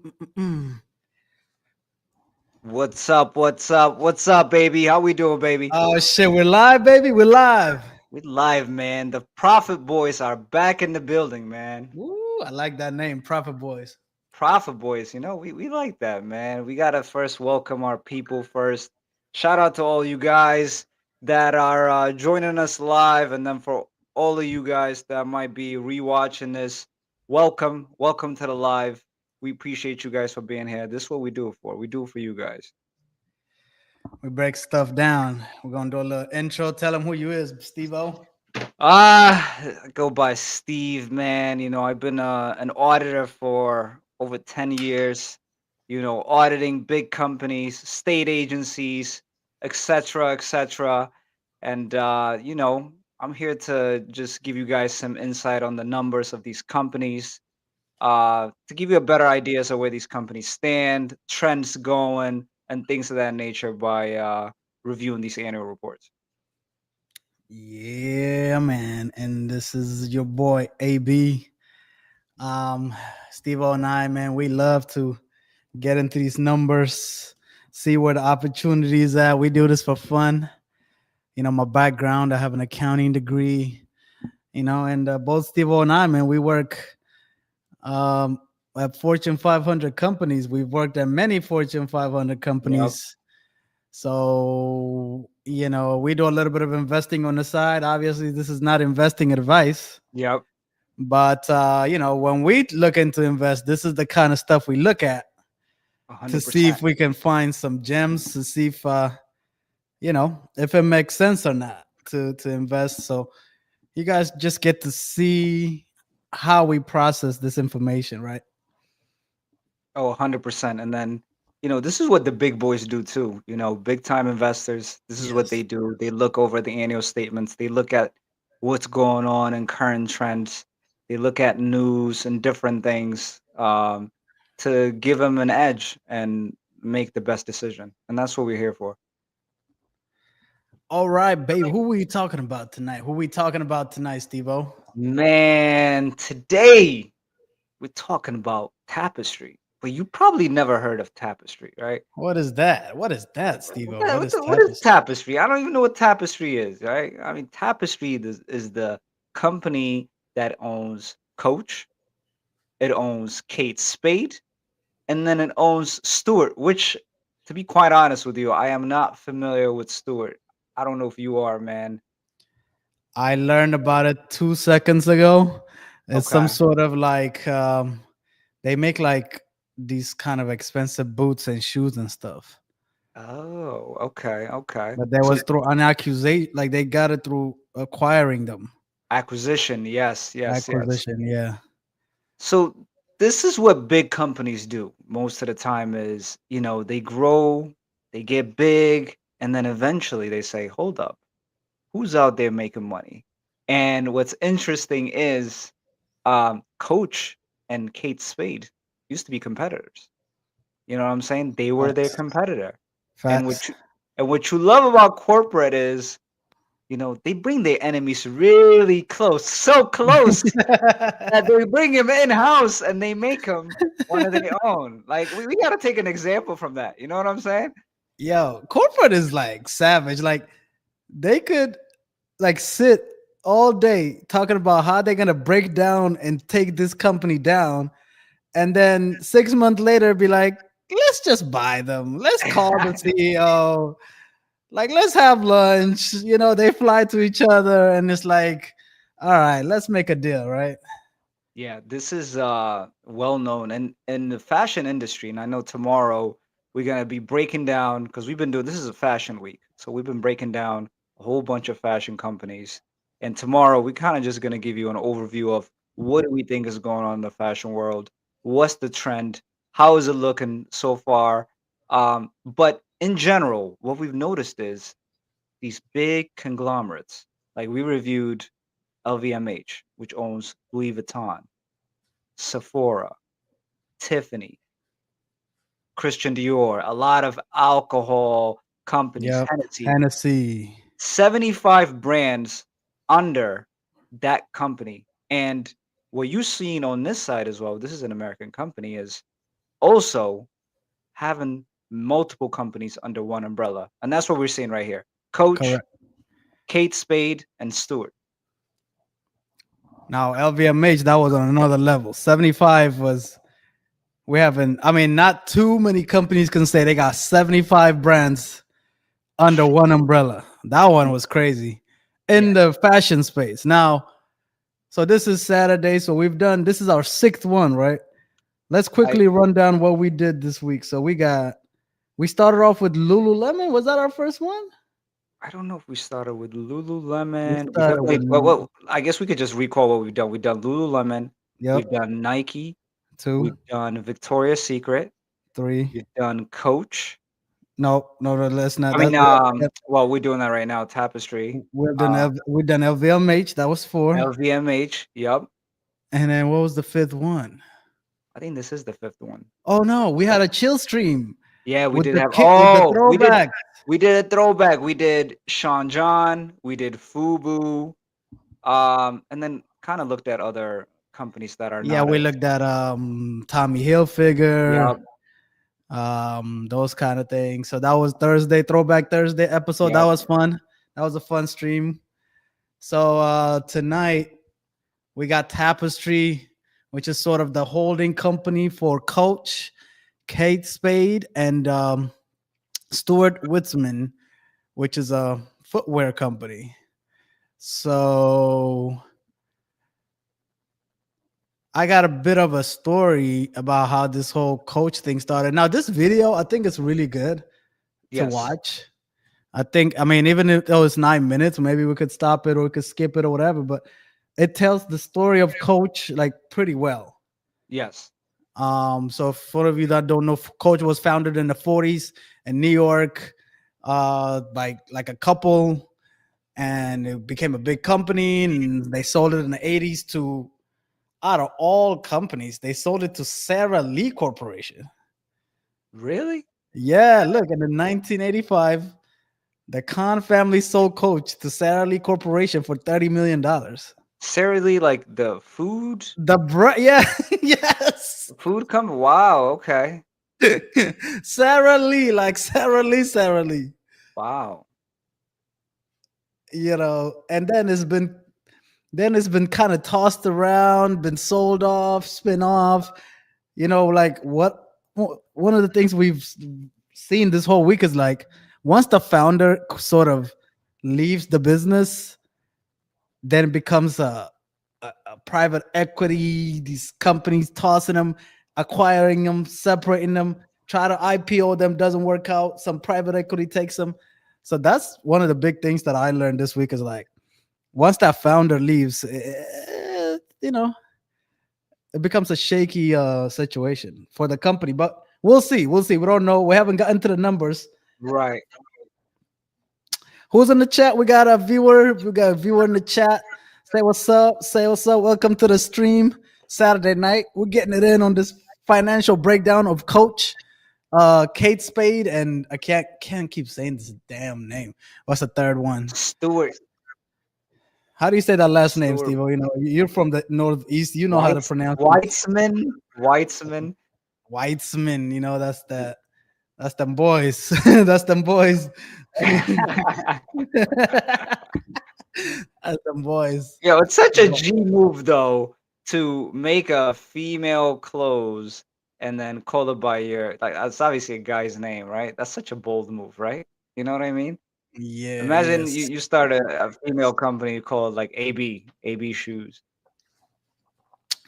Mm. What's up? What's up? What's up, baby? How we doing, baby? Oh shit, we're live, baby. We're live. We live, man. The Prophet Boys are back in the building, man. Woo, I like that name, Prophet Boys. Prophet Boys, we like that, man. We gotta first welcome our people first. Shout out to all you guys that are joining us live, and then for all of you guys that might be rewatching this, welcome to the live. We appreciate you guys for being here. This is what we do it for. We do it for you guys. We break stuff down. We're gonna do a little intro. Tell them who you is, Steve O. I go by Steve, man. I've been an auditor for over 10 years, auditing big companies, state agencies, etc., etc. And, I'm here to just give you guys some insight on the numbers of these companies, to give you a better idea of where these companies stand, trends going, and things of that nature by reviewing these annual reports. Yeah, man. And this is your boy AB. Um, Steve O and I, man, we love to get into these numbers, see where the opportunities at. We do this for fun. My background, I have an accounting degree. And both Steve O and I, man, we work um, at Fortune 500 companies. We've worked at many Fortune 500 Yep. companies. So, we do a little bit of investing on the side. Obviously, this is not investing advice. Yep. But, when we look into invest, this is the kind of stuff we look at to see 100%. if we can find some gems to see if it makes sense or not to invest. So you guys just get to see how we process this information, right? Oh, 100%. And then, this is what the big boys do too. Big time investors. This is what Yes. they do. They look over the annual statements. They look at what's going on in current trends. They look at news and different things to give them an edge and make the best decision. And that's what we're here for. All right, babe. Who we talking about tonight? Who we talking about tonight, Steve-O? Man, today we're talking about tapestry. But you probably never heard of tapestry, right? What is that? What is that, Steve-O? What is What is tapestry? Tapestry? I don't even know what Tapestry is, right? I mean, Tapestry is the company that owns Coach, it owns Kate Spade, and then it owns Stewart, which, to be quite honest with you, I am not familiar with Stewart. I don't know if you are, man. I learned about it 2 seconds ago. It's some Okay. sort of like they make like these kind of expensive boots and shoes and stuff. Oh, okay, okay. But that So was through an accusation, like they got it through acquiring them. acquisition, yes, yes, yes. Acquisition, yeah. So this is what big companies do most of the time is, they grow, they get big, and then eventually they say, "Hold up. Who's out there making money?" And what's interesting is Coach and Kate Spade used to be competitors. You know what I'm saying? They were their Facts. competitor. And Facts. what you love about corporate is, they bring their enemies really close, so close that they bring him in house and they make him one of their own. Like we got to take an example from that. You know what I'm saying? Yo, corporate is like savage. Like they could like sit all day talking about how they're gonna break down and take this company down, and then 6 months later be like, let's just buy them. Let's call the CEO. Like, let's have lunch. They fly to each other, and it's like, all right, let's make a deal, right? Yeah, this is well known in the fashion industry, and I know tomorrow we're gonna be breaking down because we've been doing this is a fashion week, so we've been breaking down a whole bunch of fashion companies, and tomorrow we kind of just gonna give you an overview of what do we think is going on in the fashion world, what's the trend, how is it looking so far, but in general, what we've noticed is these big conglomerates, like we reviewed LVMH, which owns Louis Vuitton, Sephora, Tiffany, Christian Dior, a lot of alcohol companies, Yep. Hennessy, Hennessy. 75 brands under that company. And what you've seen on this side as well, this is an American company, is also having multiple companies under one umbrella. And that's what we're seeing right here. Coach, Correct. Kate Spade, and Stewart. Now LVMH, that was on another level. 75 was we haven't. I mean, not too many companies can say they got 75 brands under one umbrella. That one was crazy in Yeah. the fashion space. Now, so this is Saturday. So we've done. This is our sixth one, right? Let's I quickly run down what we did this week. So we started off with Lululemon. Was that our first one? I don't know if we started with We Lululemon. We started with definitely well, I guess we could just recall what we've done. We've done Lululemon, yep, we've done Nike, two, we've done Victoria's Secret, three. we've done Coach. No, no, no. Let's not. I mean, That's well, we're doing that right now. Tapestry, uh, we've done LVMH. That was four. LVMH. Yep. And then what was the fifth one? I think this is the fifth one. Oh no, we Right? had a chill stream Yeah, we with did the have. kick with the Oh, throwback. we did a throwback. We did Sean John. We did Fubu. And then kind of looked at other companies that are Yeah, not we as. looked at Tommy Hilfiger, Yep. those kind of things. So that was Thursday, throwback Thursday episode. That Yep. was fun. That was a fun stream. So tonight we got Tapestry, which is sort of the holding company for Coach, Kate Spade, and Stuart Witzman, which is a footwear company. So I got a bit of a story about how this whole coach thing started. Now, this video, I think it's really good to Yes. watch. I mean, even if it was 9 minutes, maybe we could stop it or we could skip it or whatever, but it tells the story of Coach like pretty well. Yes. So for of you that don't know, Coach was founded in the 40s in New York, by like a couple, and it became a big company, and they sold it in the 80s to, out of all companies, they sold it to Sarah Lee Corporation. Really? Yeah, look, in the 1985, the Khan family sold Coach to Sarah Lee Corporation for $30 million. Sara Lee, like the food, Yeah, yes. food company. Wow. Okay. Sarah Lee, like Sarah Lee, Sarah Lee. Wow. And then it's been kind of tossed around, been sold off, spin off. Like one of the things we've seen this whole week is like once the founder sort of leaves the business, then it becomes a private equity, these companies tossing them, acquiring them, separating them, try to IPO them, doesn't work out, some private equity takes them. So that's one of the big things that I learned this week is like once that founder leaves, it becomes a shaky situation for the company. But we'll see. We'll see. We don't know. We haven't gotten to the numbers. Right. Who's in the chat? We got a viewer. We got a viewer in the chat. Say what's up. Say what's up. Welcome to the stream. Saturday night. We're getting it in on this financial breakdown of Coach Kate Spade, and I can't keep saying this damn name. What's the third one? Stewart. How do you say that last name, Stewart Steve? You're from the Northeast. You know how to Weiss, pronounce it. Weitzman. Weitzman. Weitzman. That's them boys. That's them boys. That's them boys. Yo, it's such a G move though to make a female clothes and then call it by your like that's obviously a guy's name, right? That's such a bold move, right? You know what I mean? Yeah, Imagine you, yes. you start a female company called like AB Shoes.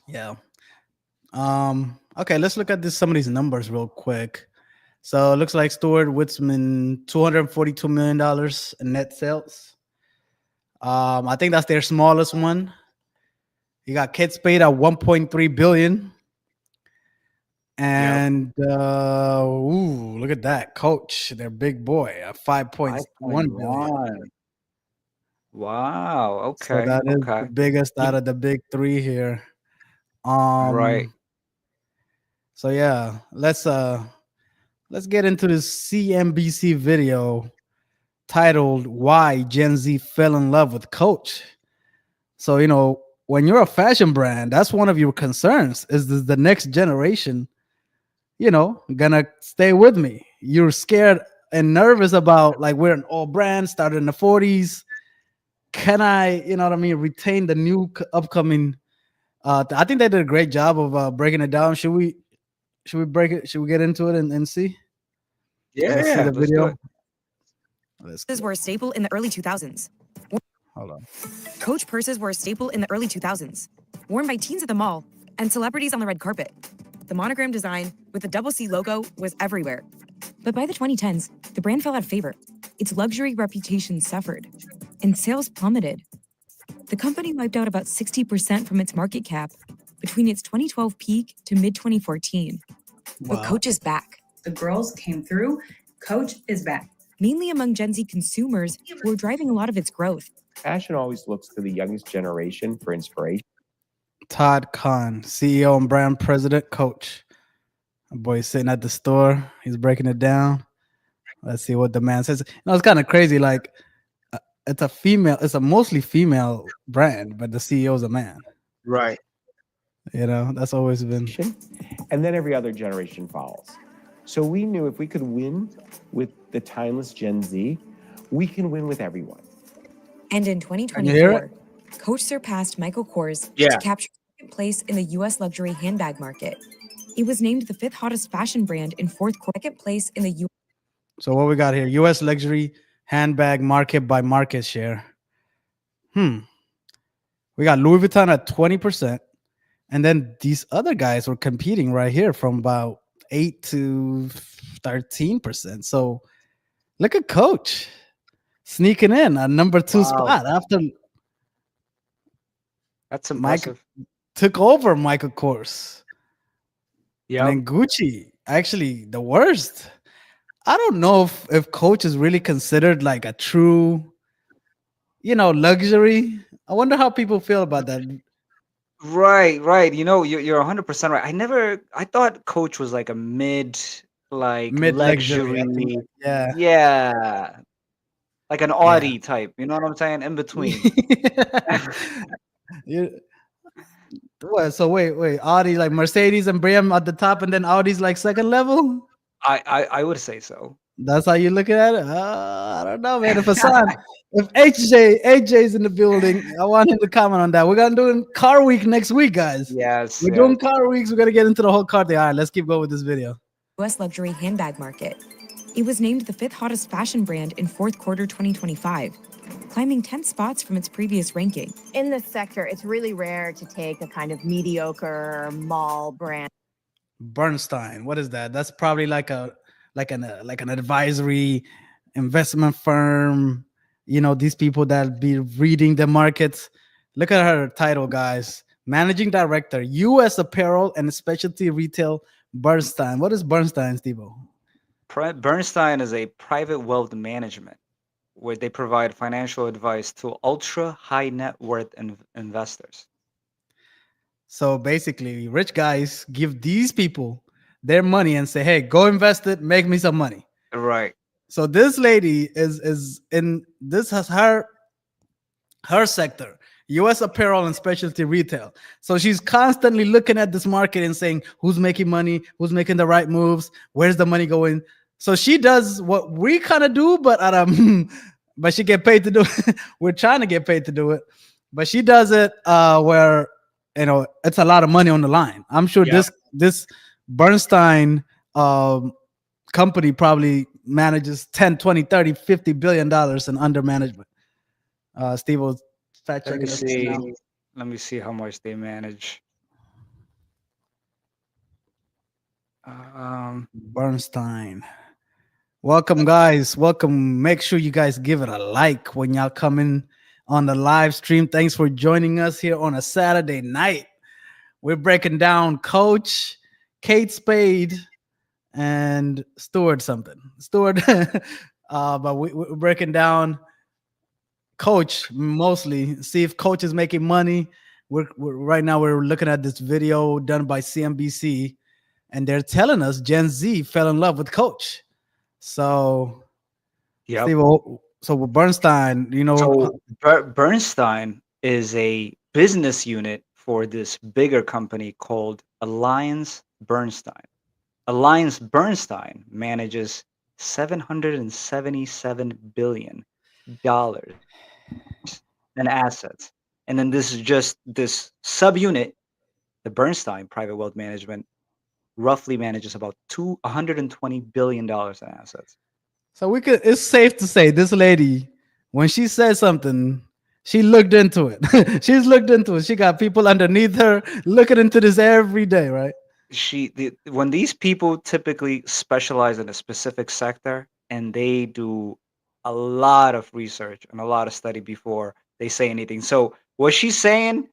Yeah. Okay, let's look at some of these numbers real quick. So it looks like Stuart Witzman, $242 million in net sales. I think that's their smallest one. You got Kate Spade at 1.3 billion. Yep. And look at that. Coach, their big boy at 5.1 billion. 5.1. Wow. So Okay. that is the Okay. biggest You- out of the big three here. Right. So yeah, let's get into this CNBC video titled Why Gen Z Fell in Love with Coach. So, when you're a fashion brand, that's one of your concerns is the next generation, gonna stay with me. You're scared and nervous about like we're an old brand started in the 40s. Can I, what I mean, retain the new upcoming? I think they did a great job of breaking it down. Should we break it? Should we get into it and see? Let's see Yeah, the let's do video. it. Let's Purses go. were a staple in the early 2000s. Hold on. Coach purses were a staple in the early 2000s, worn by teens at the mall and celebrities on the red carpet. The monogram design with the double C logo was everywhere. But by the 2010s, the brand fell out of favor. Its luxury reputation suffered, and sales plummeted. The company wiped out about 60% from its market cap between its 2012 peak to mid 2014. But Wow. Coach is back. The girls came through. Coach is back. Mainly among Gen Z consumers who are driving a lot of its growth. Fashion always looks to the youngest generation for inspiration. Todd Kahn, CEO and brand president, Coach. My boy's sitting at the store. He's breaking it down. Let's see what the man says. It's kind of crazy. Like, it's a mostly female brand, but the CEO is a man. Right. That's always been. And then every other generation follows. So we knew if we could win with the timeless Gen Z, we can win with everyone. And in hear 2024, Coach surpassed Michael Kors Yeah. to capture second place in the U.S. luxury handbag market. It was named the fifth hottest fashion brand in fourth quarter, second place in the U.S. So what we got here? U.S. luxury handbag market by market share. We got Louis Vuitton at 20%, and then these other guys were competing right here from about 8 to 13%. So look at Coach sneaking in a number 2 Wow. spot after That's Mike impressive. took over Michael Kors. Yeah. And then Gucci, actually the worst. I don't know if Coach is really considered like a true, luxury. I wonder how people feel about that. Right. You're 100% right. I thought Coach was like a like Mid luxury, I think. luxury. Yeah. Yeah. Like an Yeah. Audi type. You know what I'm saying? In between. You- what? So wait, Audi like Mercedes and BM at the top, and then Audi's like second level. I would say so. That's how you look at it. I don't know, man. If AJ's in the building, I want him to comment on that. We're gonna do Car Week next week, guys. Yes. We're doing Car Weeks. We're gonna get into the whole car thing. All right, let's keep going with this video. U.S. luxury handbag market. It was named the fifth hottest fashion brand in fourth quarter 2025, climbing 10 spots from its previous ranking. In this sector, it's really rare to take a kind of mediocre mall brand. Bernstein. What is that? That's probably like an advisory investment firm. These people that be reading the markets. Look at her title, guys. Managing Director, U.S. Apparel and Specialty Retail, Bernstein. What is Bernstein, Steve-O? Bernstein is a private wealth management where they provide financial advice to ultra high net worth investors. So basically, rich guys give these people their money and say, "Hey, go invest it, make me some money." Right. So this lady is in this has her sector, U.S. apparel and specialty retail. So she's constantly looking at this market and saying, "Who's making money? Who's making the right moves? Where's the money going?" So she does what we kind of do, but but she get paid to do it. We're trying to get paid to do it, but she does it where it's a lot of money on the line. I'm sure Yeah. this Bernstein company probably manages 10, 20, 30, 50 billion dollars in under management. Steve was fact Let checking me us see. now. Let me see how much they manage. Bernstein. Welcome, guys. Welcome. Make sure you guys give it a like when y'all come in on the live stream. Thanks for joining us here on a Saturday night. We're breaking down Coach, Kate Spade, and Stewart something. Stewart, but we're breaking down Coach mostly. See if Coach is making money. We're right now we're looking at this video done by CNBC, and they're telling us Gen Z fell in love with Coach. So, Yep. Steve, so with Bernstein, So Bernstein is a business unit for this bigger company called Alliance Bernstein. Alliance Bernstein manages $777 billion in assets. And then this is just this subunit, the Bernstein Private Wealth Management, roughly manages about $120 billion in assets. So we could. It's safe to say this lady, when she said something, she looked into it. She's looked into it. She got people underneath her looking into this every day, right? When these people typically specialize in a specific sector and they do a lot of research and a lot of study before they say anything. So what she's saying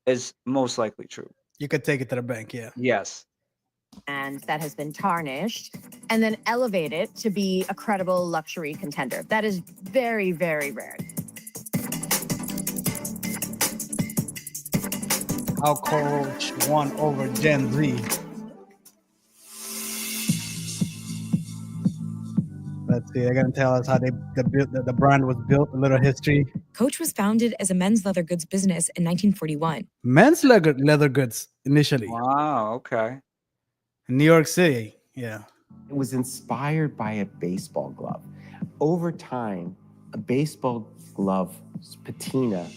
is most likely true. You could take it to the bank, yeah. Yes. And that has been tarnished and then elevated to be a credible luxury contender. That is very, very rare. How Coach won over Gen Z. Let's see. They're gonna tell us how the brand was built. A little history. Coach was founded as a men's leather goods business in 1941. Men's leather goods initially Wow. Okay. in New York City. Yeah. It was inspired by a baseball glove. Over time, a baseball glove's patina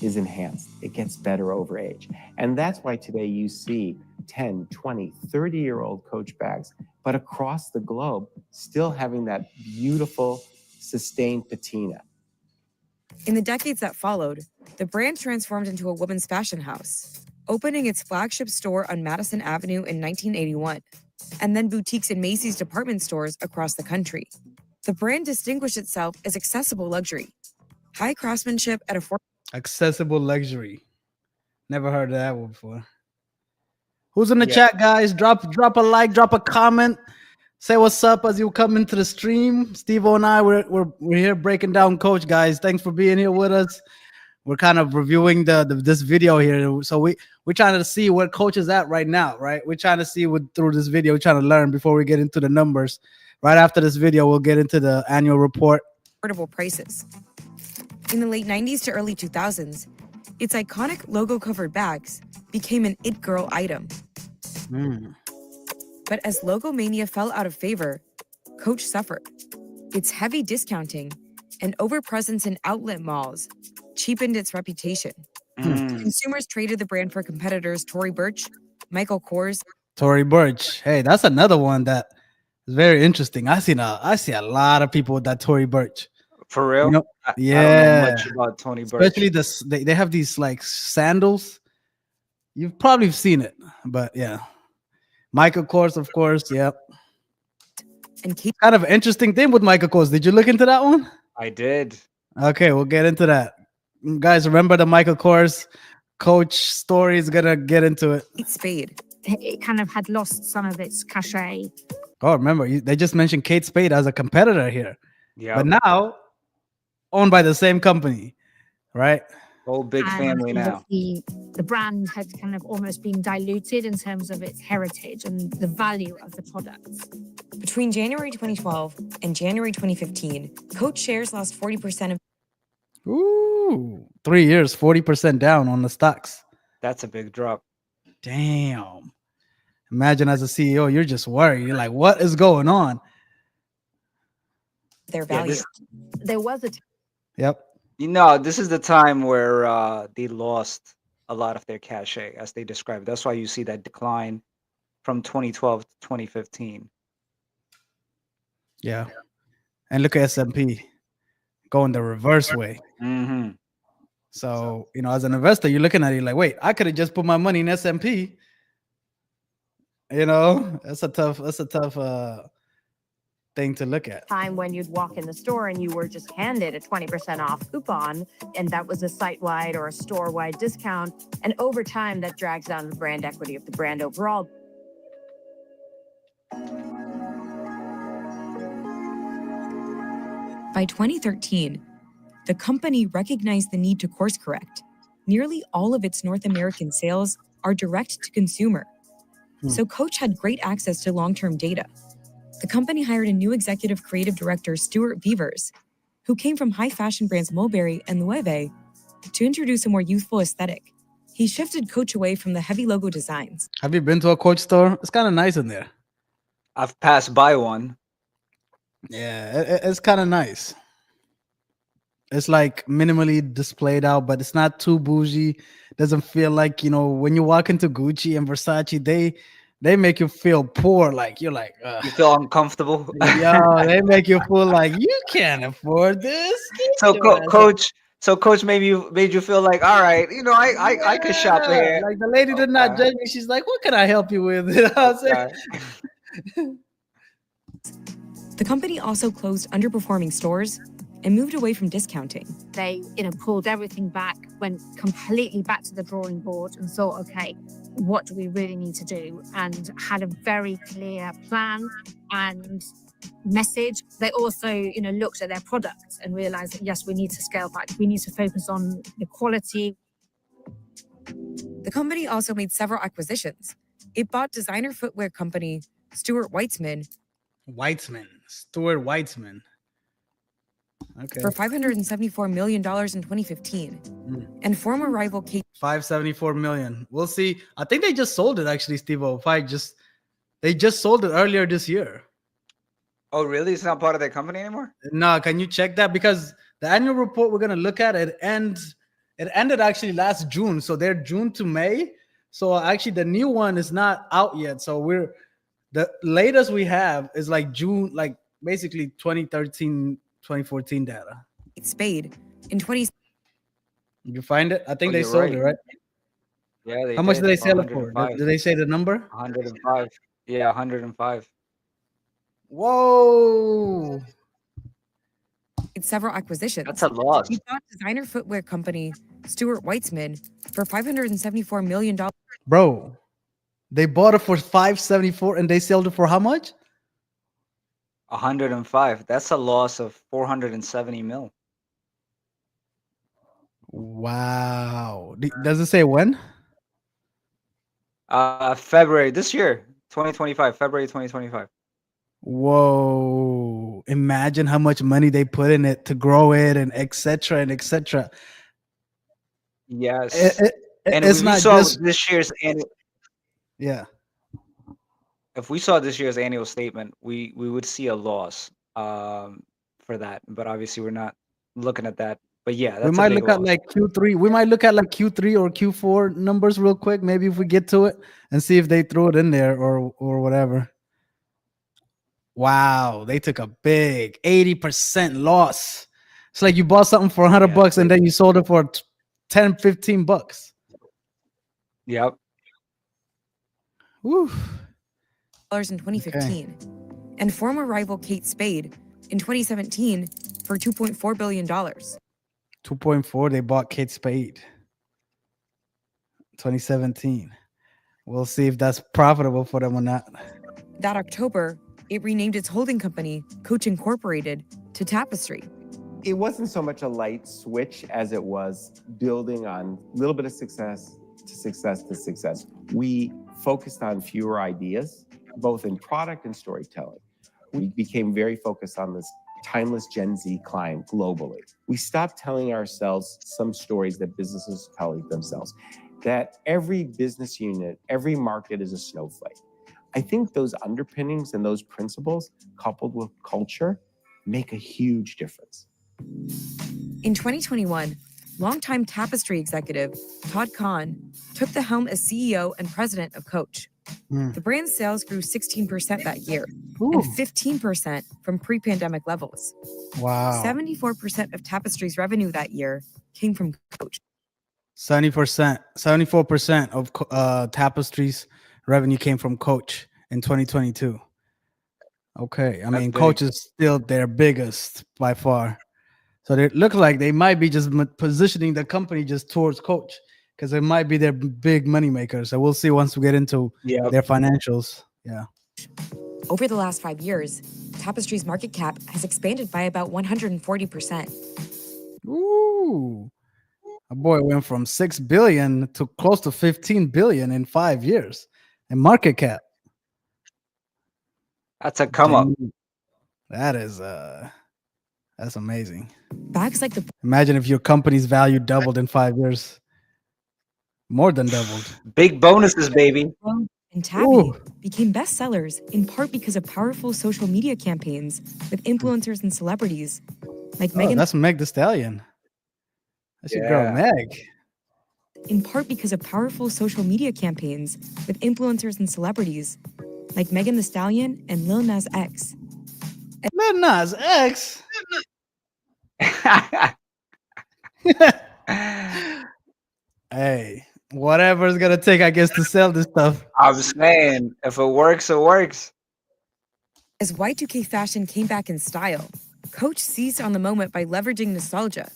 is enhanced. It gets better over age. And that's why today you see 10, 20, 30-year-old Coach bags, but across the globe, still having that beautiful, sustained patina. In the decades that followed, the brand transformed into a women's fashion house, opening its flagship store on Madison Avenue in 1981, and then boutiques in Macy's department stores across the country. The brand distinguished itself as accessible luxury, high craftsmanship at affordable. Accessible luxury. Never heard of that one before. Who's in the Yeah. chat, guys? Drop a like, drop a comment. Say what's up as you come into the stream. Steve and I, we're here breaking down Coach, guys. Thanks for being here with us. We're kind of reviewing this video here. So we're trying to see where Coach is at right now, right? We're trying to see through this video, we're trying to learn before we get into the numbers. Right after this video, we'll get into the annual report. Affordable prices. In the late 90s to early 2000s, its iconic logo-covered bags became an it girl item. But as logo mania fell out of favor, Coach suffered. Its heavy discounting and overpresence in outlet malls cheapened its reputation. Consumers traded the brand for competitors Tory Burch, Michael Kors. Tory Burch. Hey, that's another one that is very interesting. I see a lot of people with that Tory Burch. For real? You know, I don't know yeah. much about Tony Burch. Especially they have these like sandals. You've probably seen it, but yeah. Michael Kors, of course. Yep. And Kate Kind of interesting thing with Michael Kors. Did you look into that one? I did. Okay, we'll get into that. Guys, remember the Michael Kors Coach story is gonna get into it. Spade. It kind of had lost some of its cachet. Oh, remember, they just mentioned Kate Spade as a competitor here. Yeah. But now owned by the same company, right? Whole big family now. The brand had kind of almost been diluted in terms of its heritage and the value of the products. Between January 2012 and January 2015, Coach shares lost 40% of. Ooh, 3 years, 40% down on the stocks. That's a big drop. Damn. Imagine as a CEO, you're just worried. You're like, what is going on? their value. There was a Yep. This is the time where they lost a lot of their cachet, as they described. That's why you see that decline from 2012 to 2015. Yeah. And look at S&P going the reverse way. Mm-hmm. So, as an investor, you're looking at it like, wait, I could have just put my money in S&P. That's a tough thing to look at. time when you'd walk in the store and you were just handed a 20% off coupon, and that was a site-wide or a store-wide discount. And over time, that drags down the brand equity of the brand overall. By 2013, the company recognized the need to course correct. Nearly all of its North American sales are direct to consumer. So Coach had great access to long-term data. The company hired a new executive creative director, Stuart Beavers, who came from high fashion brands Mulberry and Loewe, to introduce a more youthful aesthetic. He shifted Coach away from the heavy logo designs. Have you been to a Coach store? It's kind of nice in there. I've passed by one. Yeah, it's kind of nice. It's like minimally displayed out, but it's not too bougie. Doesn't feel like, when you walk into Gucci and Versace, they make you feel poor. Like you're like, You feel uncomfortable. yo, they make you feel like you can't afford this. So, Get your ass out. coach made you feel like, all right, I could shop Yeah, here. like the lady did not Okay, judge me. She's like, what can I help you with? You know what I'm saying? okay. The company also closed underperforming stores and moved away from discounting. They, pulled everything back, went completely back to the drawing board and thought, okay, what do we really need to do? And had a very clear plan and message. They also, looked at their products and realized that, yes, we need to scale back. We need to focus on the quality. The company also made several acquisitions. It bought designer footwear company Stuart Weitzman Stuart Weitzman. Okay. for $574 million in 2015, and former rival Kate 574 million. We'll see. I think they just sold it actually, Steve-O. They just sold it earlier this year. Oh, really? It's not part of their company anymore? No, can you check that? Because the annual report we're gonna look at it ended actually last June. So they're June to May. So actually the new one is not out yet. So the latest we have is like June, like basically 2013, 2014 data. Spade in 20. You find it? I think Oh, they you're sold right. it, right? Yeah, they How much did did they for sell it for? 105. Did they say the number? 105. Yeah, 105. Whoa. Several acquisitions. That's a loss. He bought designer footwear company Stuart Weitzman for $574 million. Bro, they bought it for 574 and they sold it for how much? 105. That's a loss of 470 mil. Wow. Does it say when? February this year, 2025, February 2025. Whoa. Imagine how much money they put in it to grow it and etc. and etc. Yes. And It's if we not saw just this year's annual, yeah. if we saw this year's annual statement, we would see a loss for that. But obviously, we're not looking at that. But yeah, We that's a might big look at loss. like Q3. We might look at like Q3 or Q4 numbers real quick, maybe if we get to it and see if they threw it in there or whatever. Wow, they took a big 80% loss. It's like you bought something for 100 Yeah, bucks and big. then you sold it for 10, 15 bucks. Yep. Woo. In 2015, and former rival Kate Spade in 2017 for $2.4 billion. 2.4, they bought Kate Spade. 2017. We'll see if that's profitable for them or not. That October, it renamed its holding company, Coach Incorporated, to Tapestry. It wasn't so much a light switch as it was building on a little bit of success to success to success. We focused on fewer ideas, both in product and storytelling. We became very focused on this timeless Gen Z client globally. We stopped telling ourselves some stories that businesses tell themselves, that every business unit, every market is a snowflake. I think those underpinnings and those principles, coupled with culture, make a huge difference. In 2021, longtime Tapestry executive Todd Kahn took the helm as CEO and president of Coach. The brand's sales grew 16% that year and 15% from pre-pandemic levels. Wow. 74% of Tapestry's revenue that year came from Coach. 74% of Tapestry's revenue came from Coach in 2022. Okay, I mean, big. Coach is still their biggest by far. So they look like they might be just positioning the company just towards Coach because it might be their big money maker. So we'll see once we get into their financials. Yeah. Over the last 5 years, Tapestry's market cap has expanded by about 140%. Ooh. A boy went from 6 billion to close to 15 billion in 5 years in market cap. That's a come up. That is that's amazing. Bags like the Imagine if your company's value doubled in 5 years. More than doubled. Big bonuses, baby. and Tabby became bestsellers in part because of powerful social media campaigns with influencers and celebrities like Megan. That's Meg Thee Stallion. That's your girl, Yeah. Meg. In part because of powerful social media campaigns with influencers and celebrities like Megan Thee Stallion and Lil Nas X. Lil Nas X. Hey, whatever it's gonna take, I guess, to sell this stuff. I'm saying, if it works, it works. As Y2K fashion came back in style, Coach seized on the moment by leveraging nostalgia.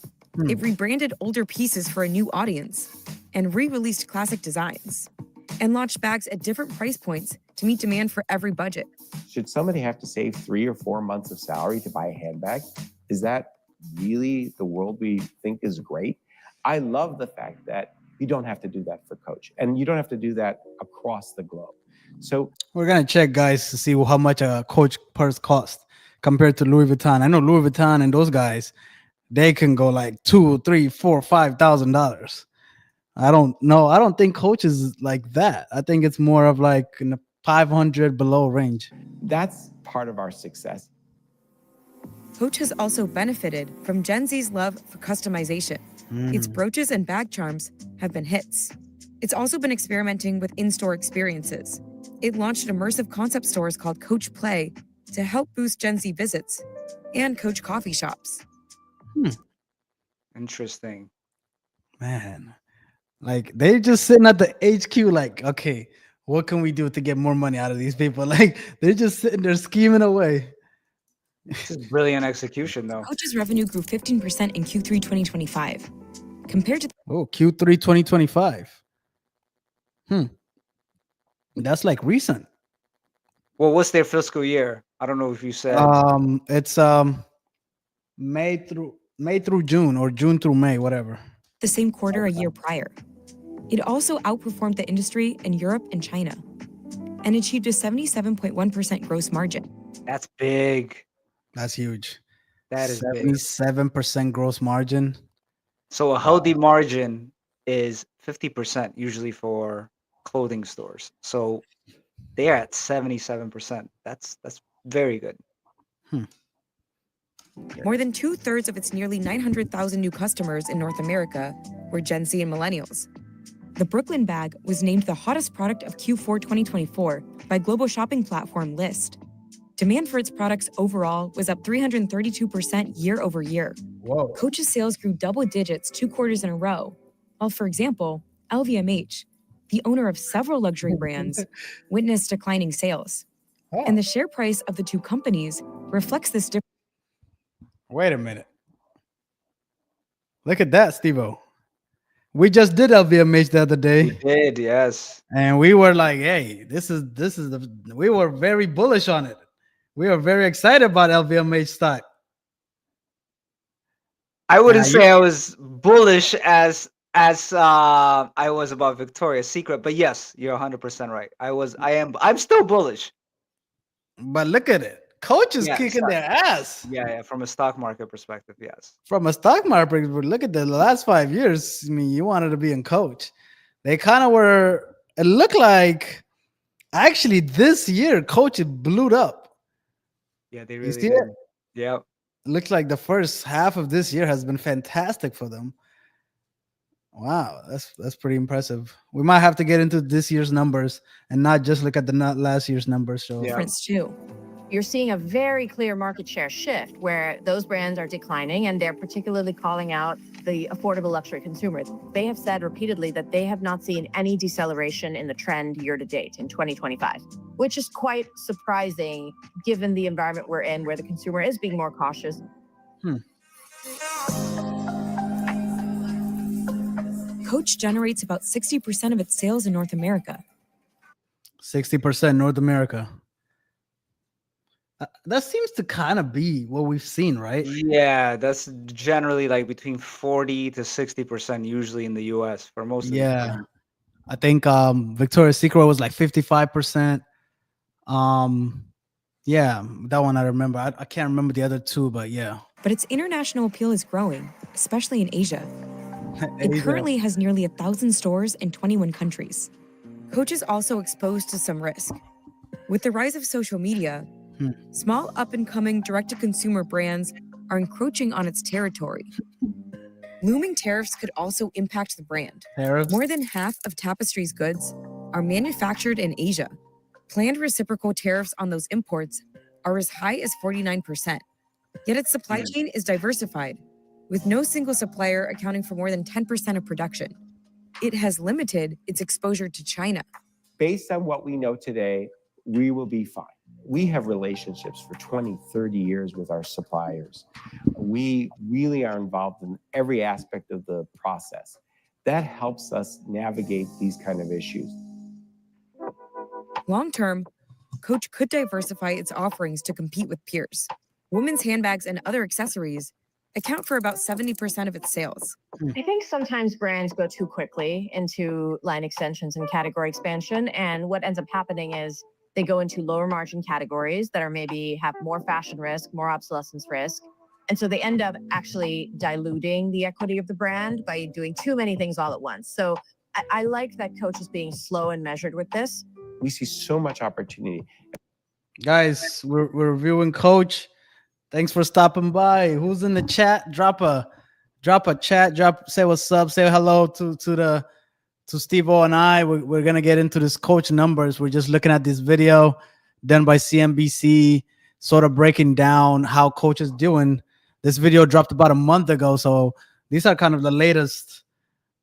It rebranded older pieces for a new audience and re-released classic designs and launched bags at different price points to meet demand for every budget. Should somebody have to save 3 or 4 months of salary to buy a handbag? Is that really the world we think is great? I love the fact that you don't have to do that for Coach, and you don't have to do that across the globe. So We're gonna check, guys, to see how much a Coach purse cost compared to Louis Vuitton. I know Louis Vuitton and those guys, they can go like $2,000, $3,000, $4,000, $5,000. I don't know. I don't think Coach is like that. I think it's more of like in the 500 below range. that's part of our success. Coach has also benefited from Gen Z's love for customization. Its brooches and bag charms have been hits. It's also been experimenting with in-store experiences. It launched immersive concept stores called Coach Play to help boost Gen Z visits and Coach coffee shops. Interesting. Man, like they just sitting at the HQ, like, okay, what can we do to get more money out of these people? Like they're just sitting there scheming away. This is brilliant execution, though. Coach's revenue grew 15% in Q3 2025 compared to Oh, Q3 2025. That's like recent. Well, what's their fiscal year? I don't know if you said. It's May through June or June through May, whatever. the same quarter a year prior. It also outperformed the industry in Europe and China and achieved a 77.1% gross margin. That's big. That's huge. That is big. 77% gross margin. So a healthy margin is 50% usually for clothing stores. So they're at 77%. That's very good. More than 2/3 of its nearly 900,000 new customers in North America were Gen Z and millennials. The Brooklyn bag was named the hottest product of Q4 2024 by global shopping platform List. Demand for its products overall was up 332% year over year. Whoa. Coach's sales grew double digits 2 quarters in a row, while, for example, LVMH, the owner of several luxury brands, witnessed declining sales. And the share price of the two companies reflects this difference. Wait a minute. Look at that, Steve-O. We just did LVMH the other We day, did, yes. and we were like, "Hey, we were very bullish on it. We were very excited about LVMH stock." I wouldn't you- say I was bullish as I was about Victoria's Secret, but yes, you're 100% right. I'm still bullish. But look at it. Coach is Yeah, kicking stock. their ass. Yeah, from a stock market perspective, yes. From a stock market, but look at the last 5 years. I mean, you wanted to be in Coach. They kind of were. It looked like actually this year, Coach blew up. Yeah, they You really see did. it? Yeah. It looks like the first half of this year has been fantastic for them. Wow, that's pretty impressive. We might have to get into this year's numbers and not just look at the last year's numbers. So Yeah. Difference too. You're seeing a very clear market share shift where those brands are declining, and they're particularly calling out the affordable luxury consumer. They have said repeatedly that they have not seen any deceleration in the trend year to date in 2025, which is quite surprising given the environment we're in where the consumer is being more cautious. Coach generates about 60% of its sales in North America. 60% North America. That seems to kind of be what we've seen, right? Yeah, that's generally like between 40 to 60% usually in the US for most of the Yeah. brands. I think Victoria's Secret was like 55%. Yeah, that one I remember. I can't remember the other two, but yeah. But its international appeal is growing, especially in Asia. It Asia. currently has nearly 1,000 stores in 21 countries. Coach is also exposed to some risk. With the rise of social media, small up-and-coming direct-to-consumer brands are encroaching on its territory. Looming tariffs could also impact the brand. Tariffs? More than half of Tapestry's goods are manufactured in Asia. Planned reciprocal tariffs on those imports are as high as 49%. Yet its supply chain is diversified, with no single supplier accounting for more than 10% of production. It has limited its exposure to China. Based on what we know today, we will be fine. We have relationships for 20, 30 years with our suppliers. We really are involved in every aspect of the process. That helps us navigate these kind of issues. Long term, Coach could diversify its offerings to compete with peers. Women's handbags and other accessories account for about 70% of its sales. I think sometimes brands go too quickly into line extensions and category expansion. And what ends up happening is they go into lower margin categories that are maybe have more fashion risk, more obsolescence risk. And so they end up actually diluting the equity of the brand by doing too many things all at once. So I like that Coach is being slow and measured with this. We see so much opportunity. Guys, we're reviewing Coach. Thanks for stopping by. Who's in the chat? Drop a chat. Say what's up. Say hello to Steve-O and I. We're gonna get into this Coach numbers. We're just looking at this video done by CNBC, sort of breaking down how Coach is doing. This video dropped about a month ago, so these are kind of the latest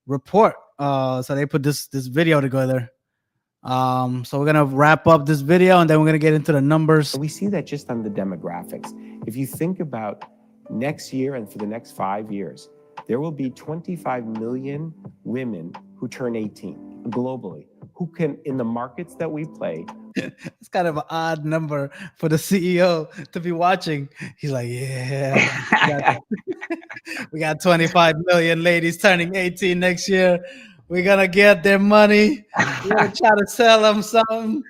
report. So they put this video together. So we're gonna wrap up this video and then we're gonna get into the numbers. We see that just on the demographics. If you think about next year and for the next 5 years, there will be 25 million women who turn 18 globally, who can, in the markets that we play. It's kind of an odd number for the CEO to be watching. He's like, yeah, we got 25 million ladies turning 18 next year. We're gonna get their money. We're gonna try to sell them something.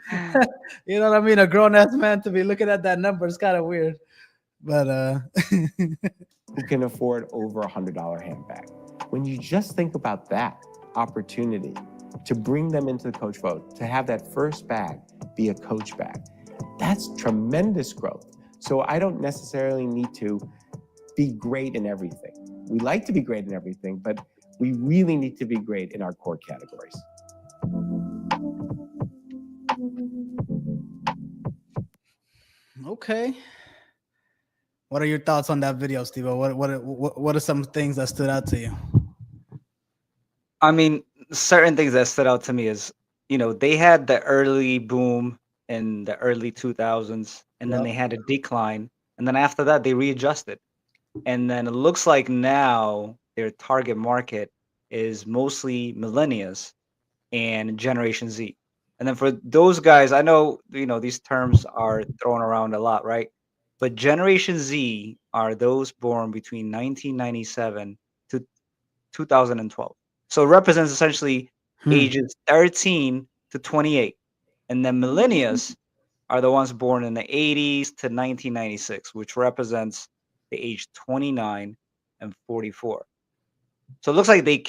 You know what I mean? A grown-ass man to be looking at that number is kind of weird. But who can afford over $100 handbag. When you just think about that opportunity to bring them into the Coach vote, to have that first bag be a Coach bag, that's tremendous growth. So I don't necessarily need to be great in everything. We like to be great in everything, but we really need to be great in our core categories. Okay. What are your thoughts on that video, Steve? What are some things that stood out to you? I mean, certain things that stood out to me is, they had the early boom in the early 2000s, and then they had a decline, and then after that they readjusted. And then it looks like now their target market is mostly millennials and Generation Z. And then for those guys, I know, these terms are thrown around a lot, right? But Generation Z are those born between 1997 to 2012. So it represents essentially ages 13 to 28. And then millennials are the ones born in the 80s to 1996, which represents the age 29 and 44. So it looks like they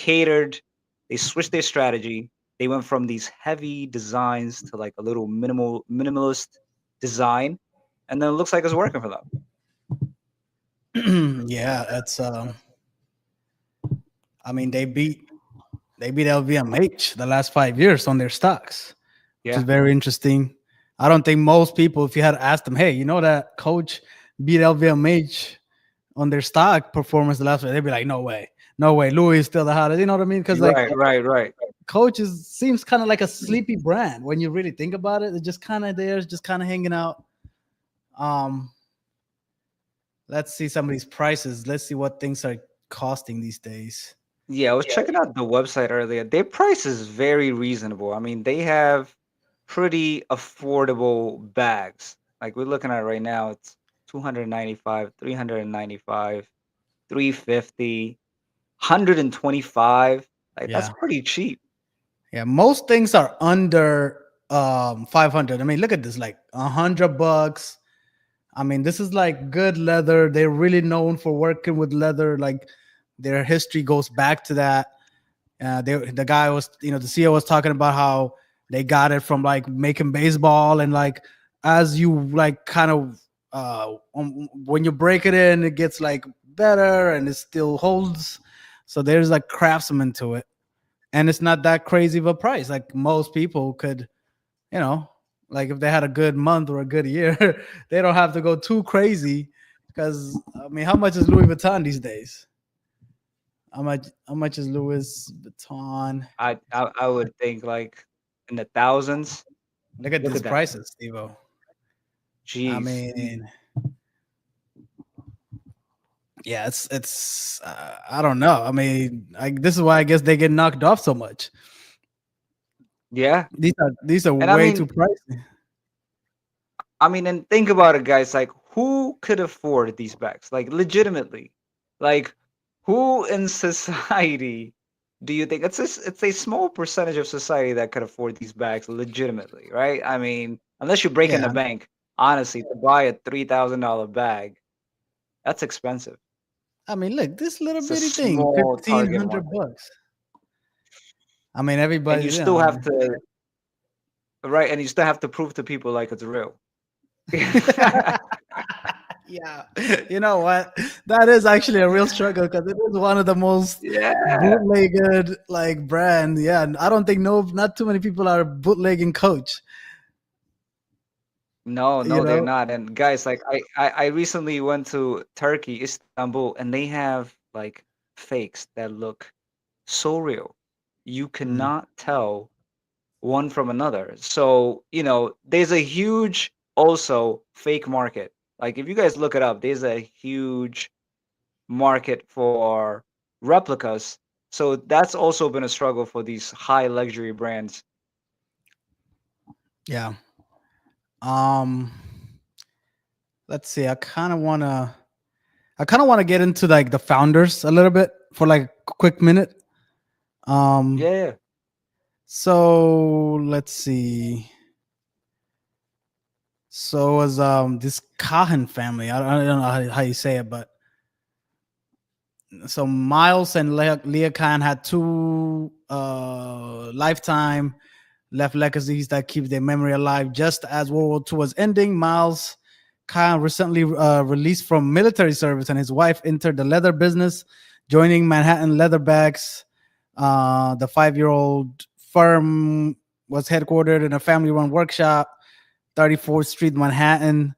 switched their strategy. They went from these heavy designs to like a little minimalist design. And then it looks like it's working for them. Yeah, it's I mean, they beat LVMH the last 5 years on their stocks, which is very interesting. I don't think most people, if you had asked them, hey, you know that Coach beat LVMH on their stock performance the last year, they'd be like, no way, Louis is still the hottest. You know what I mean? Because right. Coach seems kind of like a sleepy brand when you really think about it. It's just kind of there, just kind of hanging out. Let's see some of these prices. Let's see what things are costing these days. Yeah, I was checking out the website earlier. Their price is very reasonable. I mean, they have pretty affordable bags. Like we're looking at right now, it's $295, $395, $350, $125. Like that's pretty cheap. Yeah, most things are under 500. I mean, look at this, like $100. I mean, this is like good leather. They're really known for working with leather. Like their history goes back to that. The guy was, the CEO was talking about how They got it from like making baseball, and like as you like kind of when you break it in, it gets like better and it still holds. So there's like craftsman to it, and it's not that crazy of a price. Like most people could, you know, like if they had a good month or a good year, they don't have to go too crazy. Because I mean, how much is Louis Vuitton these days? How much is Louis Vuitton? I would think like in the thousands. Look at Look these at that. prices, Steve. I Jeez. mean, yeah, it's I don't know. I mean, this is why I guess they get knocked off so much. Yeah. These are And I way too mean, pricey. and think about it, guys. Like, who could afford these bags? Like, legitimately, like, who in society do you think it's a small percentage of society that could afford these bags legitimately, right? I mean, unless you break in Yeah, the bank, honestly, to buy a $3,000 bag, that's expensive. I mean, look, this little It's a bitty thing, small target 1,500 market, bucks. I mean, and you everybody's, still have to, right? And you still have to prove to people like it's real. yeah. You know what? That is actually a real struggle because it is one of the most Yeah. bootlegged like brand. Yeah, and I don't think not too many people are bootlegging Coach. No, You no, they're know? not. And guys, like I recently went to Turkey, Istanbul, and they have like fakes that look so real. You Mm, cannot tell one from another. So, there's a huge also fake market. Like if you guys look it up, there's a huge market for replicas. So that's also been a struggle for these high luxury brands. yeah. Um. Let's see. I kind of wanna get into like the founders a little bit for like a quick minute. Um. Yeah, yeah. So let's see. So was this Kahan family. I don't know how you say it, but so Miles and Leah Khan had two lifetime left legacies that keep their memory alive. Just as World War II was ending, Miles Khan recently released from military service, and his wife entered the leather business, joining Manhattan Leatherbacks. The 5-year-old firm was headquartered in a family-run workshop, 34th Street, Manhattan.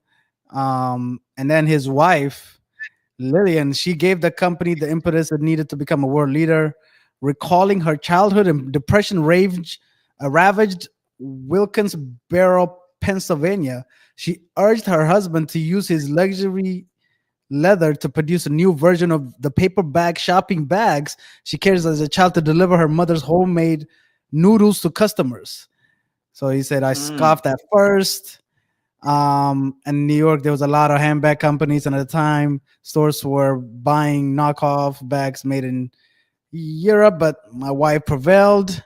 And then his wife, Lillian, she gave the company the impetus it needed to become a world leader, recalling her childhood and depression ravaged Wilkins-Barre, Pennsylvania. She urged her husband to use his luxury leather to produce a new version of the paper bag shopping bags she carries as a child to deliver her mother's homemade noodles to customers. So he said, I Mm, scoffed at first. In New York, there was a lot of handbag companies, and at the time, stores were buying knockoff bags made in Europe. But my wife prevailed,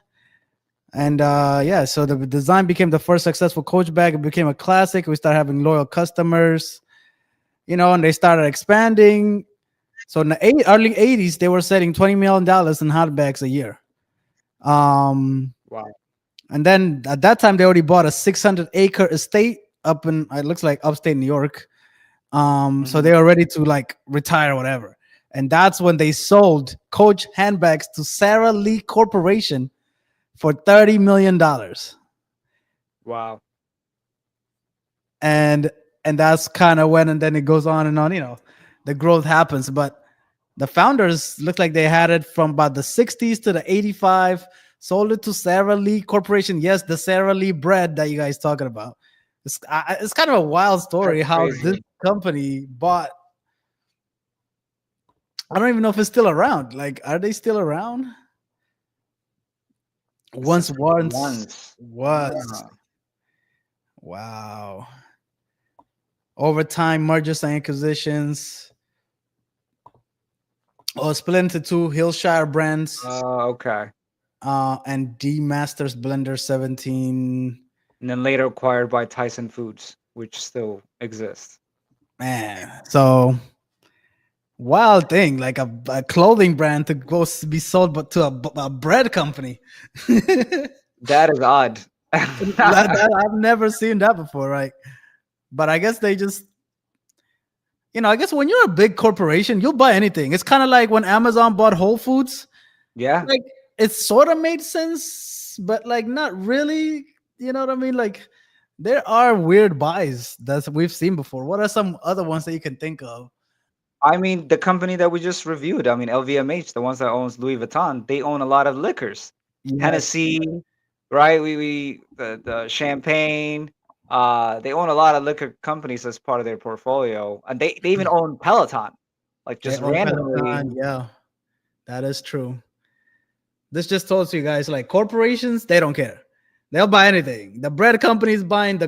and yeah, so the design became the first successful Coach bag. It became a classic. We started having loyal customers, and they started expanding. So in the early '80s, they were selling $20 million in hot bags a year. Um, wow. and then at that time, they already bought a 600-acre estate up in it looks like upstate New York. So Hmm. they were ready to like retire or whatever. And that's when they sold Coach handbags to Sarah Lee Corporation for $30 million. Wow. And that's kind of when, and then it goes on and on, the growth happens. But the founders look like they had it from about the 60s to the 85, sold it to Sarah Lee Corporation. Yes, the Sarah Lee bread that you guys talking about. It's kind of a wild story That's how this crazy. company bought. I don't even know if it's still around. Like, are they still around? It says Once once. was. Ah. Wow. Over time, mergers and acquisitions. Oh, split into two Hillshire brands, Okay. and D Masters Blender 17. And then later acquired by Tyson Foods, which still exists. Man, so wild thing, like a clothing brand to be sold, but to a bread company. That is odd. I've never seen that before, right? But I guess they just, I guess when you're a big corporation, you'll buy anything. It's kind of like when Amazon bought Whole Foods. Yeah. Like it sort of made sense, but like not really. You know what I mean? Like there are weird buys that we've seen before. What are some other ones that you can think of? I mean, the company that we just reviewed, I mean, LVMH, the ones that owns Louis Vuitton, they own a lot of liquors. Yes, Hennessy, right? The champagne. They own a lot of liquor companies as part of their portfolio, and they even own Peloton, like they just own randomly. Peloton. Yeah, that is true. This just tells you guys like corporations, they don't care. They'll buy anything. The bread company is buying the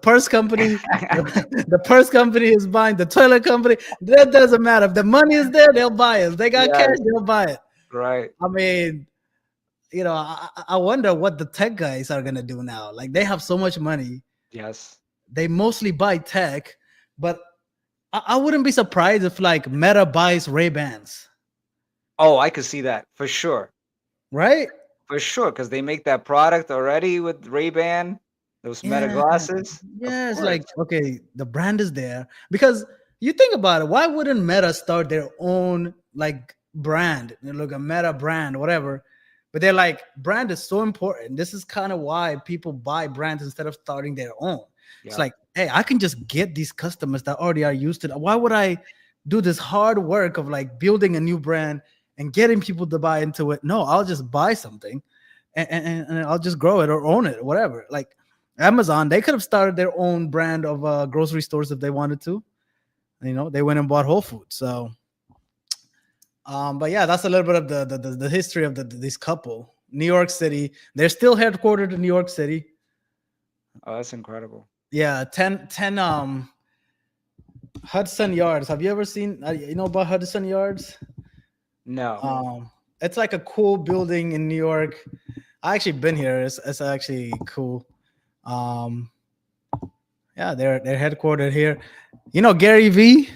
purse company. The purse company is buying the toilet company. That doesn't matter. If the money is there, they'll buy it. If they got cash, Yes, they'll buy it. right. I mean, I wonder what the tech guys are gonna do now. Like they have so much money. Yes. They mostly buy tech, but I wouldn't be surprised if like Meta buys Ray Bans, Oh, I could see that for sure. right? For sure, because they make that product already with Ray-Ban, those Meta Yeah, glasses. Of yeah. It's course. like okay, the brand is there because you think about it. Why wouldn't Meta start their own like brand? Look, a Meta brand, whatever. But they're like, brand is so important. This is kind of why people buy brands instead of starting their own. It's Yep. like, hey, I can just get these customers that already are used to it. Why would I do this hard work of like building a new brand and getting people to buy into it? No, I'll just buy something and I'll just grow it or own it or whatever. Like Amazon, they could have started their own brand of grocery stores if they wanted to. They went and bought Whole Foods. So, but yeah, that's a little bit of the history of this couple. New York City. They're still headquartered in New York City. Oh, that's incredible. Yeah, 10 Hudson Yards. Have you ever seen about Hudson Yards? No. It's like a cool building in New York. I actually been here. It's actually cool. Um, yeah, they're headquartered here. Gary V.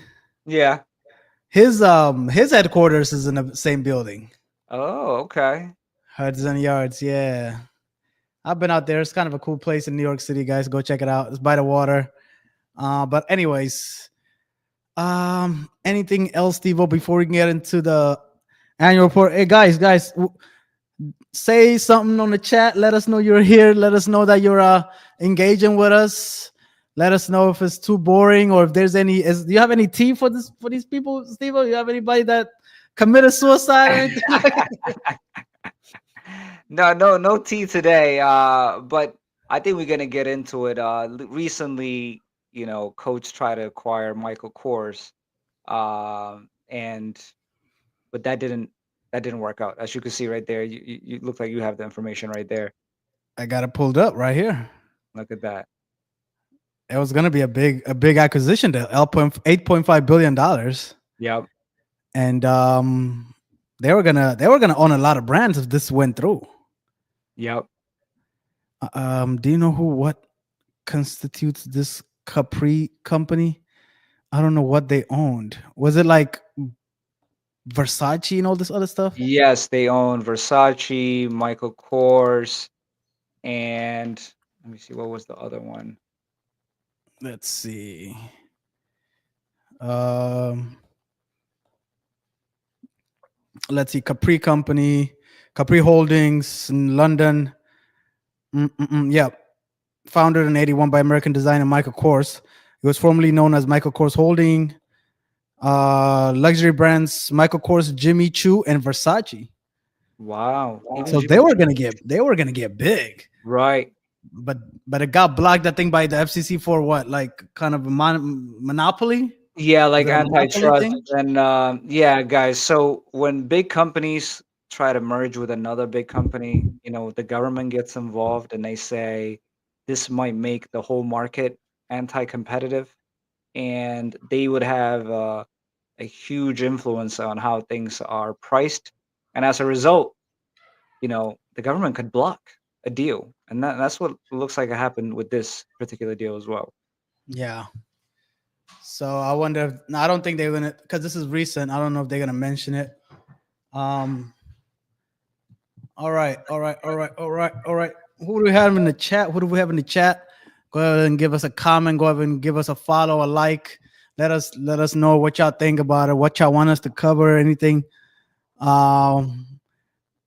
Yeah. His headquarters is in the same building. Oh, okay. Hudson Yards. Yeah, I've been out there. It's kind of a cool place in New York City, guys. Go check it out. It's by the water. But anyways, anything else, Steve? Before we can get into the annual report, hey guys, say something on the chat. Let us know you're here. Let us know that you're engaging with us. Let us know if it's too boring or if there's any. Do you have any tea for these people, Steve? You have anybody that committed suicide or anything? No tea today. But I think we're gonna get into it. Recently, Coach tried to acquire Michael Kors, and but that didn't work out. As you can see right there, you look like you have the information right there. I got it pulled up right here. Look at that. It was gonna be a big acquisition to $8.5 billion, Yep. and they were gonna own a lot of brands if this went through. Yep. Do you know what constitutes this Capri company? I don't know what they owned. Was it like Versace and all this other stuff? Yes, they own Versace, Michael Kors, and let me see, what was the other one? Let's see. Um, let's see. Capri Company, Capri Holdings in London. Yeah, founded in '81 by American designer Michael Kors. It was formerly known as Michael Kors Holding. Luxury brands Michael Kors, Jimmy Choo, and Versace. Wow. Even So they Jimmy were Choo. gonna get big, Right. but it got blocked. I think by the FCC for what, like kind of a monopoly. Yeah, Is like that a monopoly antitrust. thing? And yeah, guys. So when big companies try to merge with another big company, the government gets involved and they say this might make the whole market anti-competitive, and they would have a huge influence on how things are priced. And as a result, the government could block a deal. And that's what looks like it happened with this particular deal as well. Yeah. So I wonder. No, I don't think they're gonna, because this is recent. I don't know if they're gonna mention it. Um. All right. All right. All right. All right. All right. who do we have in the chat? Who do we have in the chat? Go ahead and give us a comment. Go ahead and give us a follow, a like. Let us know what y'all think about it. What y'all want us to cover. Anything. Um,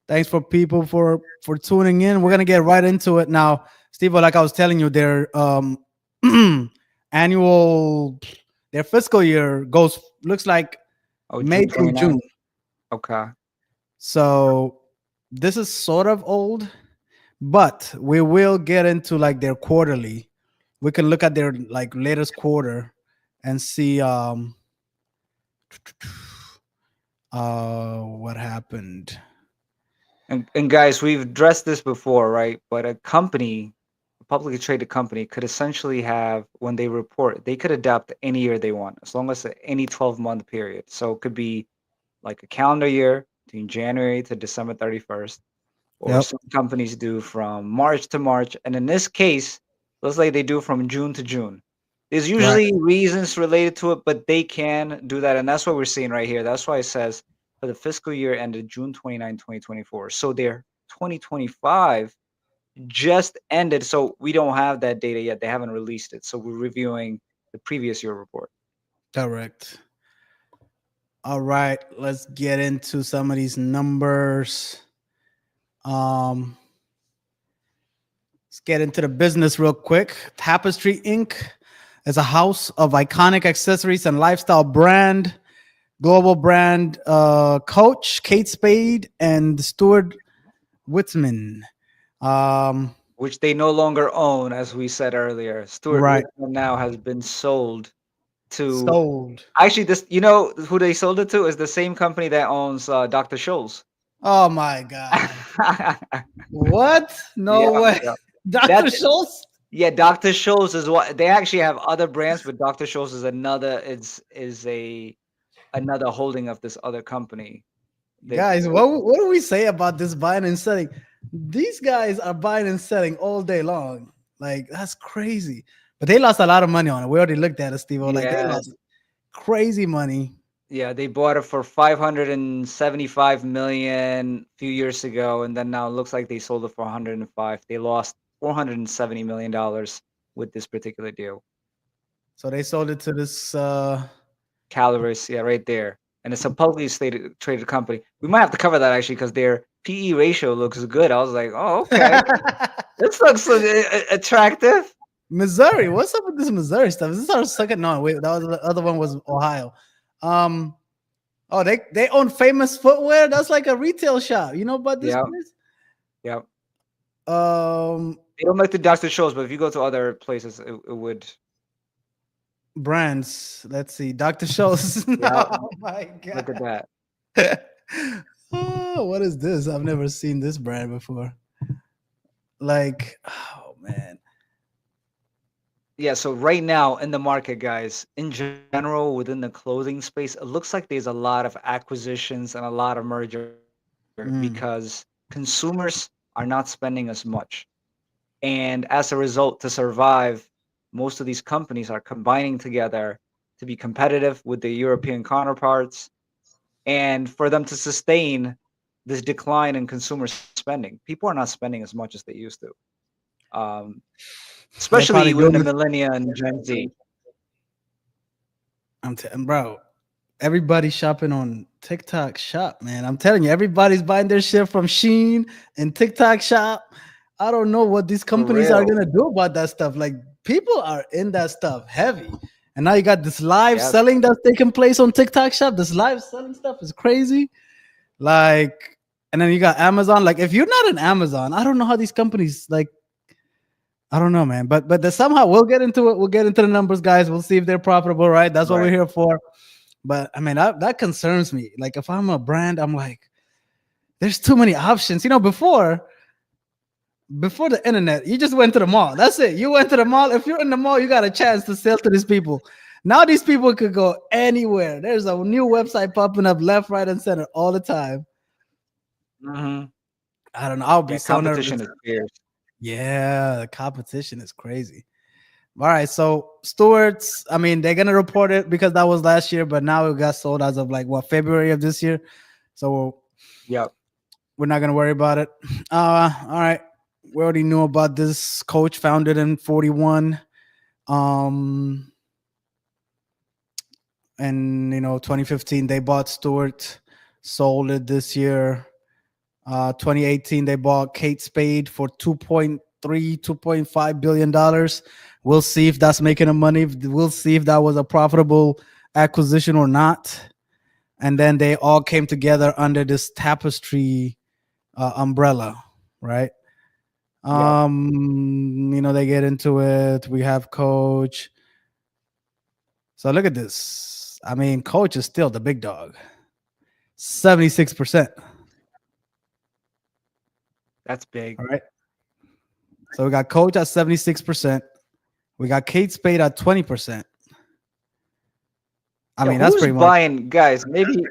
thanks for people for tuning in. We're gonna get right into it now, Steve. Like I was telling you, their annual, their fiscal year goes looks like Oh, May June through 29th. June. Okay. So this is sort of old, but we will get into like their quarterly. We can look at their like latest quarter and see what happened. And guys, we've addressed this before, right? But a company, a publicly traded company, could essentially have when they report, they could adapt any year they want, as long as any 12-month period. So it could be like a calendar year between January to December 31st, or Yep. some companies do from March to March. And in this case, looks like they do from June to June. There's Right. usually reasons related to it, but they can do that. And that's what we're seeing right here. That's why it says for the fiscal year ended June 29, 2024. So their 2025 just ended. So we don't have that data yet. They haven't released it. So we're reviewing the previous year report. Correct. All right, let's get into some of these numbers. Um, let's get into the business real quick. Tapestry Inc. is a house of iconic accessories and lifestyle brand, global brand coach Kate Spade and Stuart Whitman. Which they no longer own, as we said earlier. Stuart Right. Whitman now has been sold to. Sold. Actually, this, you know who they sold it to is the same company that owns Dr. Scholl's. Oh my God. What? No Yeah, way. yeah. Dr. That Schultz? yeah, Dr. Scholl's is what they actually have other brands, but Dr. Scholl's is another holding of this other company. That Guys, what do we say about this buying and selling? These guys are buying and selling all day long. Like that's crazy. But they lost a lot of money on it. We already looked at it, Steve. Like they yeah, lost crazy money. yeah, they bought it for 575 million a few years ago, and then now it looks like they sold it for 105. They lost 470 million dollars with this particular deal. So they sold it to this Calories, yeah, right there. And it's a publicly traded company. We might have to cover that actually because their PE ratio looks good. I was like, oh, okay, this looks attractive. Missouri. What's up with this Missouri stuff? Is this our second? No, wait, that was the other one was Ohio. Um, oh, they own Famous Footwear. That's like a retail shop. You know about this Yeah, place? yeah. Um, They don't like the Dr. Shows, but if you go to other places, it would. brands. Let's see, Dr. Schultz. Yeah, Oh my look at God. that. Oh, what is this? I've never seen this brand before. Like, oh man. Yeah, so right now in the market, guys, in general, within the clothing space, it looks like there's a lot of acquisitions and a lot of merger Mm, because consumers are not spending as much. And as a result, to survive, most of these companies are combining together to be competitive with their European counterparts and for them to sustain this decline in consumer spending. People are not spending as much as they used to, um, they're especially probably within doing the this. millennia and Gen Z. Bro, everybody's shopping on TikTok Shop, man. I'm telling you, everybody's buying their shit from Shein and TikTok Shop. I don't know what these For companies are real. gonna do about that stuff. Like people are in that stuff heavy. And now you got this live Yes. selling that's taking place on TikTok Shop. This live selling stuff is crazy. Like, and then you got Amazon. Like, if you're not in Amazon, I don't know how these companies like. I don't know, man. But somehow we'll get into it. We'll get into the numbers, guys. We'll see if they're profitable, right? That's what we're Right. here for. But I mean, that concerns me. Like, if I'm a brand, I'm like, there's too many options. You know, before the internet, you just went to the mall. That's it. You went to the mall. If you're in the mall, you got a chance to sell to these people. Now these people could go anywhere. There's a new website popping up left, right, and center all the time. Hmm. I don't know. I'll be Yeah, so competition nervous. is fierce. Yeah, the competition is crazy. All right, so Stewart's, I mean, they're gonna report it because that was last year, but now it got sold as of like what February of this year. So Yep. we're not gonna worry about it. All right. we already knew about this. Coach founded in 41. Um, and 2015 they bought Stewart, sold it this year. 2018 they bought Kate Spade for 2.3, 2.5 billion dollars. We'll see if that's making a money. We'll see if that was a profitable acquisition or not. And then they all came together under this Tapestry umbrella, right? Yep. They get into it. We have Coach. So look at this. I mean, Coach is still the big dog. 76%. That's big. All right. So we got Coach at 76%. We got Kate Spade at 20%. I Yo, mean, that's who's pretty much. buying, guys? Maybe,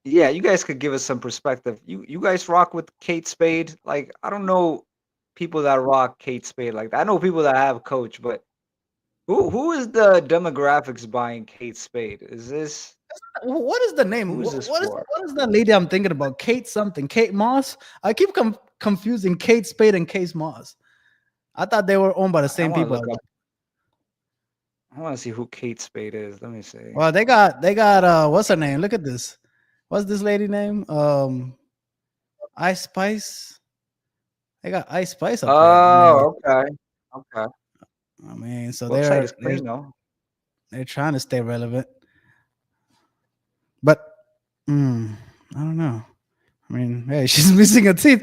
yeah, you guys could give us some perspective. You guys rock with Kate Spade? Like, I don't know people that rock Kate Spade like that. I know people that have Coach, but who is the demographics buying Kate Spade? Is this What is the name? who is this for? What is that lady I'm thinking about? Kate something. Kate Moss? I keep confusing Kate Spade and Kate Moss. I thought they were owned by the I same want to people. look up. I want to see who Kate Spade is. Let me see. Well, they got what's her name? Look at this. What's this lady name? Ice Spice. They got Ice Spice up here. Oh, okay. Okay. So Website they're is clean though. they're trying to stay relevant. But I don't know. I mean, hey, she's missing a teeth.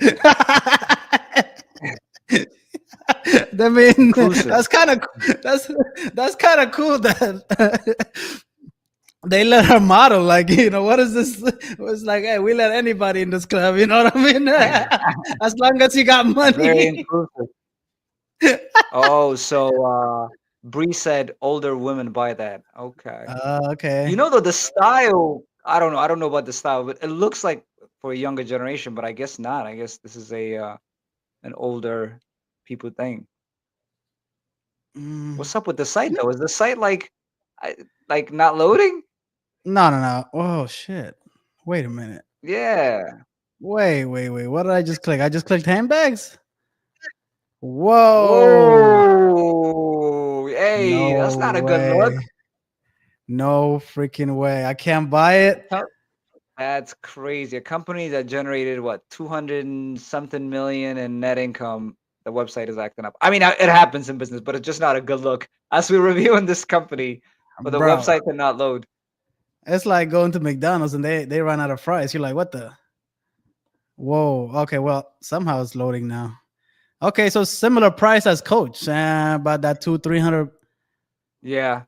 I mean, Inclusive. that's kind of cool that they let her model. Like, what is this? It's like, hey, we let anybody in this club. You know what I mean? As long as you got Very money. inclusive. Oh, so Bree said older women buy that. Okay. Okay. You know though the style, I don't know. I don't know about the style, but it looks like for a younger generation, but I guess not. I guess this is a an older people thing. Mm, What's up with the site though? Is the site like not loading? no, no, no. Oh shit! Wait a minute. Yeah. Wait. What did I just click? I just clicked handbags. Whoa! Whoa. Hey, No that's not a good look. way. No freaking way. I can't buy it. That's crazy. A company that generated what 200 and something million in net income, the website is acting up. I mean, it happens in business, but it's just not a good look. As we're reviewing this company, but the Bro, website cannot load. it's like going to McDonald's and they run out of fries. You're like, what the? Whoa. Okay, well, somehow it's loading now. Okay, so similar price as Coach, about that 200-300. Yeah.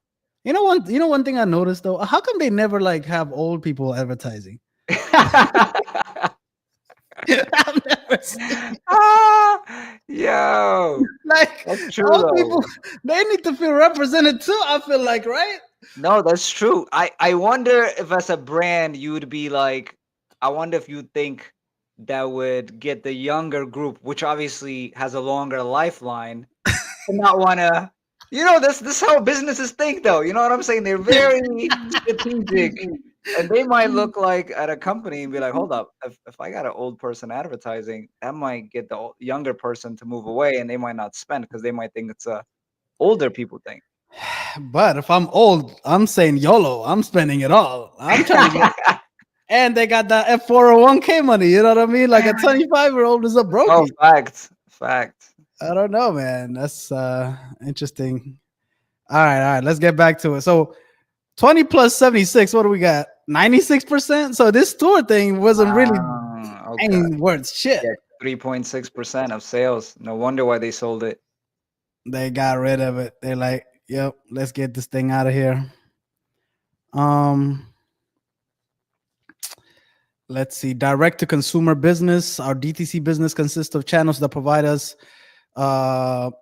One thing I noticed though, how come they never like have old people advertising? I've never seen. Yo, Like that's true old though. people, they need to feel represented too. I feel like, right? No, that's true. I wonder if as a brand you would be like, I wonder if you think that would get the younger group, which obviously has a longer lifeline, to not wanna. This is how businesses think though. You know what I'm saying? They're very strategic. And they might look like at a company and be like, hold up, if I got an old person advertising, that might get the younger person to move away and they might not spend because they might think it's a older people thing. But if I'm old, I'm saying YOLO. I'm spending it all. I'm trying to get. And they got the F401k money. You know what I mean? Like a 25-year-old is a Oh, brokey. fact. I don't know, man. That's interesting. All right. Let's get back to it. So 20 plus 76. What do we got? 96%. So this tour thing wasn't really Okay. worth shit. Yeah, 3.6% of sales. No wonder why they sold it. They got rid of it. They're like, yep, let's get this thing out of here. Let's see. Direct to consumer business. Our DTC business consists of channels that provide us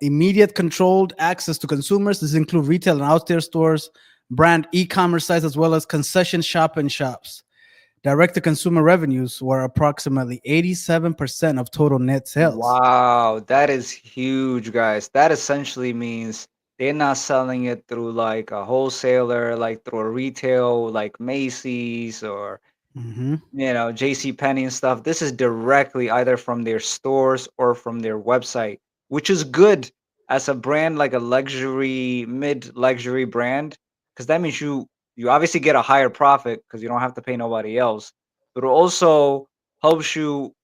immediate controlled access to consumers. This include retail and outdoor stores, brand e-commerce sites, as well as concession shops. Direct to consumer revenues were approximately 87% of total net sales. Wow, that is huge, guys. That essentially means they're not selling it through like a wholesaler, like through a retail, like Macy's or JC Penney and stuff. This is directly either from their stores or from their website. which is good as a brand, like a luxury, mid luxury brand, because that means you obviously get a higher profit because you don't have to pay nobody else, but it also helps you,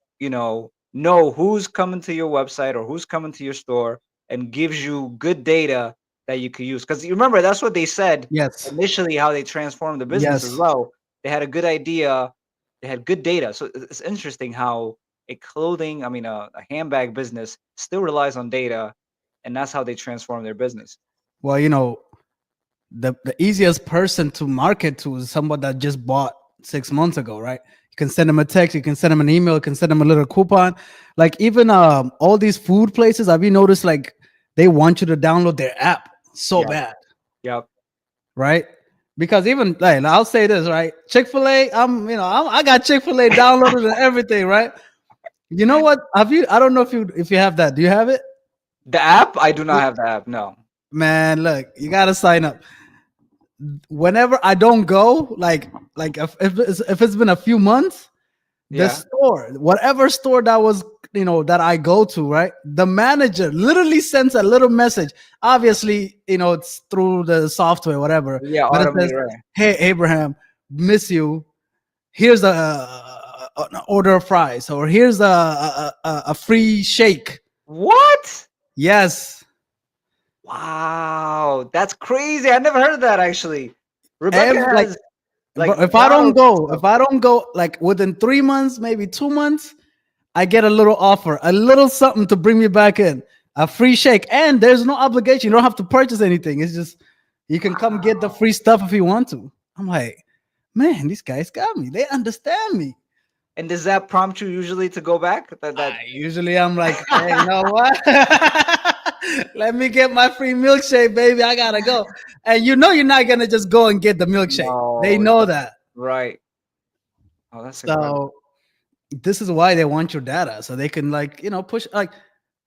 know who's coming to your website or who's coming to your store, and gives you good data that you could use. Because you remember that's what they said Yes. initially, how they transformed the business as Yes. well. They had a good idea, they had good data. So it's interesting how a clothing, I mean, a handbag business still relies on data, and that's how they transform their business. Well, the easiest person to market to is someone that just bought 6 months ago, right? You can send them a text, you can send them an email, you can send them a little coupon. Like even all these food places, have you noticed like they want you to download their app so Yep. bad, Yep. right? Because even like I'll say this, right? Chick-fil-A, I got Chick-fil-A downloaded and everything, right? You know what? Have you? I don't know if you have that. Do you have it? The app, I do not have the app. No. Man, look, you gotta sign up. Whenever I don't go, like if it's been a few months, the Yeah. store, whatever store that was, that I go to, right? The manager literally sends a little message. Obviously, it's through the software, whatever. Yeah. But it says, Automated, right? "Hey, Abraham, miss you. Here's an order of fries, or here's a free shake." What? Yes, Wow, that's crazy. I never heard of that actually. Rebecca every like, has like but if I don't McDonald's and go, stuff. like within 3 months, maybe 2 months, I get a little offer, a little something to bring me back in, a free shake, and there's no obligation. You don't have to purchase anything. It's just you can come get the Wow. free stuff if you want to. I'm like, man, these guys got me. They understand me. And does that prompt you usually to go back? That Usually I'm like, hey, you know what? Let me get my free milkshake, baby. I gotta go. And you're not gonna just go and get the milkshake. They no, know that. right. Oh, that's incredible. So this is why they want your data. So they can like, push like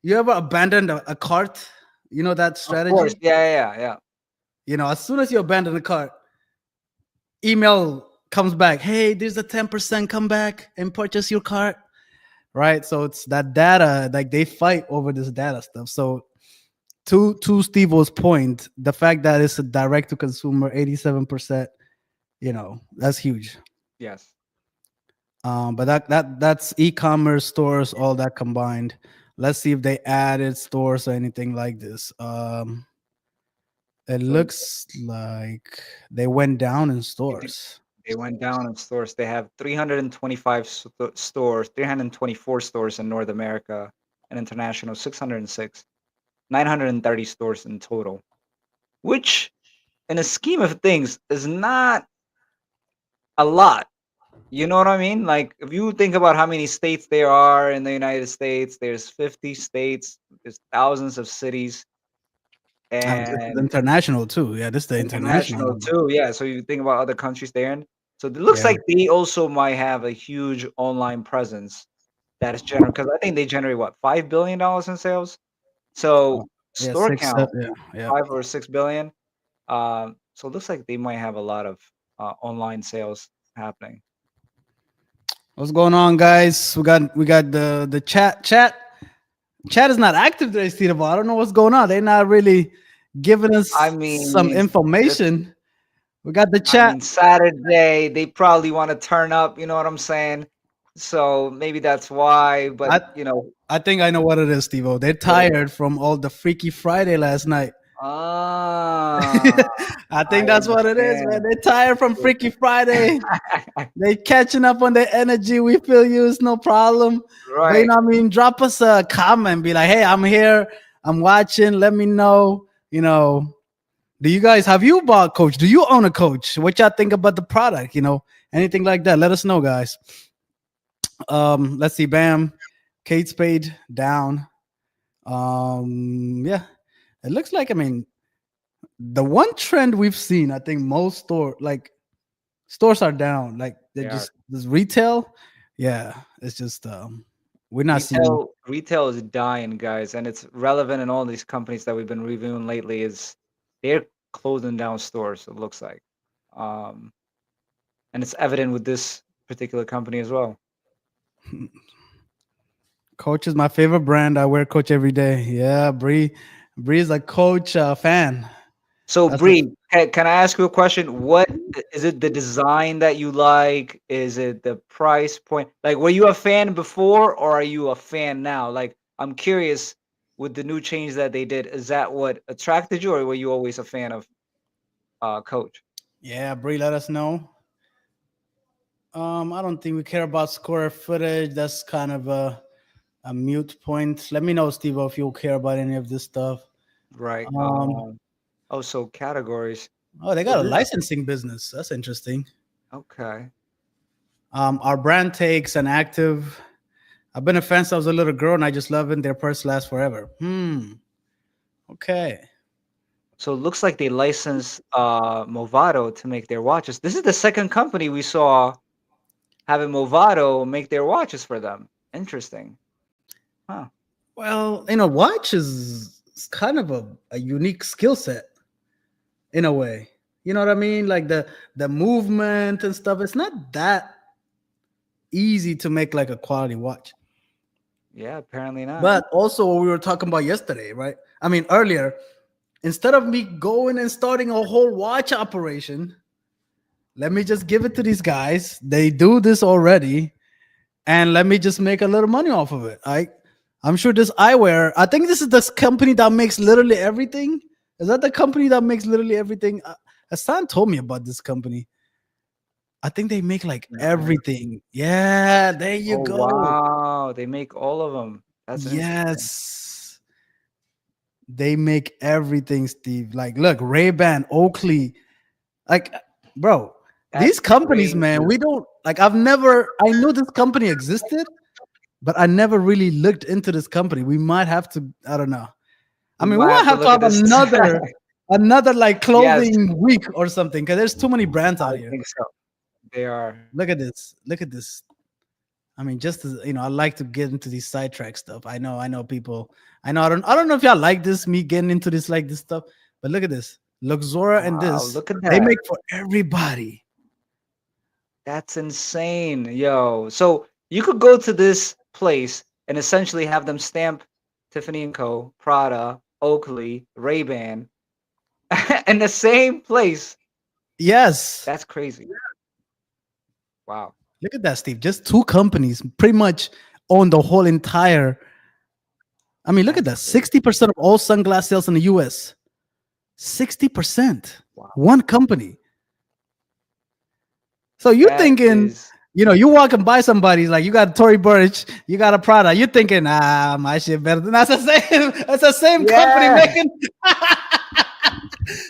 you ever abandoned a cart? You know that Of course. strategy? Yeah, yeah, yeah. As soon as you abandon the cart, email comes back. Hey, there's a 10% come back and purchase your cart. Right. So it's that data, like they fight over this data stuff. So to Steve-O's point, the fact that it's a direct to consumer, 87%, that's huge. Yes. But that's e-commerce stores, all that combined. Let's see if they added stores or anything like this. It So looks like they went down in they stores. they went down in stores. They have 325 stores, 324 stores in North America, and international 606, 930 stores in total, which in a scheme of things is not a lot. You know what I mean? Like if you think about how many states there are in the United States, there's 50 states, there's thousands of cities, This is and international too. Yeah, this is the international international number. too. Yeah, so you think about other countries they're in. So it looks Yeah. like they also might have a huge online presence that is general, because I think they generate what, $5 billion in sales. Uh, So yeah, store six, count yeah, yeah. 5 or 6 billion. So it looks like they might have a lot of online sales happening. What's going on, guys? We got the chat is not active today, Steve. I don't know what's going on. They're not really giving I us some mean, it's information. We got the I chat. mean, Saturday, they probably want to turn up, you know what I'm saying? So maybe that's why, but I I think I know what it is, Steve. They're what is it? tired from all the Freaky Friday last night. Ah, I I think that's what it is, man. understand. They're tired from Freaky Friday. They catching up on their energy. We feel you. It's no problem. But Right. I mean, drop us a comment. Be like, hey, I'm here. I'm watching. Let me know. Do you guys have you bought Coach? Do you own a Coach? What y'all think about the product? Anything like that? Let us know, guys. Let's see. Bam, Kate Spade down. Yeah, it looks like. I mean, the one trend we've seen. I think most stores are down. Like they're They are. just this retail. Yeah, it's just we're not seeing. Retail is dying, guys, and it's relevant in all these companies that we've been reviewing lately. Is they're closing down stores, it looks like. Um, and it's evident with this particular company as well. Coach is my favorite brand. I wear Coach every day. Yeah, Bree is a Coach fan. So That's the Bree, can I ask you a question? What is it? The design that you like? Is it the price point? Like, were you a fan before, or are you a fan now? Like, I'm curious with the new change that they did. Is that what attracted you, or were you always a fan of Coach? yeah, Bree. Let us know. I don't think we care about square footage. That's kind of a mute point. Let me know, Steve, if you care about any of this stuff. Right. Um, Oh, so categories. oh, they So got a this, licensing business. That's interesting. okay. Our brand takes an active. I've been a fan since I was a little girl, and I just love it. Their purse lasts forever. Okay. So it looks like they licensed Movado to make their watches. This is the second company we saw having Movado make their watches for them. Interesting. Huh. Well, watch is kind of a unique skill set in a way. You know what I mean? Like the movement and stuff. It's not that easy to make like a quality watch. Yeah, apparently not. But also what we were talking about yesterday, right? I mean earlier, instead of me going and starting a whole watch operation, let me just give it to these guys. They do this already, and let me just make a little money off of it. I'm sure this eyewear. I think this is this company that makes literally everything. Is that the company that makes literally everything? Hassan told me about this company. I think they make like No. everything. Yeah, there you Oh, go. wow. They make all of them. That's interesting. Yes, they make everything, Steve. Like, look, Ray-Ban, Oakley. Like, bro, these That's companies, man, crazy. we don't like. I knew this company existed, but I never really looked into this company. We might have to. I don't know. I We mean, we might might have to have to look at have this. another like Yes, clothing week or something because there's too many brands I out here. think so. They are. Look at this. Look at this. I mean, just as I like to get into these sidetrack stuff. I know people. I don't know if y'all like this, me getting into this like this stuff, but look at this. Luxora and Wow, this, look at they that. make for everybody. That's insane. Yo. So you could go to this place and essentially have them stamp Tiffany and Co., Prada, Oakley, Ray-Ban in the same place. Yes. That's crazy. Wow. Look at that, Steve. Just two companies pretty much own the whole entire. I mean, look at That's that. crazy. 60% of all sunglass sales in the US. 60%. Wow. One company. So you're That thinking, is you walk and buy somebody, like you got Tory Burch, you got a Prada. You're thinking, my shit better. That's the same. That's the same company yeah. making.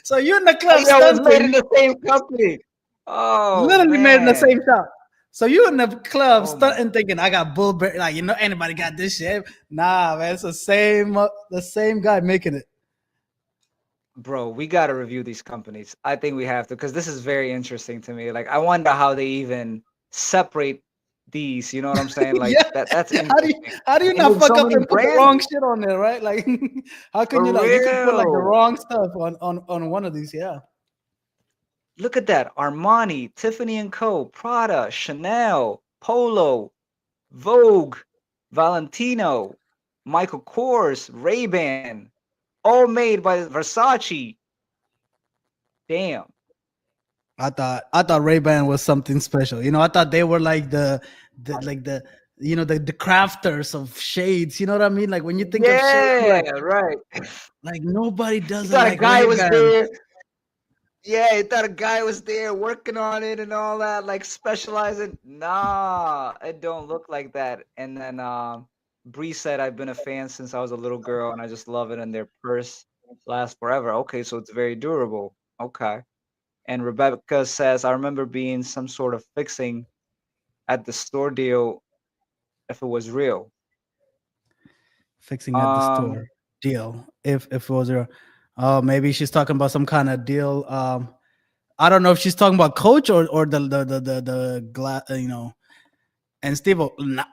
So you're in the club Yo, it was made in stunting, the same company. Oh literally made in the man. same shop. So you in the club Oh my stunting, thinking, I got Burberry. Like anybody got this shit? Nah, man, it's the same guy making it. bro, we gotta review these companies. I think we have to because this is very interesting to me. Like I wonder how they even separate these, you know what I'm saying? Like Yeah. that's How do you interesting. how do you And not with fuck so up many and put the brands wrong shit on there, right? Like how can you for not? You could put like the real. wrong stuff on one of these, yeah. Look at that. Armani, Tiffany and Co., Prada, Chanel, Polo, Vogue, Valentino, Michael Kors, Ray-Ban, all made by Versace. Damn. I thought Ray-Ban was something special. I thought they were like the like the crafters of shades. You know what I mean? Like when you think of shades, Yeah, right. like nobody You does it thought a like guy was Ray-Ban. there. Yeah, you thought a guy was there working on it and all that, like specializing. Nah, it don't look like that. And then Bree said, I've been a fan since I was a little girl and I just love it and their purse lasts forever. Okay, so it's very durable. Okay. And Rebecca says, I remember being some sort of fixing at the store deal if it was real. Fixing at the Um, store deal. If it was her, oh, maybe she's talking about some kind of deal. I don't know if she's talking about Coach or the glass. And Steve,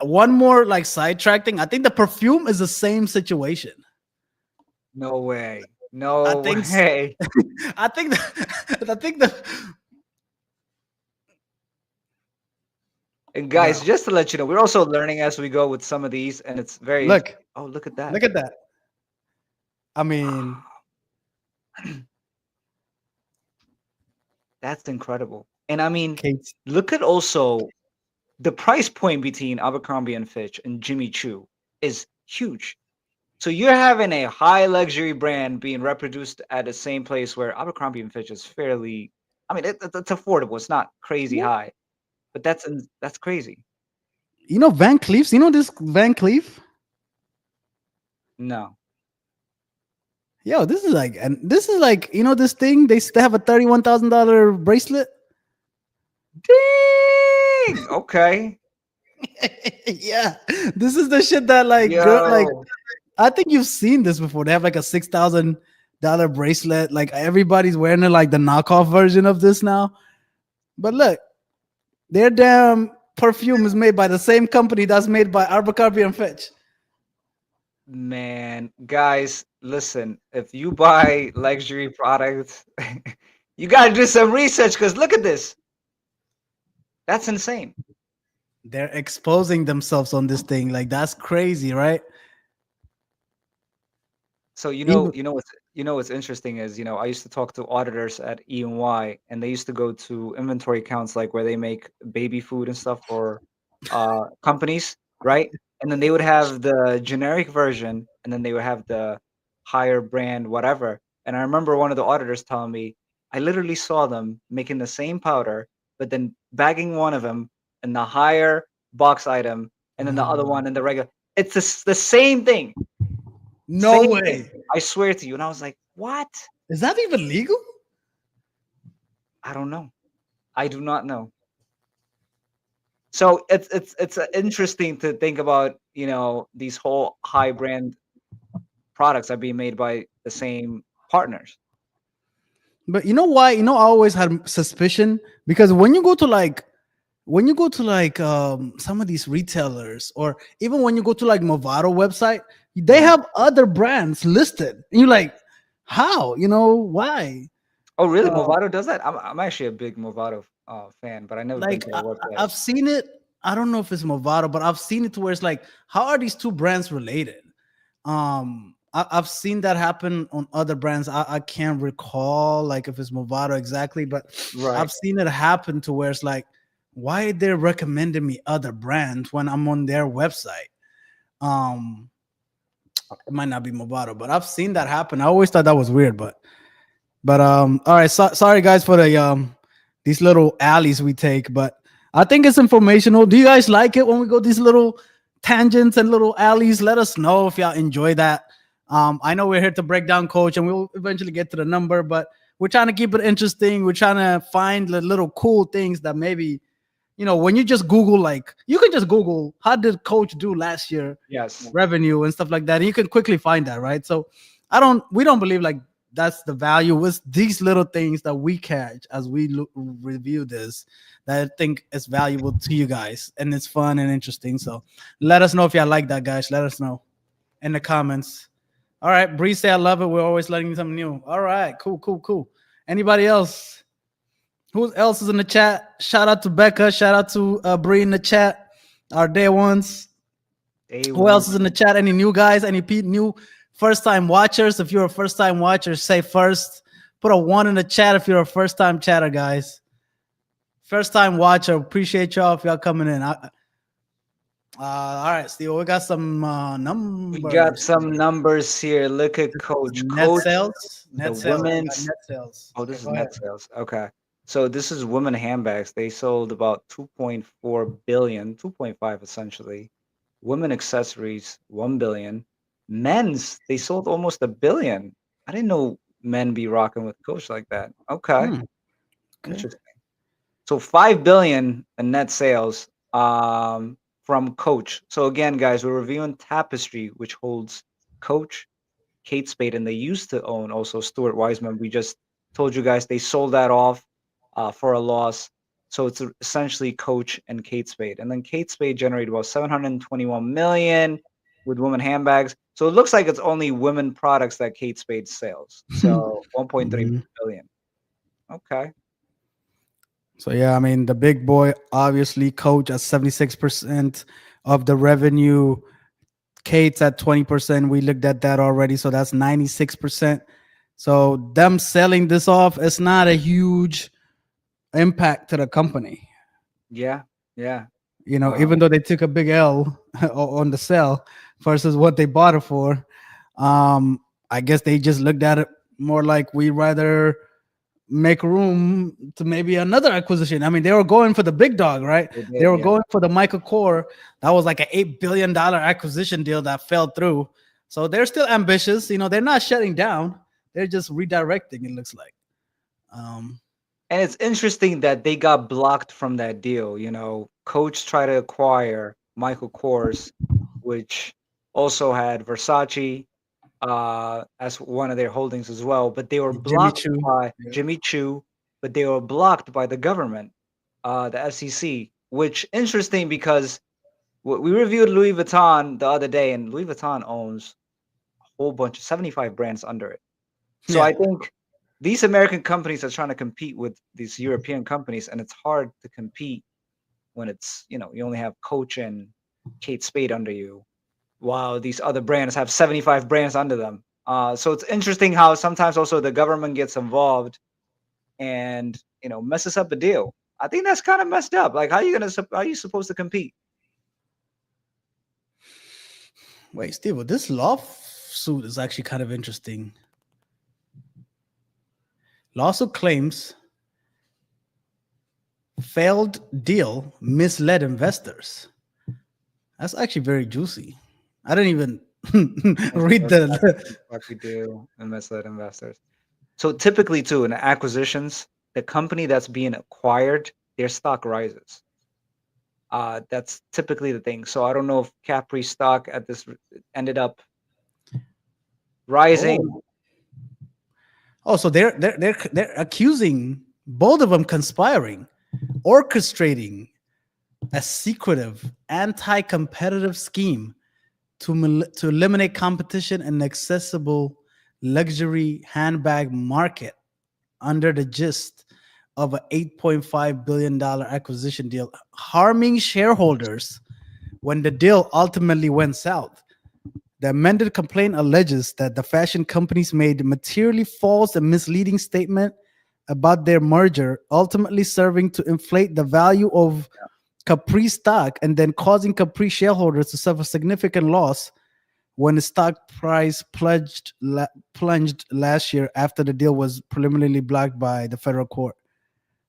one more like sidetrack thing. I think the perfume is the same situation. no way. I No think way. I think the, I think the And guys, Bro, just to let you know, we're also learning as we go with some of these, and it's very look, oh, look at that. look at that. I mean, That's incredible. And I mean, Kate. look at also the price point between Abercrombie and Fitch and Jimmy Choo is huge. So you're having a high luxury brand being reproduced at the same place where Abercrombie and Fitch is fairly, I mean, it's affordable. It's not crazy high, but that's crazy. You know Van Cleef's? You know this Van Cleef? No. Yo, this is like, and this is like, you know, this thing. They have a $31,000 bracelet. Ding! Okay. Yeah, this is the shit that like girl, like Yo. I think you've seen this before. They have like a $6,000 bracelet. Like everybody's wearing it, like the knockoff version of this now. But look, their damn perfume is made by the same company that's made by Abercrombie and Fitch. Man, guys, listen, if you buy luxury products, you got to do some research because look at this. That's insane. They're exposing themselves on this thing. Like that's crazy, right? So Even what's interesting is, I used to talk to auditors at E&Y, and they used to go to inventory accounts like where they make baby food and stuff for companies, right? And then they would have the generic version, and then they would have the higher brand whatever. And I remember one of the auditors telling me, I literally saw them making the same powder, but then bagging one of them in the higher box item, and then the other one in the regular. It's the same thing. no Same thing. way. I swear to you. And I was like, what? Is that even legal? I don't know. I do not know. So it's interesting to think about, these whole high brand products are being made by the same partners. But you know why? You know, I always had suspicion because when you go to like some of these retailers, or even when you go to like Movado website, they Mhm. have other brands listed. And you're like, how? You know, why? Oh, really? Uh, Movado does that? I'm actually a big Movado fan, but I never been like to their website. I've seen it. I don't know if it's Movado, but I've seen it to where it's like, how are these two brands related? I've seen that happen on other brands. I can't recall like if it's Movado exactly, but Right. I've seen it happen to where it's like, why are they recommending me other brands when I'm on their website? Um, it might not be Movado, but I've seen that happen. I always thought that was weird, but all right. Sorry guys for the these little alleys we take, but I think it's informational. Do you guys like it when we go these little tangents and little alleys? Let us know if y'all enjoy that. I know we're here to break down coach, and we'll eventually get to the number, but we're trying to keep it interesting. We're trying to find the little cool things that maybe, when you just Google, like you can just Google how did coach do last year, Yes. revenue and stuff like that, and you can quickly find that, right? So we don't believe like that's the value. Was these little things that we catch as we review this that I think is valuable to you guys, and it's fun and interesting. So let us know if y'all like that, guys. Let us know in the comments. All right, Bree say I love it. We're always learning something new. All right, cool. Anybody else? Who else is in the chat? Shout out to Becca. Shout out to Bree in the chat. Our day ones. Day Who else one. is in the chat? Any new guys? Any new first time watchers? If you're a first time watcher, say first. Put a one in the chat if you're a first time chatter, guys. First time watcher. Appreciate y'all if y'all coming in. All right, Steve. We got some We got numbers. some numbers here. Look at Coach. Net Coach, sales. the Net sales. We got women's. net sales. Oh, Okay, this is go ahead. net sales. Okay. So this is women handbags. They sold about 2.4 billion, 2.5 essentially. Women accessories, 1 billion. Men's, they sold almost a billion. I didn't know men be rocking with Coach like that. Okay. Hmm, okay. Interesting. So 5 billion in net sales from Coach. So again, guys, we're reviewing Tapestry, which holds Coach, Kate Spade, and they used to own also Stuart Weitzman. We just told you guys they sold that off for a loss. So it's essentially Coach and Kate Spade. And then Kate Spade generated about 721 million with women handbags. So it looks like it's only women products that Kate Spade sells. So 1.3 Mhm. billion. Okay. So yeah, I mean the big boy obviously Coach at 76% of the revenue. Kate's at 20%. We looked at that already, so that's 96%. So them selling this off, it's not a huge impact to the company. Yeah, yeah. You know, Uh, even though they took a big L on the sell versus what they bought it for. I guess they just looked at it more like we rather make room to maybe another acquisition. I mean, they were going for the big dog, right? they They did, were yeah. going for the Michael Kors. That was like an $8 billion acquisition deal that fell through. So they're still ambitious. You know, they're not shutting down. They're just redirecting. It looks like. Um, And it's interesting that they got blocked from that deal. Coach tried to acquire Michael Kors, which also had Versace as one of their holdings as well, but they were Jimmy blocked Choo. by Yeah. Jimmy Choo, but they were blocked by the government, the FCC, which interesting because we reviewed Louis Vuitton the other day, and Louis Vuitton owns a whole bunch of 75 brands under it. So Yeah. I think these American companies are trying to compete with these European companies, and it's hard to compete when you only have Coach and Kate Spade under you, while these other brands have 75 brands under them. So it's interesting how sometimes also the government gets involved and messes up a deal. I think that's kind of messed up. Like, how are you supposed to compete? Wait, Steve, well, this lawsuit is actually kind of interesting. Lawsuit claims failed deal misled investors. That's actually very juicy. I didn't even read the. What we do and misled investors. So typically, too, in acquisitions, the company that's being acquired, their stock rises. That's typically the thing. So I don't know if Capri stock at this ended up rising. Oh, oh, so they're accusing both of them conspiring, orchestrating a secretive anti-competitive scheme to eliminate competition in the accessible luxury handbag market under the gist of a $8.5 billion acquisition deal, harming shareholders when the deal ultimately went south. The amended complaint alleges that the fashion companies made materially false and misleading statement about their merger, ultimately serving to inflate the value of Capri stock and then causing Capri shareholders to suffer significant loss when the stock price plunged last year after the deal was preliminarily blocked by the federal court.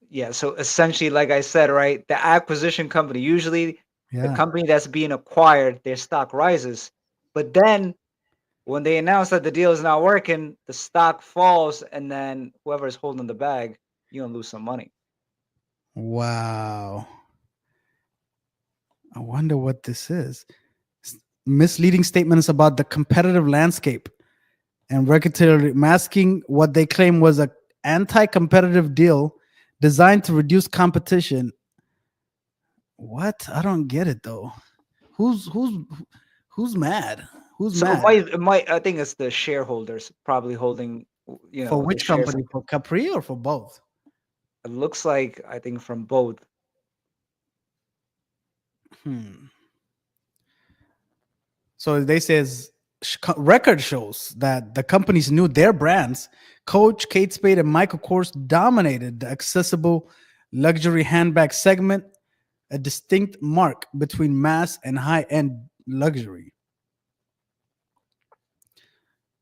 Yeah. So essentially, like I said, right, the acquisition company, usually the Yeah. company that's being acquired, their stock rises. But then when they announce that the deal is not working, the stock falls, and then whoever is holding the bag, you're gonna lose some money. Wow. I wonder what this is. Misleading statements about the competitive landscape and regulatory masking what they claim was a anti-competitive deal designed to reduce competition. What? I don't get it though. Who's mad? Who's So it mad? might, it might. I think it's the shareholders probably holding, For the which shares. company? For Capri or for both? It looks like I think from both. Hmm. So they says record shows that the companies knew their brands. Coach, Kate Spade, and Michael Kors dominated the accessible luxury handbag segment, a distinct mark between mass and high-end luxury.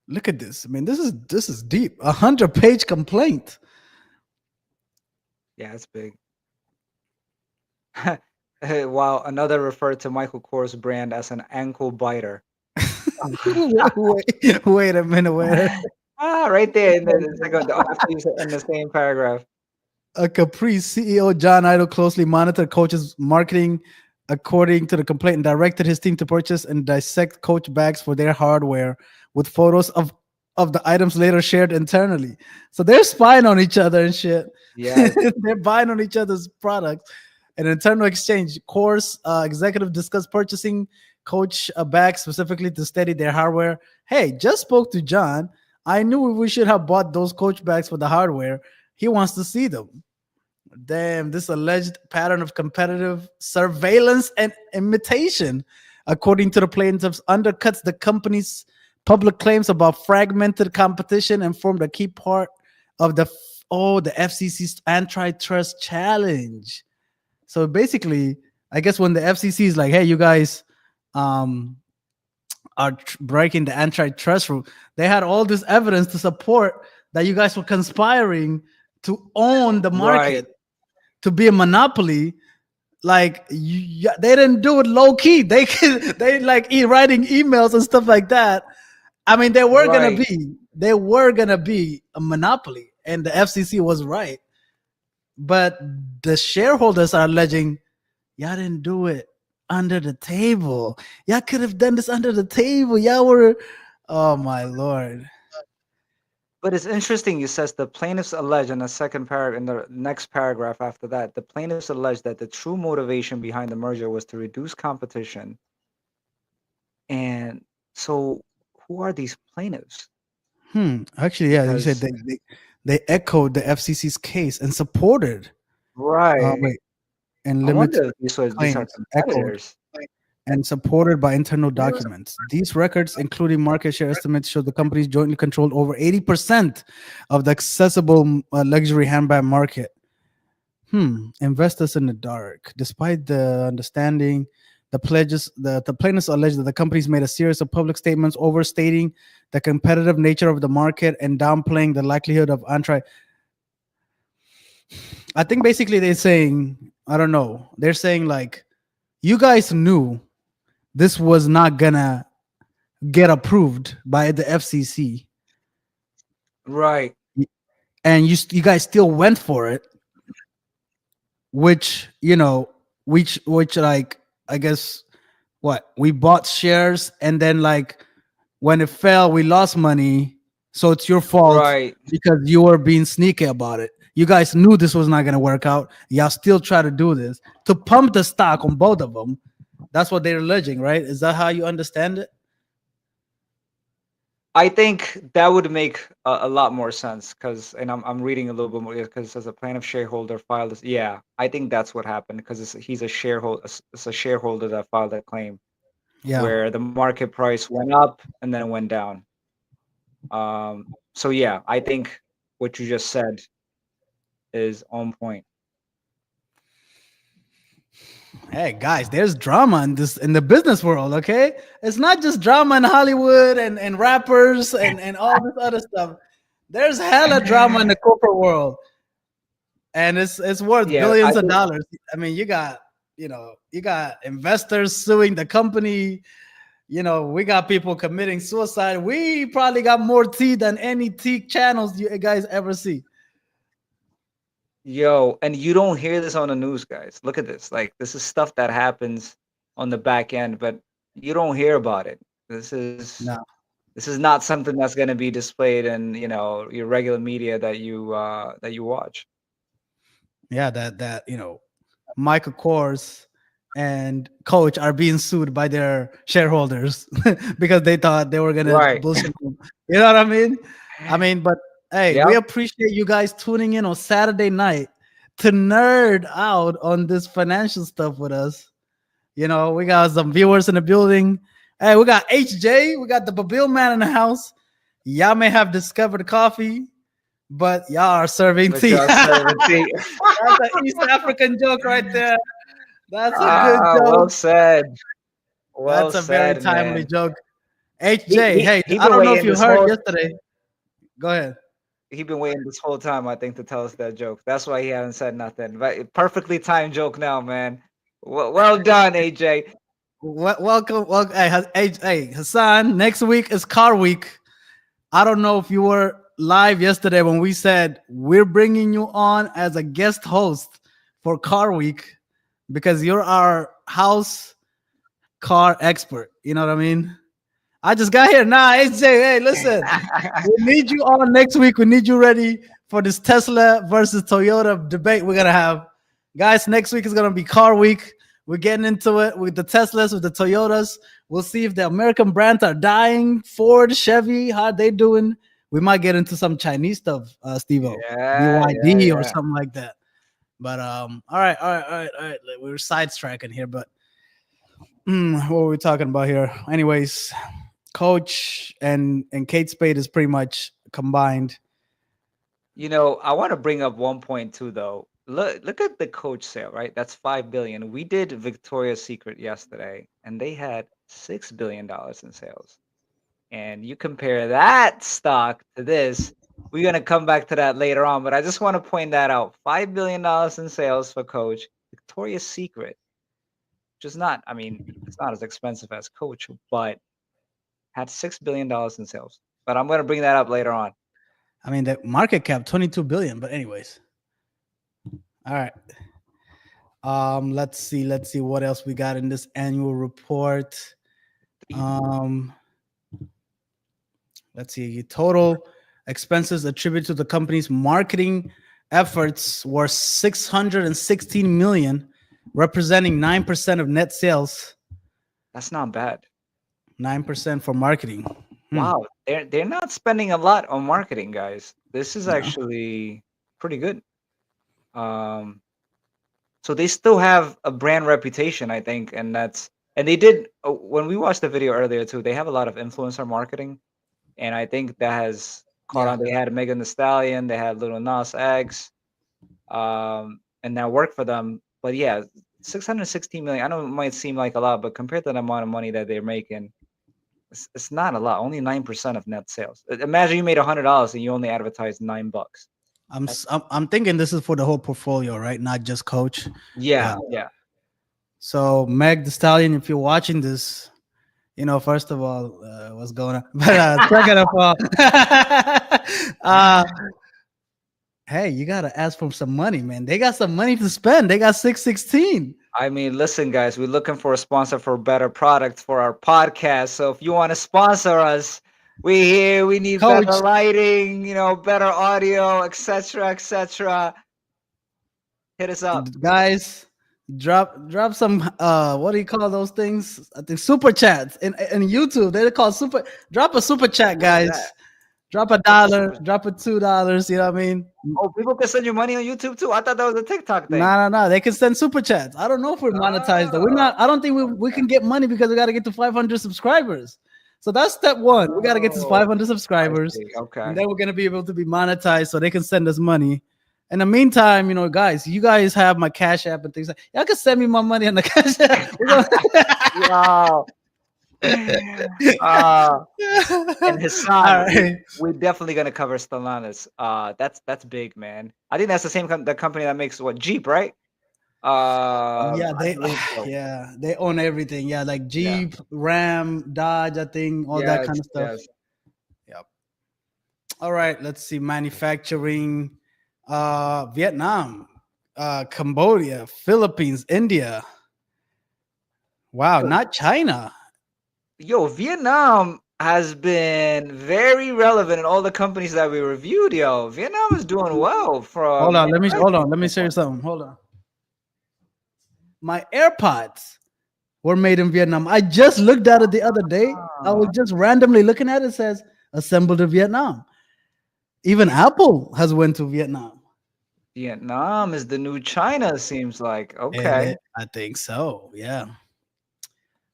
Look at this. I mean, this is deep. 100-page complaint. Yeah, it's big. While another referred to Michael Kors brand as an ankle biter. Wait a minute. Wait. Right there in the second, the other piece in the same paragraph. A Capri CEO John Idle closely monitored Coach's marketing, according to the complaint, and directed his team to purchase and dissect Coach bags for their hardware, with photos of the items later shared internally. So they're spying on each other and shit. Yeah, They're buying on each other's products. An internal exchange. Course executive discussed purchasing Coach a bag specifically to steady their hardware. Hey, just spoke to John. I knew we should have bought those Coach bags for the hardware. He wants to see them. Damn, this alleged pattern of competitive surveillance and imitation, according to the plaintiffs, undercuts the company's public claims about fragmented competition and formed a key part of the FCC's antitrust challenge. So basically, I guess when the FCC is like, "Hey, you guys um, are breaking the antitrust rule," they had all this evidence to support that you guys were conspiring to own the Right. market, to be a monopoly. Like they didn't do it low key. They like writing emails and stuff like that. I mean, Right. they were gonna be a monopoly, and the FCC was right. But the shareholders are alleging y'all didn't do it under the table. Y'all could have done this under the table. Y'all were, oh my lord. But it's interesting. You says the plaintiffs allege in the second paragraph, in the next paragraph after that, the plaintiffs allege that the true motivation behind the merger was to reduce competition. And so, who are these plaintiffs? Actually, yeah, you said Because they echoed the FCC's case and supported. right, Wait, and I limits wonder if these are claims echoed competitors. and supported by internal documents. These records, including market share estimates, show the companies jointly controlled over 80% of the accessible luxury handbag market. Investors in the dark. Despite the understanding, the plaintiffs allege that the companies made a series of public statements overstating the competitive nature of the market and downplaying the likelihood of antitrust. I think basically they're saying, I don't know, they're saying like, you guys knew this was not gonna get approved by the FCC, Right, and you guys still went for it, which which like I guess what we bought shares, and then like when it fell, we lost money, so it's your fault right. because you were being sneaky about it. You guys knew this was not gonna work out. Y'all still try to do this to pump the stock on both of them. That's what they're alleging, right? Is that how you understand it? I think that would make a lot more sense because, and I'm reading a little bit more because as a plaintiff shareholder filed this. Yeah, I think that's what happened because he's a shareholder. It's a shareholder that filed that claim Yeah. where the market price went up and then went down. So yeah, I think what you just said is on point. Hey guys, there's drama in the business world, okay? It's not just drama in Hollywood and rappers and all this other stuff. There's hella drama in the corporate world, and it's worth Yeah, I billions of think dollars. I mean, you got investors suing the company. We got people committing suicide. We probably got more tea than any tea channels you guys ever see. yo, and you don't hear this on the news, guys. Look at this. Like this is stuff that happens on the back end, but you don't hear about it. This is No. this is not something that's going to be displayed in your regular media that you watch. Yeah, that Michael Kors and Coach are being sued by their shareholders because they thought they were gonna Right. bullshit them. You know what I mean? But hey, we Yep. appreciate you guys tuning in on Saturday night to nerd out on this financial stuff with us. We got some viewers in the building. Hey, we got HJ, we got the Babil man in the house. Y'all may have discovered coffee, but y'all are serving But tea. y'all serving tea. That's an East African joke right there. That's a good Ah, well joke. said. Well That's a very said, timely man. joke. He HJ, he hey, he I been don't know if waiting you this heard whole yesterday. Go ahead. he been waiting this whole time, I think, to tell us that joke. That's why he hasn't said nothing. But perfectly timed joke now, man. Well done, AJ. Welcome. Hey, Hassan. Next week is car week. I don't know if you were live yesterday when we said we're bringing you on as a guest host for car week because you're our house car expert. You know what I mean? I just got here. Nah, HJ, hey, listen. We need you on next week. We need you ready for this Tesla versus Toyota debate we're gonna have. Guys, next week is gonna be car week. We're getting into it with the Teslas, with the Toyotas. We'll see if the American brands are dying. Ford, Chevy, how they doing? We might get into some Chinese stuff, Steve-O. Yeah, yeah, BYD or yeah. something like that. But all right, all right, all right, all right. We're sidetracking here, but what were we talking about here? Anyways, Coach and Kate Spade is pretty much combined. I want to bring up one point too, though. Look at the Coach sale, right? That's 5 billion. We did Victoria's Secret yesterday, and they had $6 billion in sales. And you compare that stock to this, we're gonna come back to that later on. But I just want to point that out: $5 billion in sales for Coach. Victoria's Secret, which is not, I mean, it's not as expensive as Coach, but had $6 billion in sales. But I'm gonna bring that up later on. I mean, the market cap 22 billion. But anyways, all right. Let's see what else we got in this annual report. Um, let's see. Total expenses attributed to the company's marketing efforts were 616 million, representing 9% of net sales. That's not bad. 9% for marketing. Wow, they're not spending a lot on marketing, guys. This is No. actually pretty good. So they still have a brand reputation, I think, and they did when we watched the video earlier too. They have a lot of influencer marketing, and I think that has caught Yeah. on. They had Megan Thee Stallion, they had Little Nas X, and that worked for them. But yeah, 616 million. I know it might seem like a lot, but compared to the amount of money that they're making, it's not a lot. Only 9% of net sales. Imagine you made $100 and you only advertised $9. I'm thinking this is for the whole portfolio, right? Not just Coach. Yeah, yeah. So Meg the Stallion, if you're watching this, first of all, what's going on? But second of all, hey, you gotta ask for some money, man. They got some money to spend. They got 616. I mean, listen, guys, we're looking for a sponsor for better products for our podcast. So if you want to sponsor us, we here. We need Coach. better lighting, better audio, etc., etc. Hit us up. Guys. Drop some what do you call those things? I think super chats in YouTube. They're called super. Drop a super chat, guys. Drop $1, drop $2. You know what I mean? Oh, people can send you money on YouTube too. I thought that was a TikTok thing. No. They can send super chats. I don't know if we're monetized though. We're not. I don't think we can get money because we got to get to 500 subscribers. So that's step one. We got to get to 500 subscribers. Okay. And then we're gonna be able to be monetized, so they can send us money. In the meantime, guys, you guys have my Cash App and things like y'all can send me my money on the Cash App. Wow. And Hassan, we're definitely gonna cover Stellantis. That's big, man. I think that's the same the company that makes what, Jeep, right? They own everything. Yeah, like Jeep, Ram, Dodge, I think, all that kind of stuff. Yes. Yep. All right, let's see. Manufacturing, Vietnam, Cambodia, Philippines, India. Wow, not China. Yo, Vietnam has been very relevant in all the companies that we reviewed. Yo, Vietnam is doing well. Hold on, let me say something. Hold on. My AirPods were made in Vietnam. I just looked at it the other day. I was just randomly looking at it. It says assembled in Vietnam. Even Apple has went to Vietnam. Vietnam is the new China, seems like. Okay. I think so. Yeah.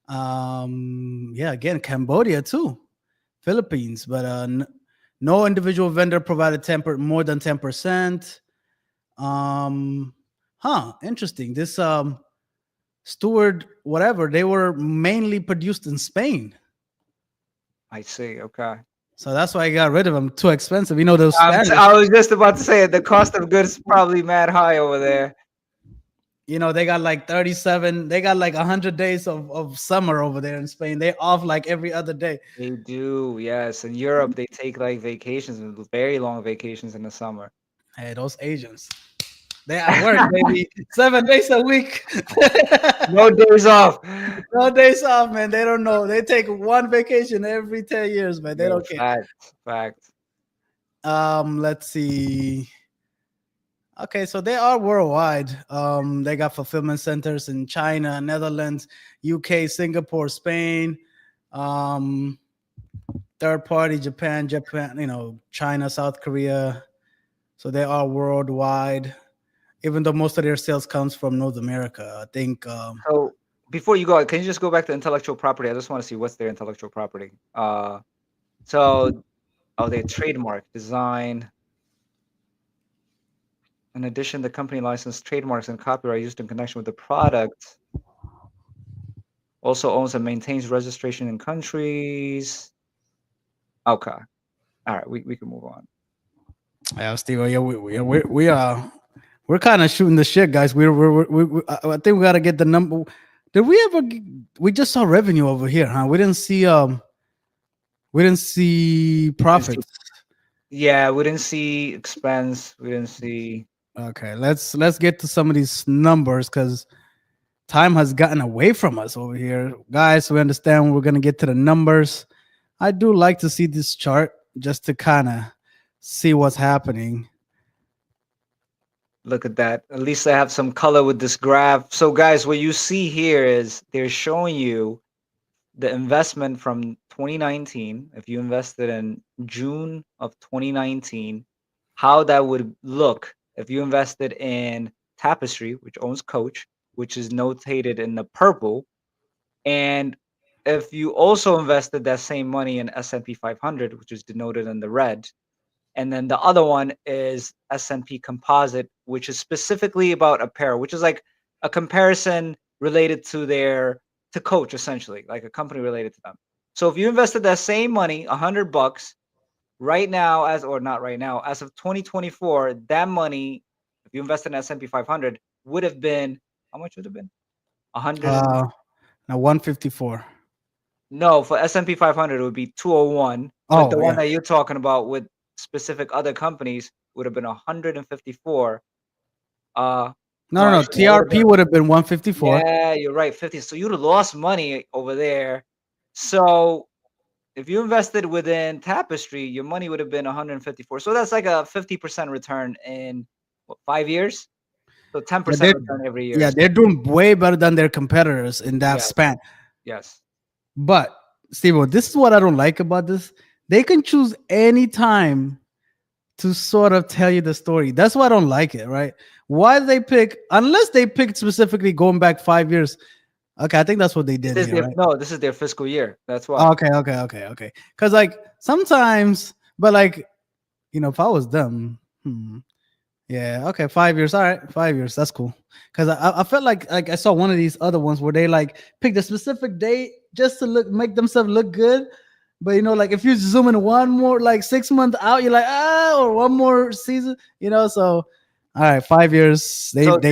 Again, Cambodia too, Philippines, but no individual vendor provided more than 10%. Interesting. This Steward, whatever, they were mainly produced in Spain. I see. Okay. So that's why I got rid of them. Too expensive. Those. I was just about to say it. The cost of goods is probably mad high over there. They got like 37. They got like 100 days of summer over there in Spain. They're off like every other day. They do, yes. In Europe, they take like vacations, very long vacations in the summer. Hey, those Asians. They at work, baby. 7 days a week. No days off. No days off, man. They don't know. They take one vacation every 10 years, man. They don't care. Fact. Let's see. Okay, so they are worldwide. They got fulfillment centers in China, Netherlands, UK, Singapore, Spain. Third party, Japan, China, South Korea. So they are worldwide. even though most of their sales comes from North America. I think So before you go, can you just go back to intellectual property? I just want to see what's their intellectual property. So they trademark design. In addition, the company licensed trademarks and copyright used in connection with the product. Also owns and maintains registration in countries. Okay. All right, we can move on. yeah, Steve, yeah, we're kind of shooting the shit, guys. I think we gotta get the number. Did we ever? We just saw revenue over here, huh? We didn't see profits. Yeah, we didn't see expense. We didn't see. Okay, let's get to some of these numbers because time has gotten away from us over here, guys. We understand we're gonna get to the numbers. I do like to see this chart just to kind of see what's happening. Look at that. At least I have some color with this graph. So, guys, what you see here is they're showing you the investment from 2019. If you invested in June of 2019, how that would look if you invested in Tapestry, which owns Coach, which is notated in the purple, and if you also invested that same money in S&P 500, which is denoted in the red, and then the other one is S&P Composite, which is specifically about apparel, which is like a comparison related to to Coach, essentially, like a company related to them. So if you invested that same money, $100 right now, or not right now, as of 2024, that money, if you invested in S&P 500, would have been, how much would have been? 100 and Now 154. no, for S&P 500 it would be 201, but the Oh one yeah. that you're talking about with specific other companies would have been 154. No, No. actually, that would have TRP been, would have been 154. yeah, you're right, 50. So you'd have lost money over there. So if you invested within Tapestry, your money would have been 154. So that's like a 50% return in what, 5 years? So Yeah, 10% return every year. yeah, they're doing way better than their competitors in that Yes, span. yes. But Steve, this is what I don't like about this. They can choose any time to sort of tell you the story. That's why I don't like it, right? Why they pick, unless they picked specifically going back 5 years. Okay, I think that's what they This did is here, their right? no, this is their fiscal year. That's why. Okay. Because like sometimes, but like if I was them, yeah, okay, 5 years, all right, 5 years, that's cool. Because I felt like I saw one of these other ones where they like picked a specific date just to make themselves look good. But like if you zoom in one more like 6 months out, you're like or one more season, So all right, 5 years. They So they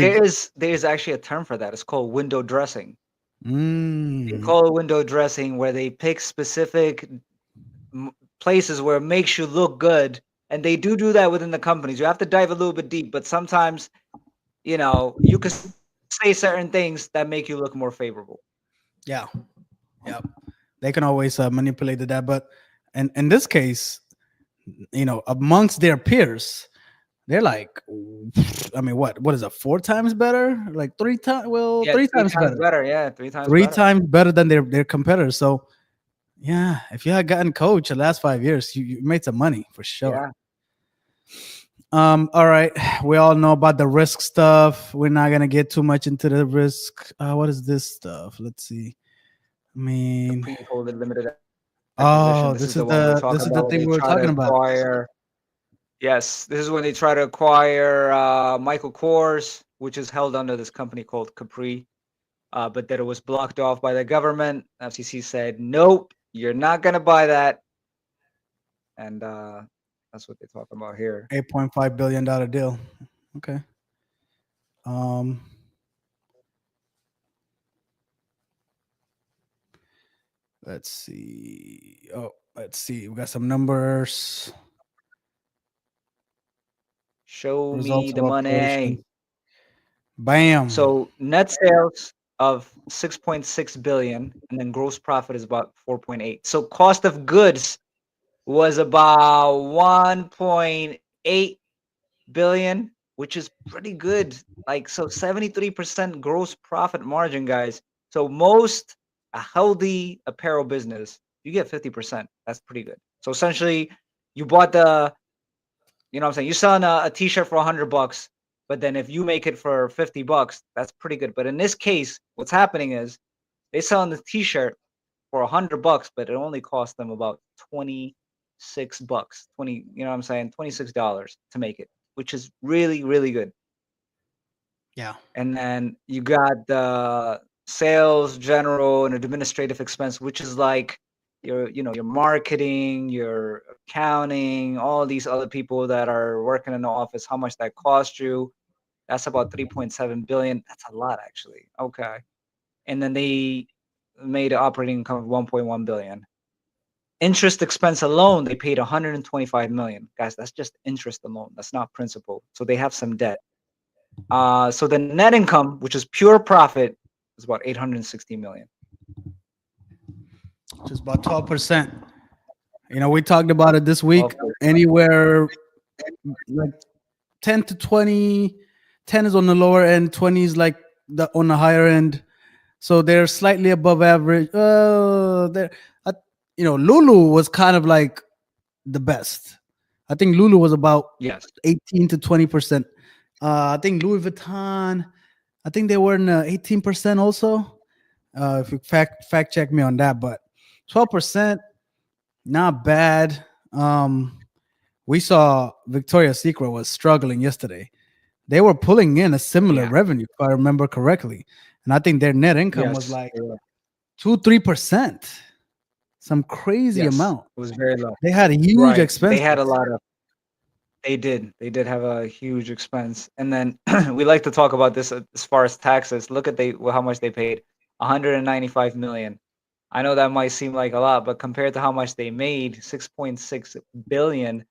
there is actually a term for that. It's called window dressing. They mm, call it window dressing, where they pick specific places where it makes you look good, and they do that within the companies. You have to dive a little bit deep, but sometimes you could say certain things that make you look more favorable. yeah, yeah. They can always manipulate that, but in this case, amongst their peers, they're like, I mean, what is it? 4 times better? Like 3 times? Well, Yeah, three three times times better. better. Yeah, three times Three better. times better than their competitors. So yeah, if you had gotten coach the last 5 years, you made some money for sure. Yeah. All right. We all know about the risk stuff. We're not gonna get too much into the risk. What is this stuff? Let's see. I mean, Pre-folded limited acquisition. oh, This is the one we're talking this is the about when thing they we were try to talking about. acquire. Yes, this is when they try to acquire Michael Kors, which is held under this company called Capri, but that it was blocked off by the government. FCC said, "Nope, you're not gonna buy that," and that's what they're talking about here. $8.5 billion deal. Okay. Um, let's see. Oh, let's see. We got some numbers. Show me Results the of operations. money. Bam. So net sales of 6.6 billion, and then gross profit is about 4.8. So cost of goods was about 1.8 billion, which is pretty good. Like, so 73% gross profit margin, guys. So a healthy apparel business, you get 50%. That's pretty good. So essentially, you bought you know what I'm saying? You're selling a t-shirt for $100. But then if you make it for $50, that's pretty good. But in this case, what's happening is they selling the T-shirt for $100, but it only cost them about $26. 20, you know what I'm saying? $26 to make it, which is really, really good. Yeah. And then you got the sales, general, and administrative expense, which is like your marketing, your accounting, all these other people that are working in the office, how much that cost you. That's about 3.7 billion. That's a lot, actually. Okay. And then they made an operating income of 1.1 billion. Interest expense alone, they paid 125 million. Guys, that's just interest alone. That's not principal. So they have some debt. So the net income, which is pure profit, is about 860 million. Just about 12%. You know, we talked about it this week. 12%. Anywhere like 10 to 20. 10 is on the lower end, 20 is like on the higher end. So they're slightly above average. Lulu was kind of like the best. I think Lulu was about Yes. 18 to 20%. I think Louis Vuitton, I think they were in 18% also. If you fact check me on that, but 12%, not bad. We saw Victoria's Secret was struggling yesterday. They were pulling in a similar revenue, if I remember correctly. And I think their net income was like 2-3%. Some crazy amount. It was very low. They had a huge expense. They had a lot of. They did have a huge expense. And then we like to talk about this as far as taxes. Look at how much they paid. 195 million. I know that might seem like a lot, but compared to how much they made, 6.6 billion,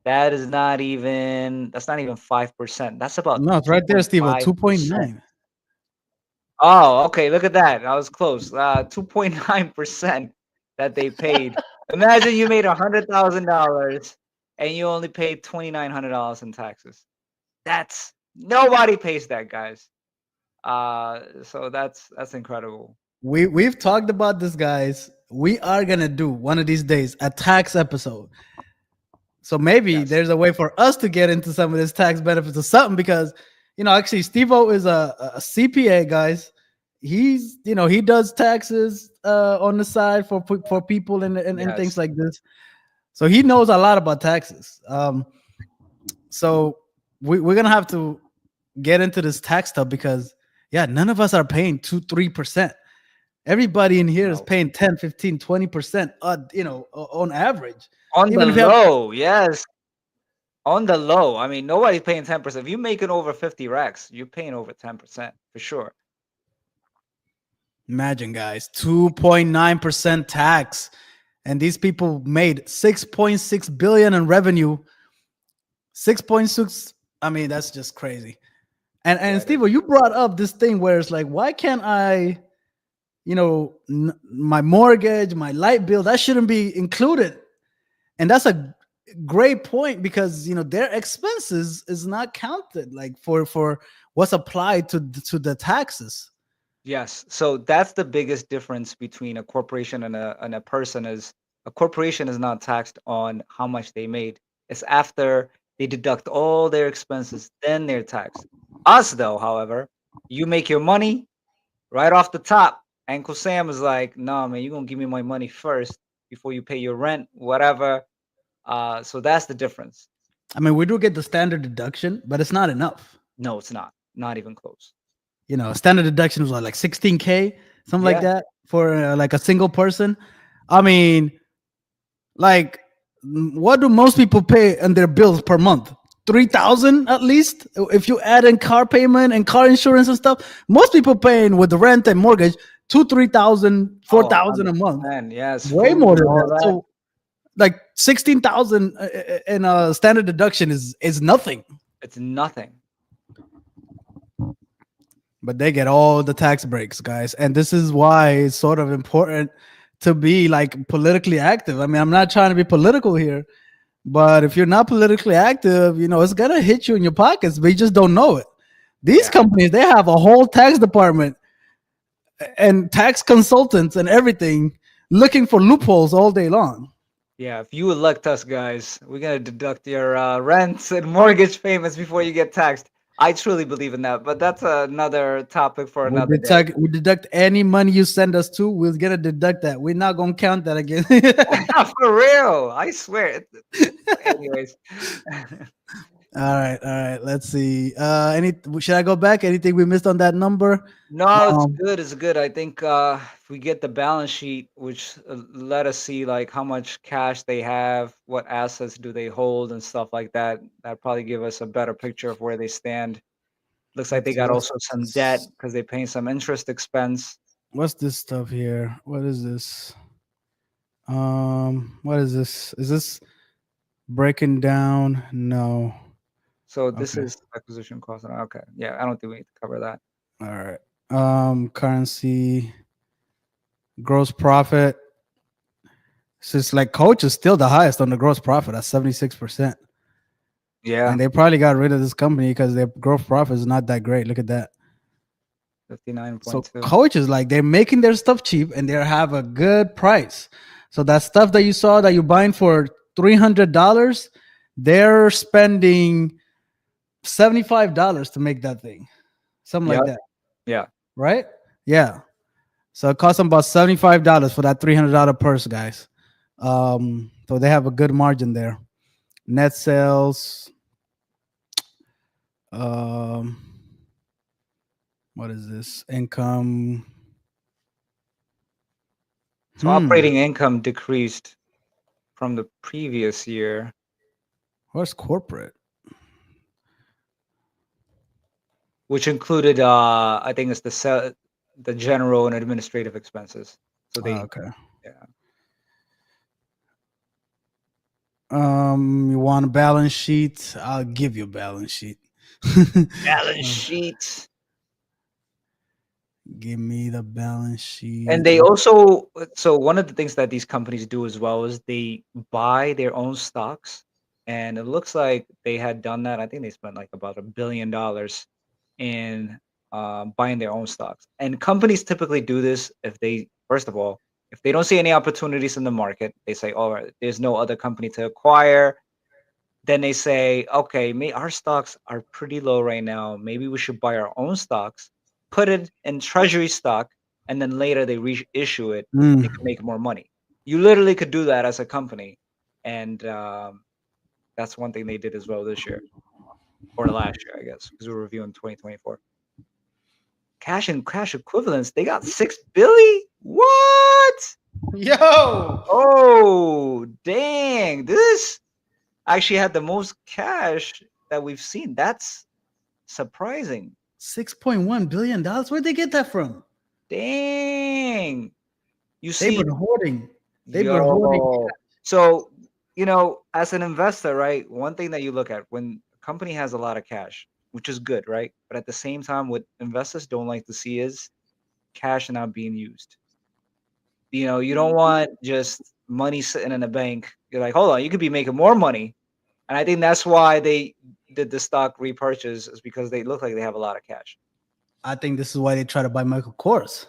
that's not even 5%. That's about No, it's right there, Steve. 2.9. Oh, okay. Look at that. I was close. 2.9% that they paid. Imagine you made $100,000 and you only paid $2,900 in taxes. That's nobody pays that, guys. So that's incredible. We've talked about this, guys. We are gonna do one of these days a tax episode. So maybe there's a way for us to get into some of this tax benefits or something, because actually Steve-O is a CPA, guys. He does taxes on the side for people and things like this. So he knows a lot about taxes. So we're gonna have to get into this tax stuff, because none of us are paying 2-3%. Everybody in here is paying 10, 15, 20%, on average. On the low, yes. On the low. I mean, nobody's paying 10%. If you're making over 50 racks, you're paying over 10% for sure. Imagine, guys, 2.9% tax. And these people made 6.6 billion in revenue. 6.6. I mean, that's just crazy. And Steve, you brought up this thing where it's like, why can't I, my mortgage, my light bill, that shouldn't be included. And that's a great point, because their expenses is not counted like for what's applied to the taxes. Yes. So that's the biggest difference between a corporation and a person. Is a corporation is not taxed on how much they made. It's after they deduct all their expenses, then they're taxed. Us, though, however, you make your money right off the top. Uncle Sam is like, "No, man, you're gonna give me my money first before you pay your rent, whatever." So that's the difference. I mean, we do get the standard deduction, but it's not enough. No, it's not. Not even close. Standard deduction was like 16K, something like that for like a single person. I mean, like, what do most people pay on their bills per month? 3,000 at least. If you add in car payment and car insurance and stuff, most people paying with the rent and mortgage 2,000-3,000, 4,000 a month. Yes, way more than that. So, like 16,000 in a standard deduction is nothing. It's nothing. But they get all the tax breaks, guys, and this is why it's sort of important to be like politically active. I mean, I'm not trying to be political here, but if you're not politically active, it's gonna hit you in your pockets, but you just don't know it. These companies, they have a whole tax department and tax consultants and everything looking for loopholes all day long. Yeah, if you elect us, guys, we're gonna deduct your rents and mortgage payments before you get taxed. I truly believe in that, but that's another topic for We another day. deduct we deduct any money you send us to. We're gonna deduct that. We're not gonna count that again. For real, I swear. Anyways, All right. Let's see. Any should I go back? Anything we missed on that number? no, it's Um, good. It's good. I think if we get the balance sheet, which let us see like how much cash they have, what assets do they hold, and stuff like that. That probably give us a better picture of where they stand. Looks like they let's see. got also some debt because they're paying some interest expense. What's this stuff here? What is this? What is this? Is this breaking down? No. So this Okay. is acquisition cost. Okay, yeah, I don't think we need to cover that. All right. Currency, gross profit. So it's like Coach is still the highest on the gross profit at 76%. Yeah, And they probably got rid of this company because their gross profit is not that great. Look at that. So 59.2. Coach is like they're making their stuff cheap and they have a good price. So that stuff that you saw that you're buying for $300, they're spending $75 to make that thing. Something Yeah, like that, yeah. right? Yeah. So it costs them about $75 for that $300 purse, guys. So they have a good margin there. Net sales. Um, what is this? Income. So operating income decreased from the previous year. Where's corporate? Which included I think it's the general and administrative expenses. So they Okay. yeah. You want a balance sheet? I'll give you a balance sheet. Balance sheet. Give me the balance And sheet. they also so one of the things that these companies do as well is they buy their own stocks. And it looks like they had done that. I think they spent like about $1 billion in buying their own stocks. And companies typically do this if they, first of all, if they don't see any opportunities in the market, they say, "All right, there's no other company to acquire." Then they say, "Okay, our stocks are pretty low right now. Maybe we should buy our own stocks, put it in treasury stock, and then later they reissue it. They Mm, can make more money." You literally could do that as a company, and that's one thing they did as well this year or last year, I guess, because we're reviewing 2024. Cash and cash equivalents, they got 6 billion. What? Yo, Oh, dang. This actually had the most cash that we've seen. That's surprising. $6.1 billion. Where'd they get that from? Dang. You They've see, been hoarding. They've been hoarding. yo. So, as an investor, right? One thing that you look at when a company has a lot of cash, which is good, right? But at the same time, what investors don't like to see is cash not being used. You don't want just money sitting in a bank. You're like, hold on, you could be making more money. And I think that's why they did the stock repurchase is because they look like they have a lot of cash. I think this is why they try to buy Michael Kors.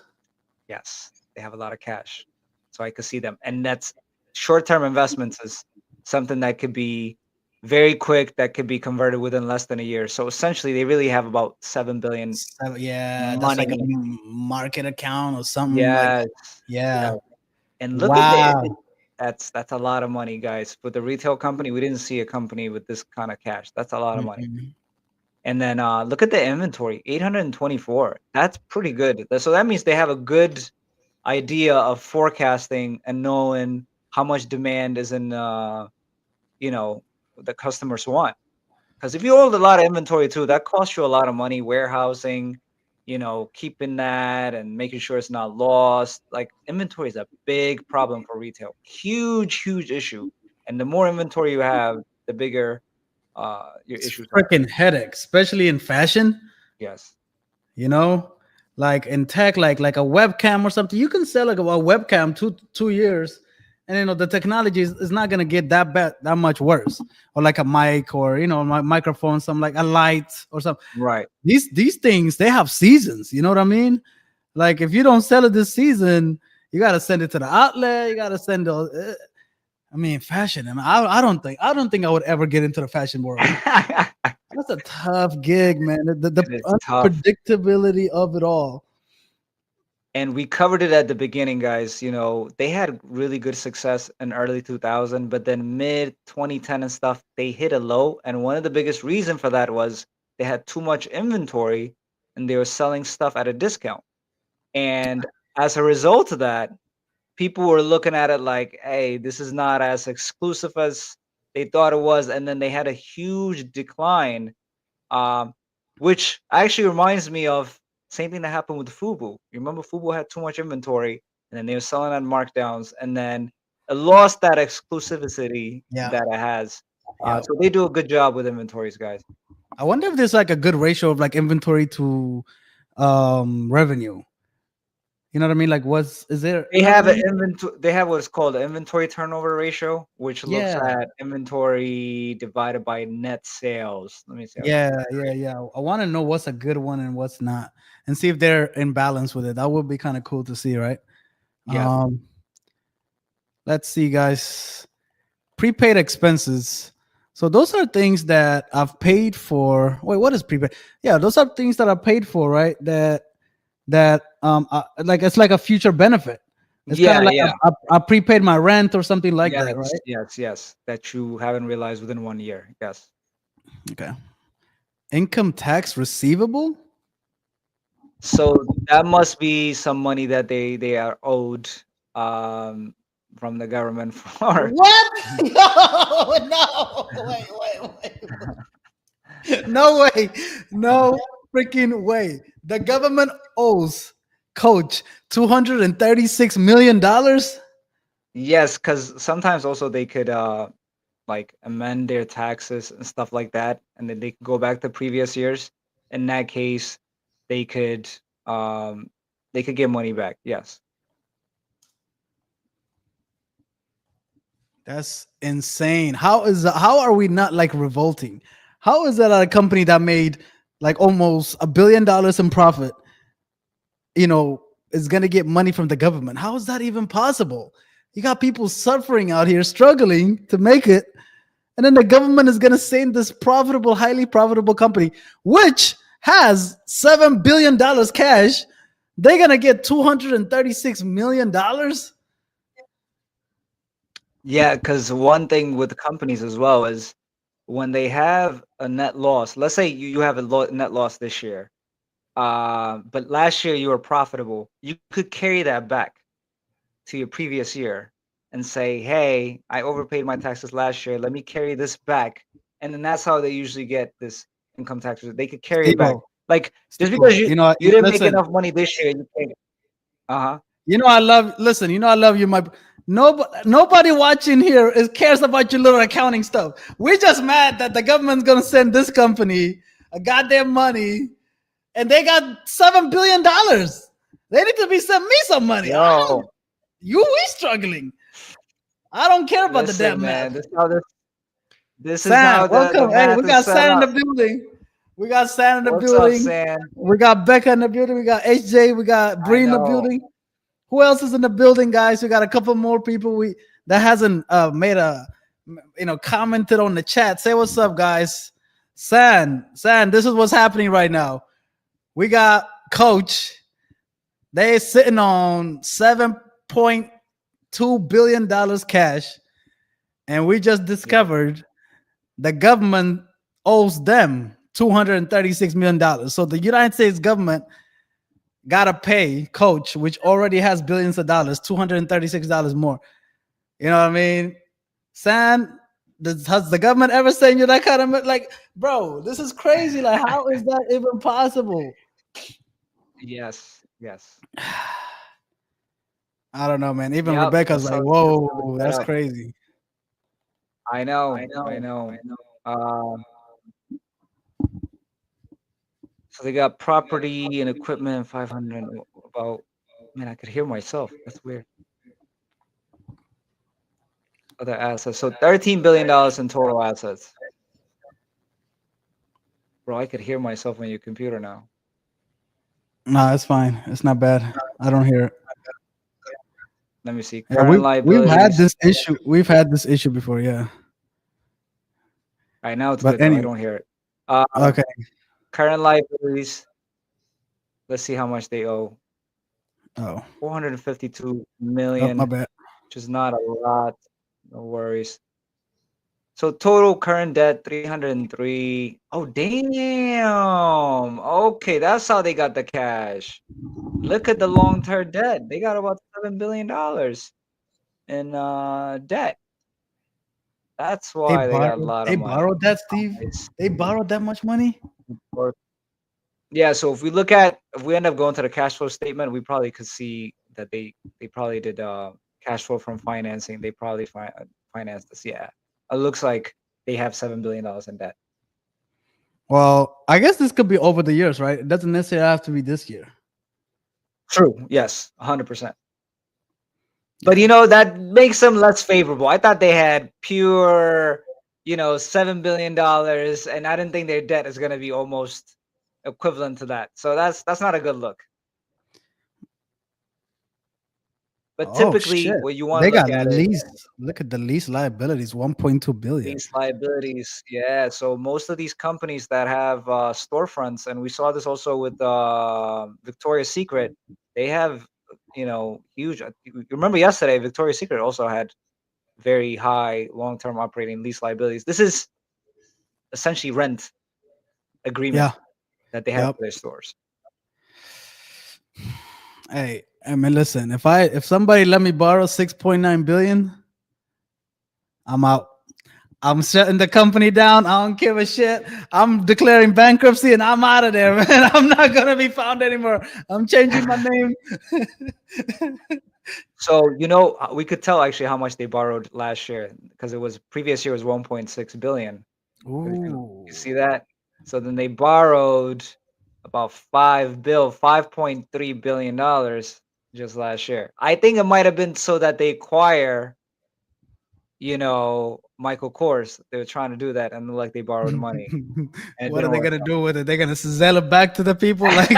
Yes, they have a lot of cash. So I could see them. And that's short-term investments is something that could be very quick, that could be converted within less than a year. So essentially they really have about 7 billion Yeah, that's like a money. market account or something like. Yes. Yeah. Yeah. And look at Wow. that's a lot of money, guys. For the retail company, we didn't see a company with this kind of cash. That's a lot of money. Mhm. And then look at the inventory, 824. That's pretty good. So that means they have a good idea of forecasting and knowing how much demand is in the customers want. Because if you hold a lot of inventory too, that costs you a lot of money, warehousing, keeping that and making sure it's not lost. Like inventory is a big problem for retail. Huge, huge issue. And the more inventory you have, the bigger your It's issues are. freaking headache, especially in fashion. Yes. You know, like in tech, like a webcam or something. You can sell like a webcam 2 years, and the technology is not gonna get that bad, that much worse. Or like a mic, or my microphone, something like a light or something. Right. These things, they have seasons. You know what I mean? Like if you don't sell it this season, you gotta send it to the outlet. You gotta send it. I mean, fashion, and I don't think I would ever get into the fashion world. That's a tough gig, man. The It is tough. unpredictability of it all. And we covered it at the beginning, guys. You know, they had really good success in early 2000, but then mid 2010 and stuff, they hit a low. And one of the biggest reason for that was they had too much inventory and they were selling stuff at a discount. And as a result of that, people were looking at it like, hey, this is not as exclusive as they thought it was. And then they had a huge decline, um, which actually reminds me of same thing that happened with Fubu. You remember Fubu had too much inventory and then they were selling at markdowns and then it lost that exclusivity Yeah, that it has. yeah. So they do a good job with inventories, guys. I wonder if there's like a good ratio of like inventory to revenue. You know what I mean? Like, what's is there? They You know what have I an mean? inventory. They have what's called the inventory turnover ratio, which looks Yeah, at inventory divided by net sales. Let me see how to do yeah, that. yeah, yeah. I want to know what's a good one and what's not, and see if they're in balance with it. That would be kind of cool to see, right? Yes. Um, let's see, guys. Prepaid expenses. So those are things that I've paid for. Wait, what is prepaid? Yeah, those are things that I paid for, right? That like it's like a future benefit. It's kind Yeah, of like yeah. I prepaid my rent or something like that, Yes, right? yes, yes. That you haven't realized within 1 year. Yes. Okay. Income tax receivable. So that must be some money that they are owed um from the government for. What? No, no, wait. No way. No freaking way. The government owes Coach $236 million. Yes, because sometimes also they could like amend their taxes and stuff like that, and then they could go back to previous years. In that case, they could um they could get money back. Yes. That's insane. How are we not like revolting? How is that a company that made like almost $1 billion in profit, is gonna get money from the government? How is that even possible? You got people suffering out here, struggling to make it, and then the government is gonna send this profitable, highly profitable company, which has $7 billion cash. They're gonna get $236 million. Yeah, because one thing with companies as well is when they have a net loss. Let's say you have a net loss this year, but last year you were profitable. You could carry that back to your previous year and say, "Hey, I overpaid my taxes last year. Let me carry this back." And then that's how they usually get this income tax. They could carry it back. Steve, Like just Steve, because you didn't make listen. enough money this year, you can't. Uh-huh. I love. Listen, I love you, my. Nobody watching here cares about your little accounting stuff. We're just mad that the government's gonna send this company a goddamn money, and they got $7 billion. They need to be sending me some money. Yo, We struggling. I don't care about the listen, damn math. man. This is Sam, how the welcome. Hey, we math is got set Sam in the up. building. We got Sam in the What's up, building. Sam? We got Becca in the building. We got HJ. We got I Bree in the know. building. Who else is in the building, guys? We got a couple more people that hasn't made a commented on the chat. Say what's up, guys. San, this is what's happening right now. We got Coach. They sitting on $7.2 billion cash, and we just discovered the government owes them $236 million. So the United States government gotta pay Coach, which already has billions of dollars, $236 more. You know what I mean? Sam, has the government ever sent you that kind of like, bro? This is crazy. Like, how is that even possible? Yes, yes. I don't know, man. Even Yep, Rebecca's that's like, how it's whoa, set that's up. crazy. I know, I know. Um, so they got property and equipment, 500 about. Man, I could hear myself. That's weird. Other assets. So $13 billion in total assets. Bro, I could hear myself on your computer now. No, it's fine. It's not bad. I don't hear it. Let me see. Yeah, Current we've had liabilities. this issue. We've had this issue before, yeah. Right now it's But good though. I anyway, don't hear it. Uh, Okay. current liabilities. Let's see how much they owe. Oh, 452 oh, my million, bad. which is not a lot. No worries. So total current debt 303. Oh damn. Okay, that's how they got the cash. Look at the long-term debt. They got about $7 billion in debt. That's why they got a lot They of money. borrowed that, Steve. Nice. They borrowed that much money. Or- Yeah, so if we end up going to the cash flow statement, we probably could see that they probably did cash flow from financing. They probably financed this. Yeah. It looks like they have $7 billion in debt. Well, I guess this could be over the years, right? It doesn't necessarily have to be this year. True. Yes, 100%. But Yeah. that makes them less favorable. I thought they had pure, $7 billion, and I didn't think their debt is gonna be almost equivalent to that. So that's not a good look. But Oh typically, shit. what you want to They look got at is lease. Look at the lease liabilities, 1.2 billion. lease liabilities. Yeah. So most of these companies that have storefronts, and we saw this also with Victoria's Secret, they have huge. You remember yesterday, Victoria's Secret also had very high long-term operating lease liabilities. This is essentially rent agreement Yeah. that they have Yep. for their stores. Hey, I mean, listen. If somebody let me borrow 6.9 billion, I'm out. I'm shutting the company down. I don't give a shit. I'm declaring bankruptcy and I'm out of there, man. I'm not gonna be found anymore. I'm changing my name. So we could tell actually how much they borrowed last year because it was previous year was 1.6 billion. You Ooh. see that? So then they borrowed about 5.3 billion dollars just last year. I think it might have been so that they acquire, Michael Kors. They were trying to do that, and like they borrowed money, and it What are didn't they work gonna out. do with it? They're gonna sell it back to the people, like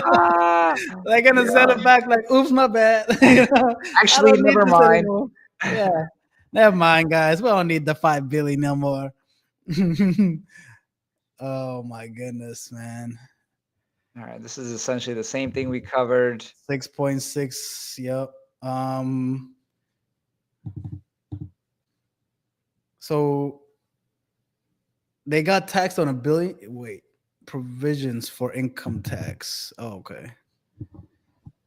Ah, they're gonna sell yeah. it back, like, oops, my bad. I Actually, don't need never this mind. anymore. Yeah, never mind, guys. We don't need the 5 billion no more. Oh my goodness, man. All right, this is essentially the same thing we covered. 6.6. Yep. Um. So they got taxed on a billion. Wait, provisions for income tax. Oh, okay.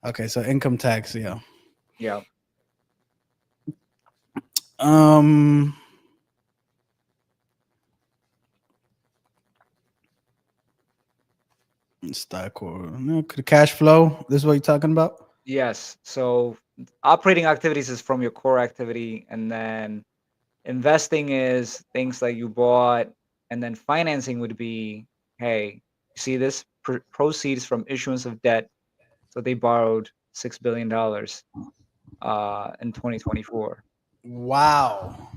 Okay, so income tax. Yeah. Yeah. Um. Stock or no, cash flow. This is what you're talking about. Yes. So operating activities is from your core activity, and then investing is things that you bought, and then financing would be, hey, you see this proceeds from issuance of debt. So they borrowed $6 billion in 2024. Wow.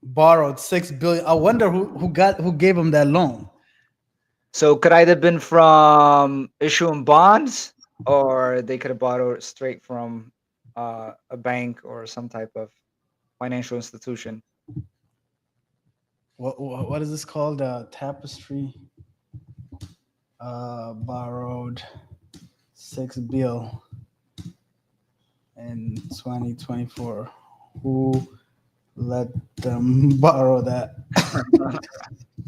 Borrowed 6 billion. I wonder who gave him that loan. So could either been from issuing bonds, or they could have borrowed straight from a bank or some type of financial institution. What is this called? Tapestry. Borrowed 6 bill in 2024. Who let them borrow that?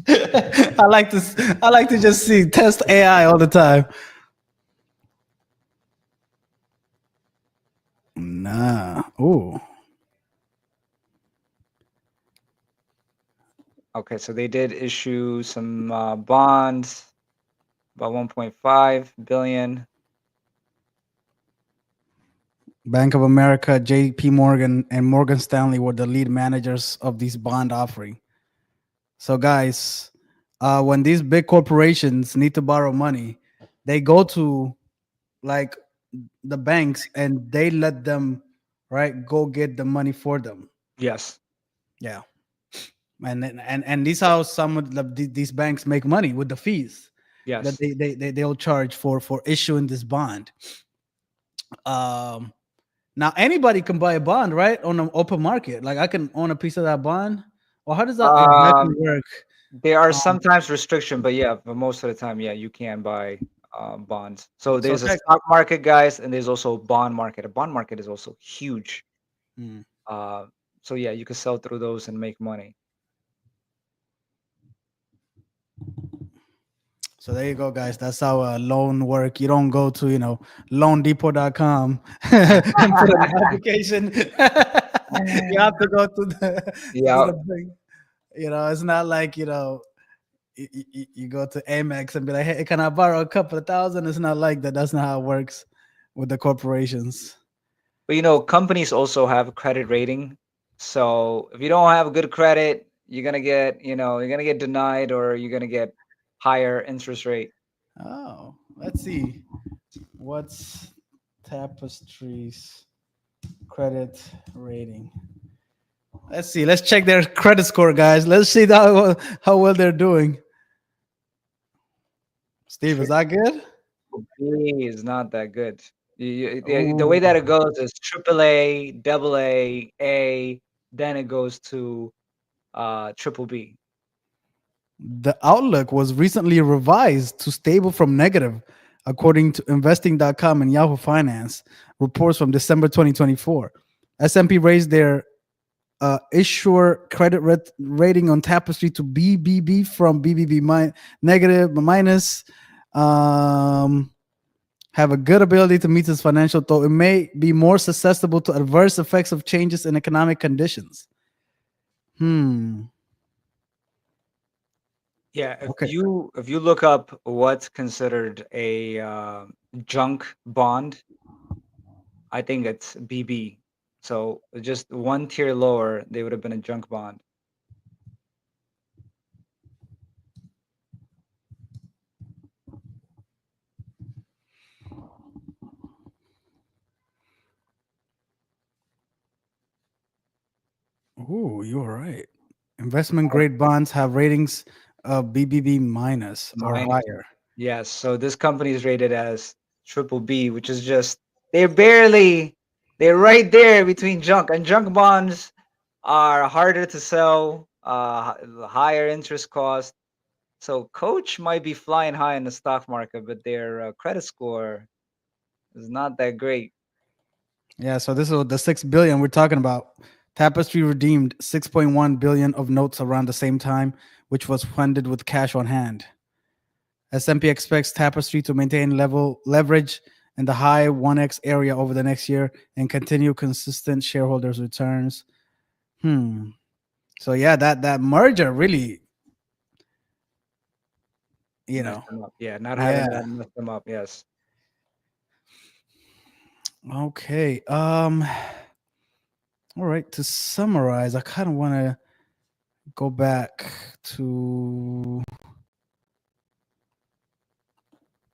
I like to just see test AI all the time. Nah. Ooh. Okay, so they did issue some bonds, about 1.5 billion. Bank of America, JP Morgan, and Morgan Stanley were the lead managers of these bond offering. So, guys, when these big corporations need to borrow money, they go to like the banks and they let them go get the money for them. Yes, Yeah, and these how some of these banks make money with the fees that yes, they'll charge for issuing this bond. Now anybody can buy a bond, right, on an open market. Like I can own a piece of that bond, Well, how does that exactly Um, work? there are Um, sometimes restriction, but yeah, but most of the time, yeah, you can buy bonds. So so there's a check. stock market, guys, and there's also a bond market. A bond market is also huge. Mm. Uh, so yeah, you can sell through those and make money. So there you go, guys. That's how loan work. You don't go to, loandepot.com and put in an application. You have to go to Yeah, the bank. It's not like, you go to Amex and be like, hey, can I borrow a couple of thousand? It's not like that. That's not how it works with the corporations. but companies also have credit rating. So if you don't have good credit, you're gonna get denied or you're gonna get higher interest rate. Oh, let's see. What's Tapestry's credit rating? Let's see. Let's check their credit score, guys. Let's see how well they're doing. Steve, is that good? B is not that good. The way Oh, that it goes is triple A, double A, then it goes to triple B. the outlook was recently revised to stable from negative, according to investing.com and Yahoo Finance reports from December 2024. S&P raised their issuer credit rating on Tapestry to BBB from negative minus. Um, have a good ability to meet its financial, though it may be more susceptible to adverse effects of changes in economic conditions. Hmm. Yeah, if Okay. you if you look up what's considered a junk bond, I think it's BB. So just one tier lower, they would have been a junk bond. Ooh, you're right. Investment grade bonds have ratings of BBB minus or Mine, higher. yes. So this company is rated as triple B, which is just they're barely they're right there between junk and junk bonds are harder to sell, higher interest cost. So Coach might be flying high in the stock market, but their credit score is not that great. Yeah, so this is the 6 billion we're talking about. Tapestry redeemed 6.1 billion of notes around the same time, which was funded with cash on hand. S&P expects Tapestry to maintain level leverage in the high 1x area over the next year and continue consistent shareholders returns. Hmm. So yeah, that merger really, you Messed know. them up. Yeah, not having Yeah. that messed them up. Yes. Okay. All right, to summarize, I kind of want to go back to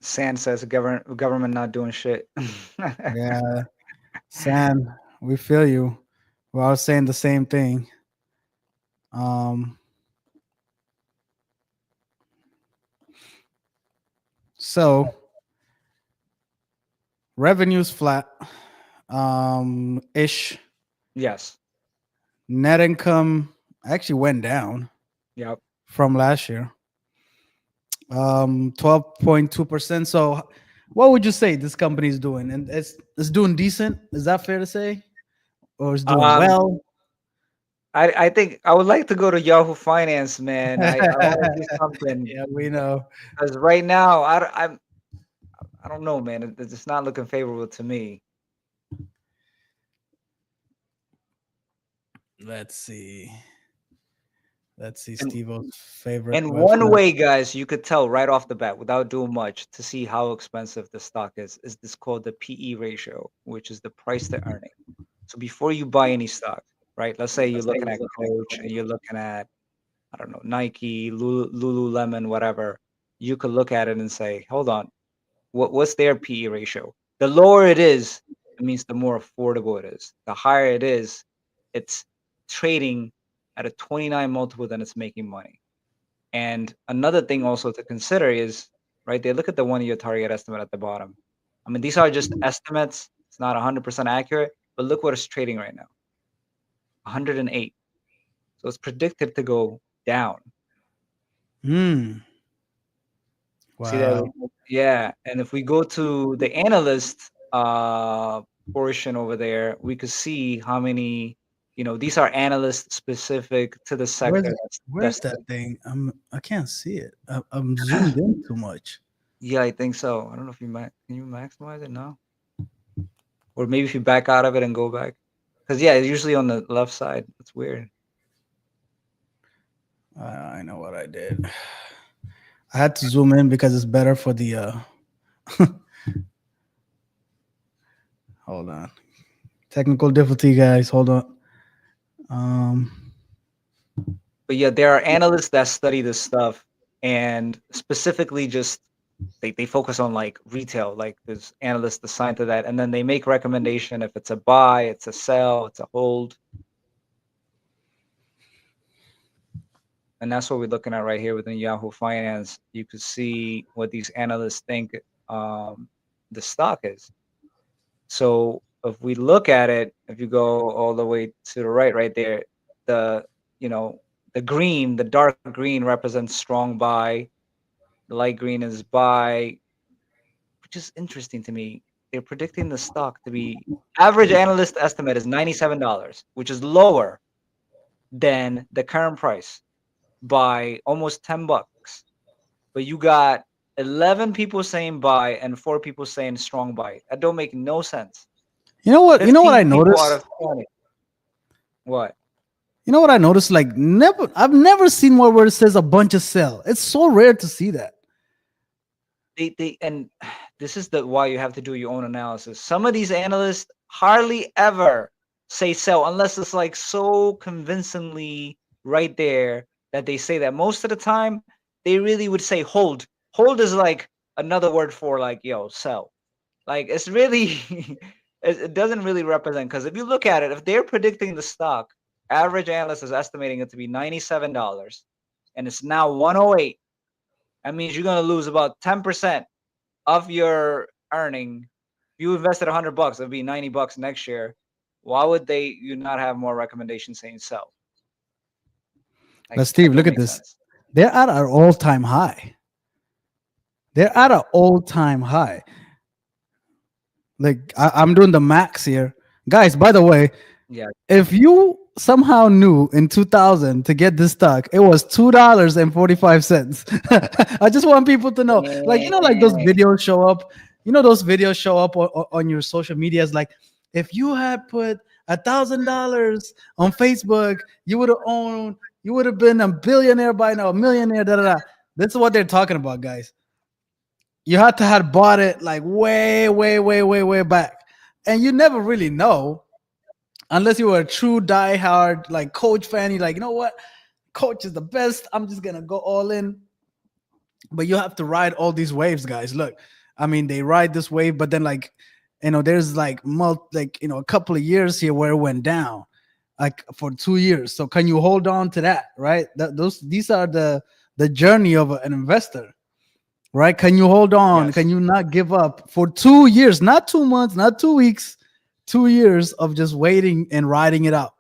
Sand says government not doing shit. yeah, San, we feel you. We're all saying the same thing. Um, so revenues flat, ish. Yes. Net income actually went down Yep. from last year. 12.2%. So what would you say this company is doing? And it's doing decent. Is that fair to say? Or it's doing Um, well? I think I would like to go to Yahoo Finance, man. I want to do something Yeah, we know. because right now I don't know, man. It's just not looking favorable to me. Let's see. Let's see And Steve-O's favorite and one website. way, guys, you could tell right off the bat without doing much to see how expensive the stock is this called the PE ratio, which is the price to earning. So before you buy any stock, right? Let's say you're looking at Coach and you're looking at, I don't know, Nike, Lululemon, whatever. You could look at it and say, hold on, what's their PE ratio? The lower it is, it means the more affordable it is. The higher it is, it's trading at a 29 multiple, then it's making money. And another thing also to consider is, right, they look at the 1 year target estimate at the bottom. I mean, these are just estimates. It's not 100% accurate, but look what it's trading right now, 108. So it's predicted to go down. Hmm. See that? Wow. Yeah. And if we go to the analyst portion over there, we could see how many, these are analysts specific to the Where's sector. where's That's that thing? I can't see it. I'm zoomed in too much. yeah, I think so. I don't know if can you maximize it now? Or maybe if you back out of it and go back. Because yeah, it's usually on the left side. It's weird. I know what I did. I had to zoom in because it's better for the. Hold on. Technical difficulty, guys. Hold on. Um. But yeah, there are analysts that study this stuff and specifically just they focus on like retail, like there's analysts assigned to that, and then they make recommendation if it's a buy, it's a sell, it's a hold. And that's what we're looking at right here within Yahoo Finance. You could see what these analysts think the stock is. So if we look at it, if you go all the way to the right there, the the green, the dark green represents strong buy. The light green is buy, which is interesting to me. They're predicting the stock to be average analyst estimate is $97, which is lower than the current price by almost $10. But you got 11 people saying buy and 4 people saying strong buy. That don't make no sense. You know what? You know what 15 I people out noticed? of 20. What? You know what I noticed? Like never, I've never seen one where it says a bunch of sell. It's so rare to see that. They and this is the why you have to do your own analysis. Some of these analysts hardly ever say sell unless it's like so convincingly right there that they say that. Most of the time they really would say hold. Hold is like another word for like sell. Like it's really it doesn't really represent, because if you look at it, if they're predicting the stock, average analyst is estimating it to be $97 and it's now 108. That means you're gonna lose about 10% of your earning. If you invested $100, it'll be $90 next year. Why would you not have more recommendations saying sell? Like But that Steve, look don't at make this. sense. They're at an all-time high. They're at an all-time high. Like I'm doing the max here, guys. By the way, Yeah. if you somehow knew in 2000 to get this stock, it was $2.45. I just want people to know, like like those Dang. videos show up. Those videos show up on your social medias. Like, if you had put $1,000 on Facebook, you would have been a billionaire by now, a millionaire. Da, da, da. This is what they're talking about, guys. You had to have bought it like way, way, way, way, way back, and you never really know unless you were a true diehard like Coach fan. You're like, you know what, Coach is the best. I'm just gonna go all in. But you have to ride all these waves, guys. Look, I mean, they ride this wave, but then there's like a couple of years here where it went down, like for 2 years. So can you hold on to that, right? These are the journey of an investor, right? Can you hold on? Yes. Can you not give up for 2 years, not 2 months, not 2 weeks, 2 years of just waiting and riding it out?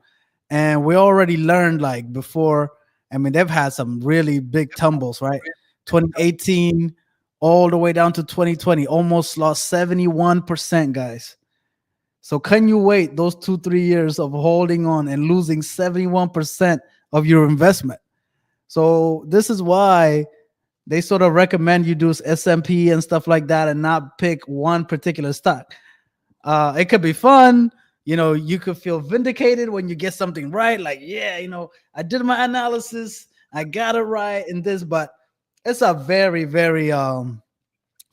And we already learned, like, before. I mean, they've had some really big tumbles, right? 2018 all the way down to 2020, almost lost 71%, guys. So can you wait those 2-3 years of holding on and losing 71% of your investment? So this is why they sort of recommend you do S&P and stuff like that and not pick one particular stock. It could be fun. You could feel vindicated when you get something right. Like, yeah, I did my analysis, I got it right in this, but it's a very, very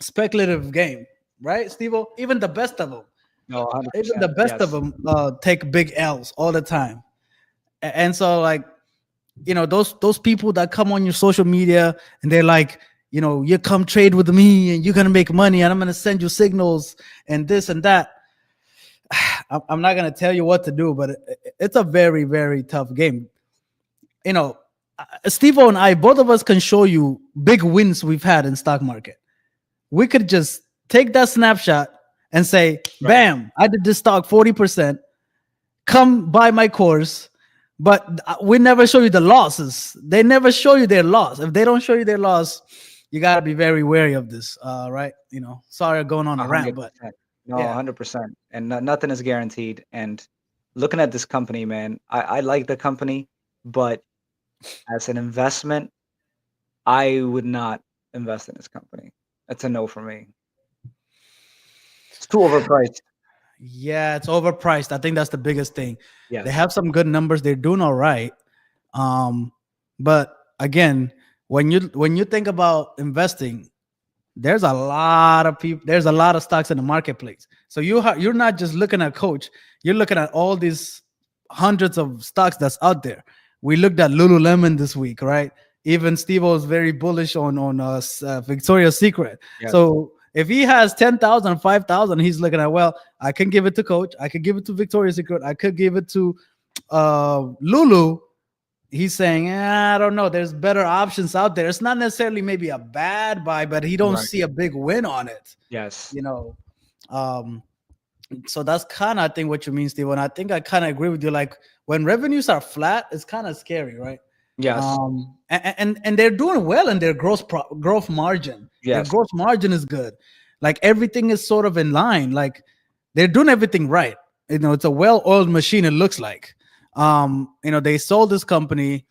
speculative game, right, Steve? Even the best of them, No, even the 100%. best of Yes. them take big L's all the time. And so, like, those people that come on your social media and they're like, you come trade with me and you're gonna make money and I'm gonna send you signals and this and that. I'm not gonna tell you what to do, but it's a very, very tough game. Steve and I, both of us can show you big wins we've had in stock market. We could just take that snapshot and say, Right. bam, I did this stock 40%. Come buy my course. but we never show you the losses. They never show you their loss. If they don't show you their loss, you got to be very wary of this, right? Sorry going on A a rant, hundred but percent. No, yeah. 100%. And nothing is guaranteed. And looking at this company, man, I like the company, but as an investment, I would not invest in this company. That's a no for me. It's too overpriced. Yeah, it's overpriced. I think that's the biggest thing. They Yes. have some good numbers. They're doing all right. Um, but again, when you think about investing, there's a lot of people. There's a lot of stocks in the marketplace. So you're not just looking at Coach. You're looking at all these hundreds of stocks that's out there. We looked at Lululemon this week, right? Even Steve was very bullish on Victoria's Secret. Yes. So if he has 10,000, 5,000, he's looking at, well, I can give it to Coach, I could give it to Victoria's Secret, I could give it to Lulu. He's saying, I don't know, there's better options out there. It's not necessarily maybe a bad buy, but he don't Right. see a big win on it. Yes. You know, um, so that's kind of I think what you mean, Steve. And I think I kind of agree with you. Like when revenues are flat, it's kind of scary, right? Yes. And they're doing well in their growth margin. Their Yes. gross margin is good. Like everything is sort of in line. Like they're doing everything right. It's a well-oiled machine. It looks like. They sold this company.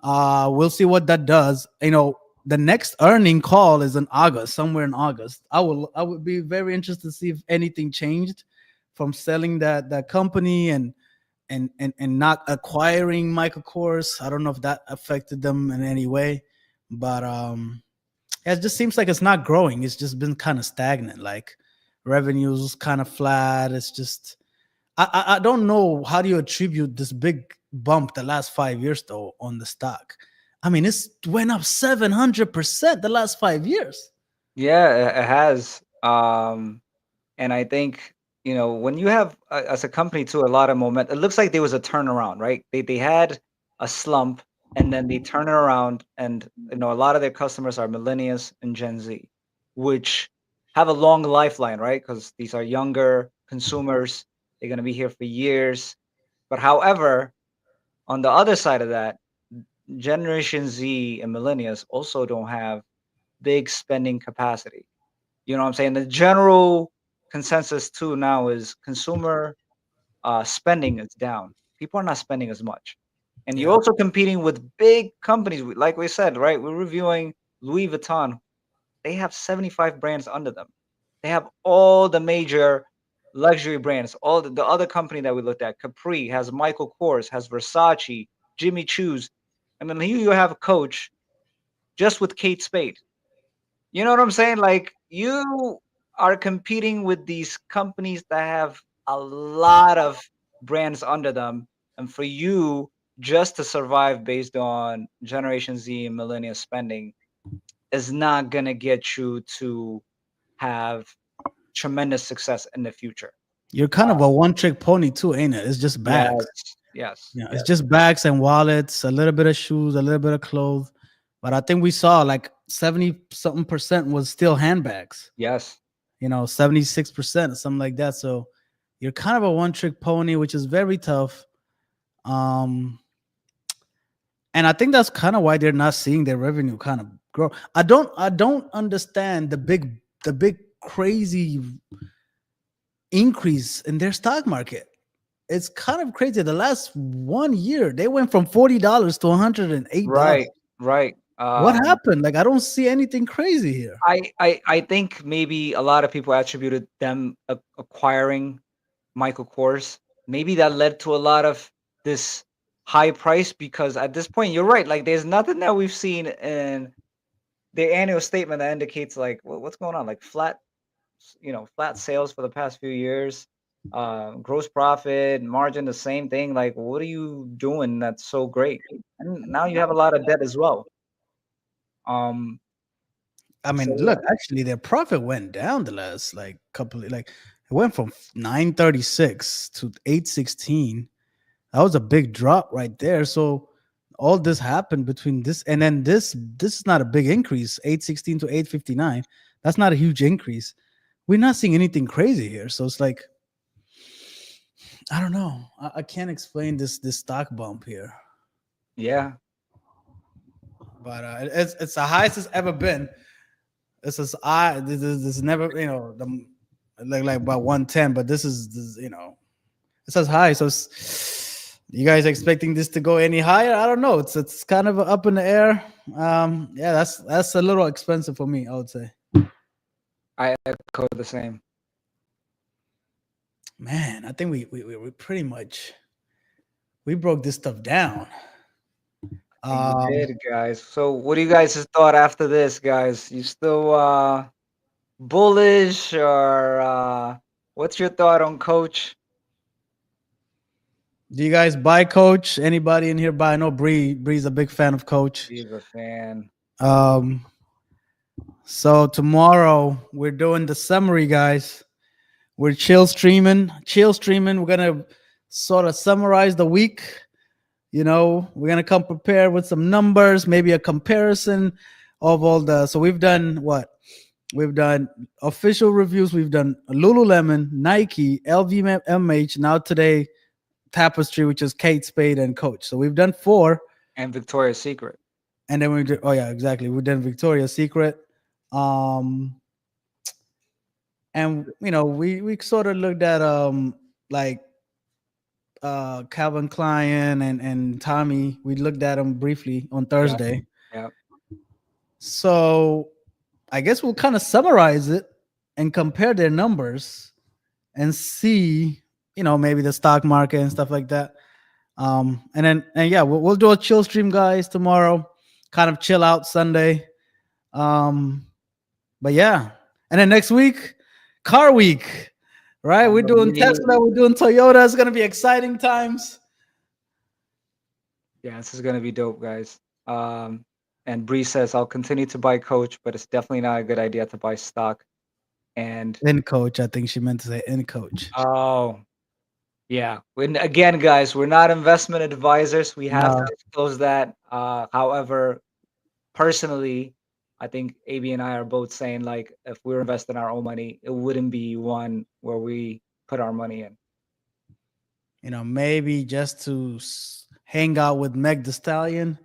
We'll see what that does. The next earning call is in August, somewhere in August. I would be very interested to see if anything changed from selling that company and not acquiring Michael Kors. I don't know if that affected them in any way, but it just seems like it's not growing. It's just been kind of stagnant. Like revenues kind of flat. It's just I don't know how do you attribute this big bump the last 5 years though on the stock. I mean, it's went up 700% the last 5 years. Yeah, it has. And I think, when you have as a company too, a lot of momentum, it looks like there was a turnaround, right? They had a slump and then they turn it around, and a lot of their customers are millennials and Gen Z, which have a long lifeline, right? Because these are younger consumers. They're going to be here for years. But however, on the other side of that, Generation Z and millennials also don't have big spending capacity. You know what I'm saying? The general consensus too now is consumer spending is down. People are not spending as much. And you're Yeah. also competing with big companies. Like we said, right? We're reviewing Louis Vuitton. They have 75 brands under them. They have all the major luxury brands. All the other company that we looked at, Capri, has Michael Kors, has Versace, Jimmy Choo's. And then here you have a Coach just with Kate Spade. You know what I'm saying? Like you are competing with these companies that have a lot of brands under them. And for you just to survive based on Generation Z and millennial spending is not going to get you to have tremendous success in the future. You're kind of a one-trick pony too, ain't it? It's just bags. Yes, yes, Yeah, it's yes, just bags and wallets, a little bit of shoes, a little bit of clothes. But I think we saw like 70 something percent was still handbags. yes. 76% or something like that. So you're kind of a one-trick pony, which is very tough. Um, and I think that's kind of why they're not seeing their revenue kind of grow. I don't understand the big crazy increase in their stock market. It's kind of crazy. The last 1 year, they went from $40 to $108. Right, right. What happened? Like I don't see anything crazy here. I think maybe a lot of people attributed them acquiring Michael Kors. Maybe that led to a lot of this high price because at this point, you're right. Like, there's nothing that we've seen in their annual statement that indicates like what's going on. Like flat sales for the past few years, gross profit margin, the same thing. Like, what are you doing that's so great? And now you have a lot of debt as well. Um, I so mean, yeah, look, actually, their profit went down the last like couple like it went from 936 to 816. That was a big drop right there. So all this happened between this and then this is not a big increase, 816 to 859. That's not a huge increase. We're not seeing anything crazy here. So it's like I don't know. I can't explain this stock bump here, Yeah. but it's the highest it's ever been. This is I this is never the like about 110, but this it says high. So you guys expecting this to go any higher? I don't know. It's kind of up in the air. Yeah, that's a little expensive for me, I would say. I echo the same. Man, I think we pretty much we broke this stuff down. I think we Um, did, guys. So what do you guys thought after this, guys? You still bullish or what's your thought on Coach? do you guys buy Coach? Anybody in here buy? I know Bree's a big fan of Coach. He's a fan. Um, so tomorrow we're doing the summary, guys. We're chill streaming. We're gonna sort of summarize the week. We're gonna come prepared with some numbers, maybe a comparison of all the. So we've done what? We've done official reviews. We've done Lululemon, Nike, LVMH. Now today, Tapestry, which is Kate Spade and Coach. So we've done 4, And Victoria's Secret. and then we did. Oh yeah, exactly. We've done Victoria's Secret. And we sort of looked at like Calvin Klein and Tommy. We looked at them briefly on Thursday. Yeah. So I guess we'll kind of summarize it and compare their numbers and see, maybe the stock market and stuff like that. And yeah, we'll do a chill stream, guys, tomorrow. Kind of chill out Sunday. But yeah, and then next week, car week, right? We're doing Tesla, we're doing Toyota. It's gonna be exciting times. Yeah, this is gonna be dope, guys. And Bree says I'll continue to buy Coach, but it's definitely not a good idea to buy stock. And In Coach, I think she meant to say in Coach. oh, yeah. Again, guys, we're not investment advisors. We have No. to disclose that. However, personally, I think AB and I are both saying like if we're investing our own money, it wouldn't be one where we put our money in. Maybe just to hang out with Meg the Stallion.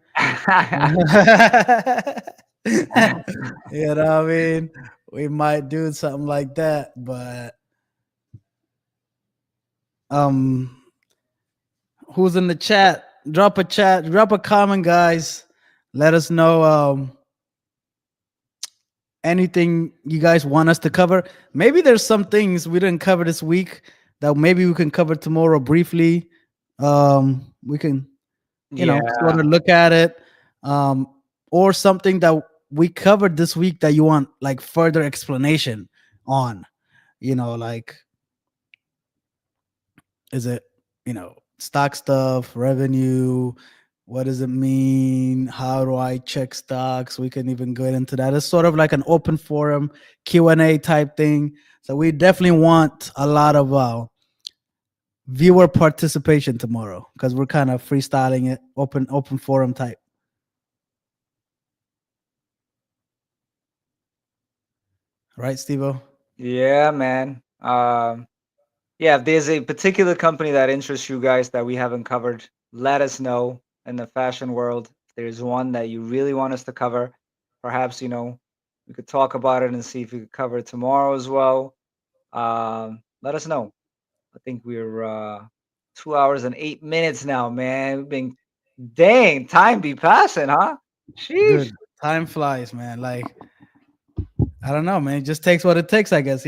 You know what I mean? We might do something like that, but who's in the chat? Drop a comment, guys. Let us know anything you guys want us to cover. Maybe there's some things we didn't cover this week that maybe we can cover tomorrow briefly. We can sort of look at it. Or something that we covered this week that you want like further explanation on, like is it, stock stuff, revenue, what does it mean? How do I check stocks? We can even go into that. It's sort of like an open forum Q&A type thing. So we definitely want a lot of viewer participation tomorrow because we're kind of freestyling it, open forum type. Right, Steve-O? Yeah, man. Yeah, if there's a particular company that interests you guys that we haven't covered, let us know in the fashion world. If there's one that you really want us to cover, perhaps, we could talk about it and see if we could cover it tomorrow as well. Let us know. I think we're 2 hours and 8 minutes now, man. Dang, time be passing, huh? Sheesh. Dude, time flies, man. Like, I don't know, man. It just takes what it takes, I guess.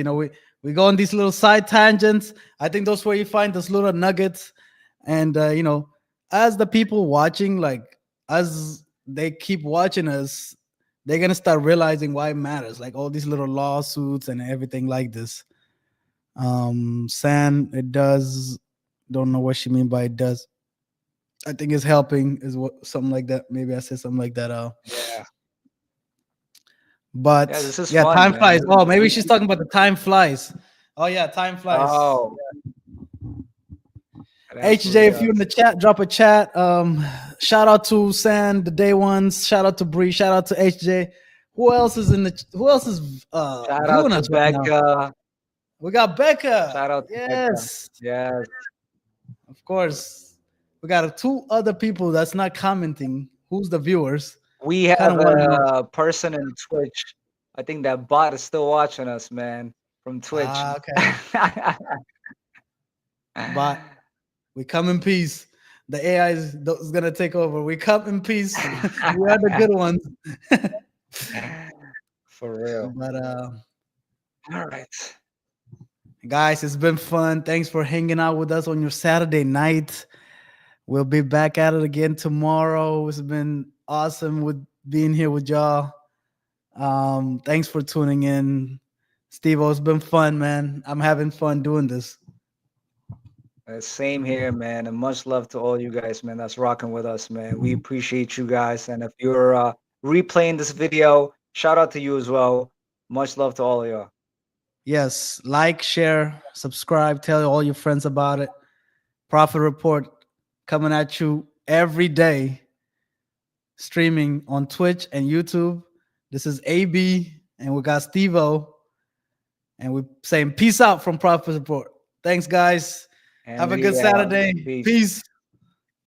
We go on these little side tangents. I think that's where you find those little nuggets. And as the people watching, like as they keep watching us, they're gonna start realizing why it matters. Like all these little lawsuits and everything like this. San, it does. Don't know what she mean by it does. I think it's helping is what something like that. Maybe I said something like that. Yeah. But Yeah, this is yeah, fun, time man. flies. Oh, maybe she's talking about the time flies. Oh yeah, time flies. Oh. HJ, if you're in the chat, drop a chat. Shout out to San, the day ones. Shout out to Bree. Shout out to HJ. Who else is Shout out viewing to us right now? Becca. We got Becca. Shout out to yes. Becca. Yes. Of course, we got two other people that's not commenting. Who's the viewers? We Kind have of want to know. a person in Twitch. I think that bot is still watching us, man, from Twitch. Okay, but we come in peace. The AI is gonna take over. We come in peace. We are the good ones. For real. But All right. guys, it's been fun. Thanks for hanging out with us on your Saturday night. We'll be back at it again tomorrow. It's been awesome with being here with y'all. Thanks for tuning in. Steve, it's been fun, man. I'm having fun doing this. Same here, man, and much love to all you guys, man. That's rocking with us, man. We appreciate you guys, and if you're replaying this video, shout out to you as well. Much love to all of y'all. Yes, like, share, subscribe, tell all your friends about it. Profit Report coming at you every day, streaming on Twitch and YouTube. This is AB, and we got Steve-O, and we're saying peace out from Profit Report. Thanks, guys. And Have a we good out. Saturday. Peace. Peace.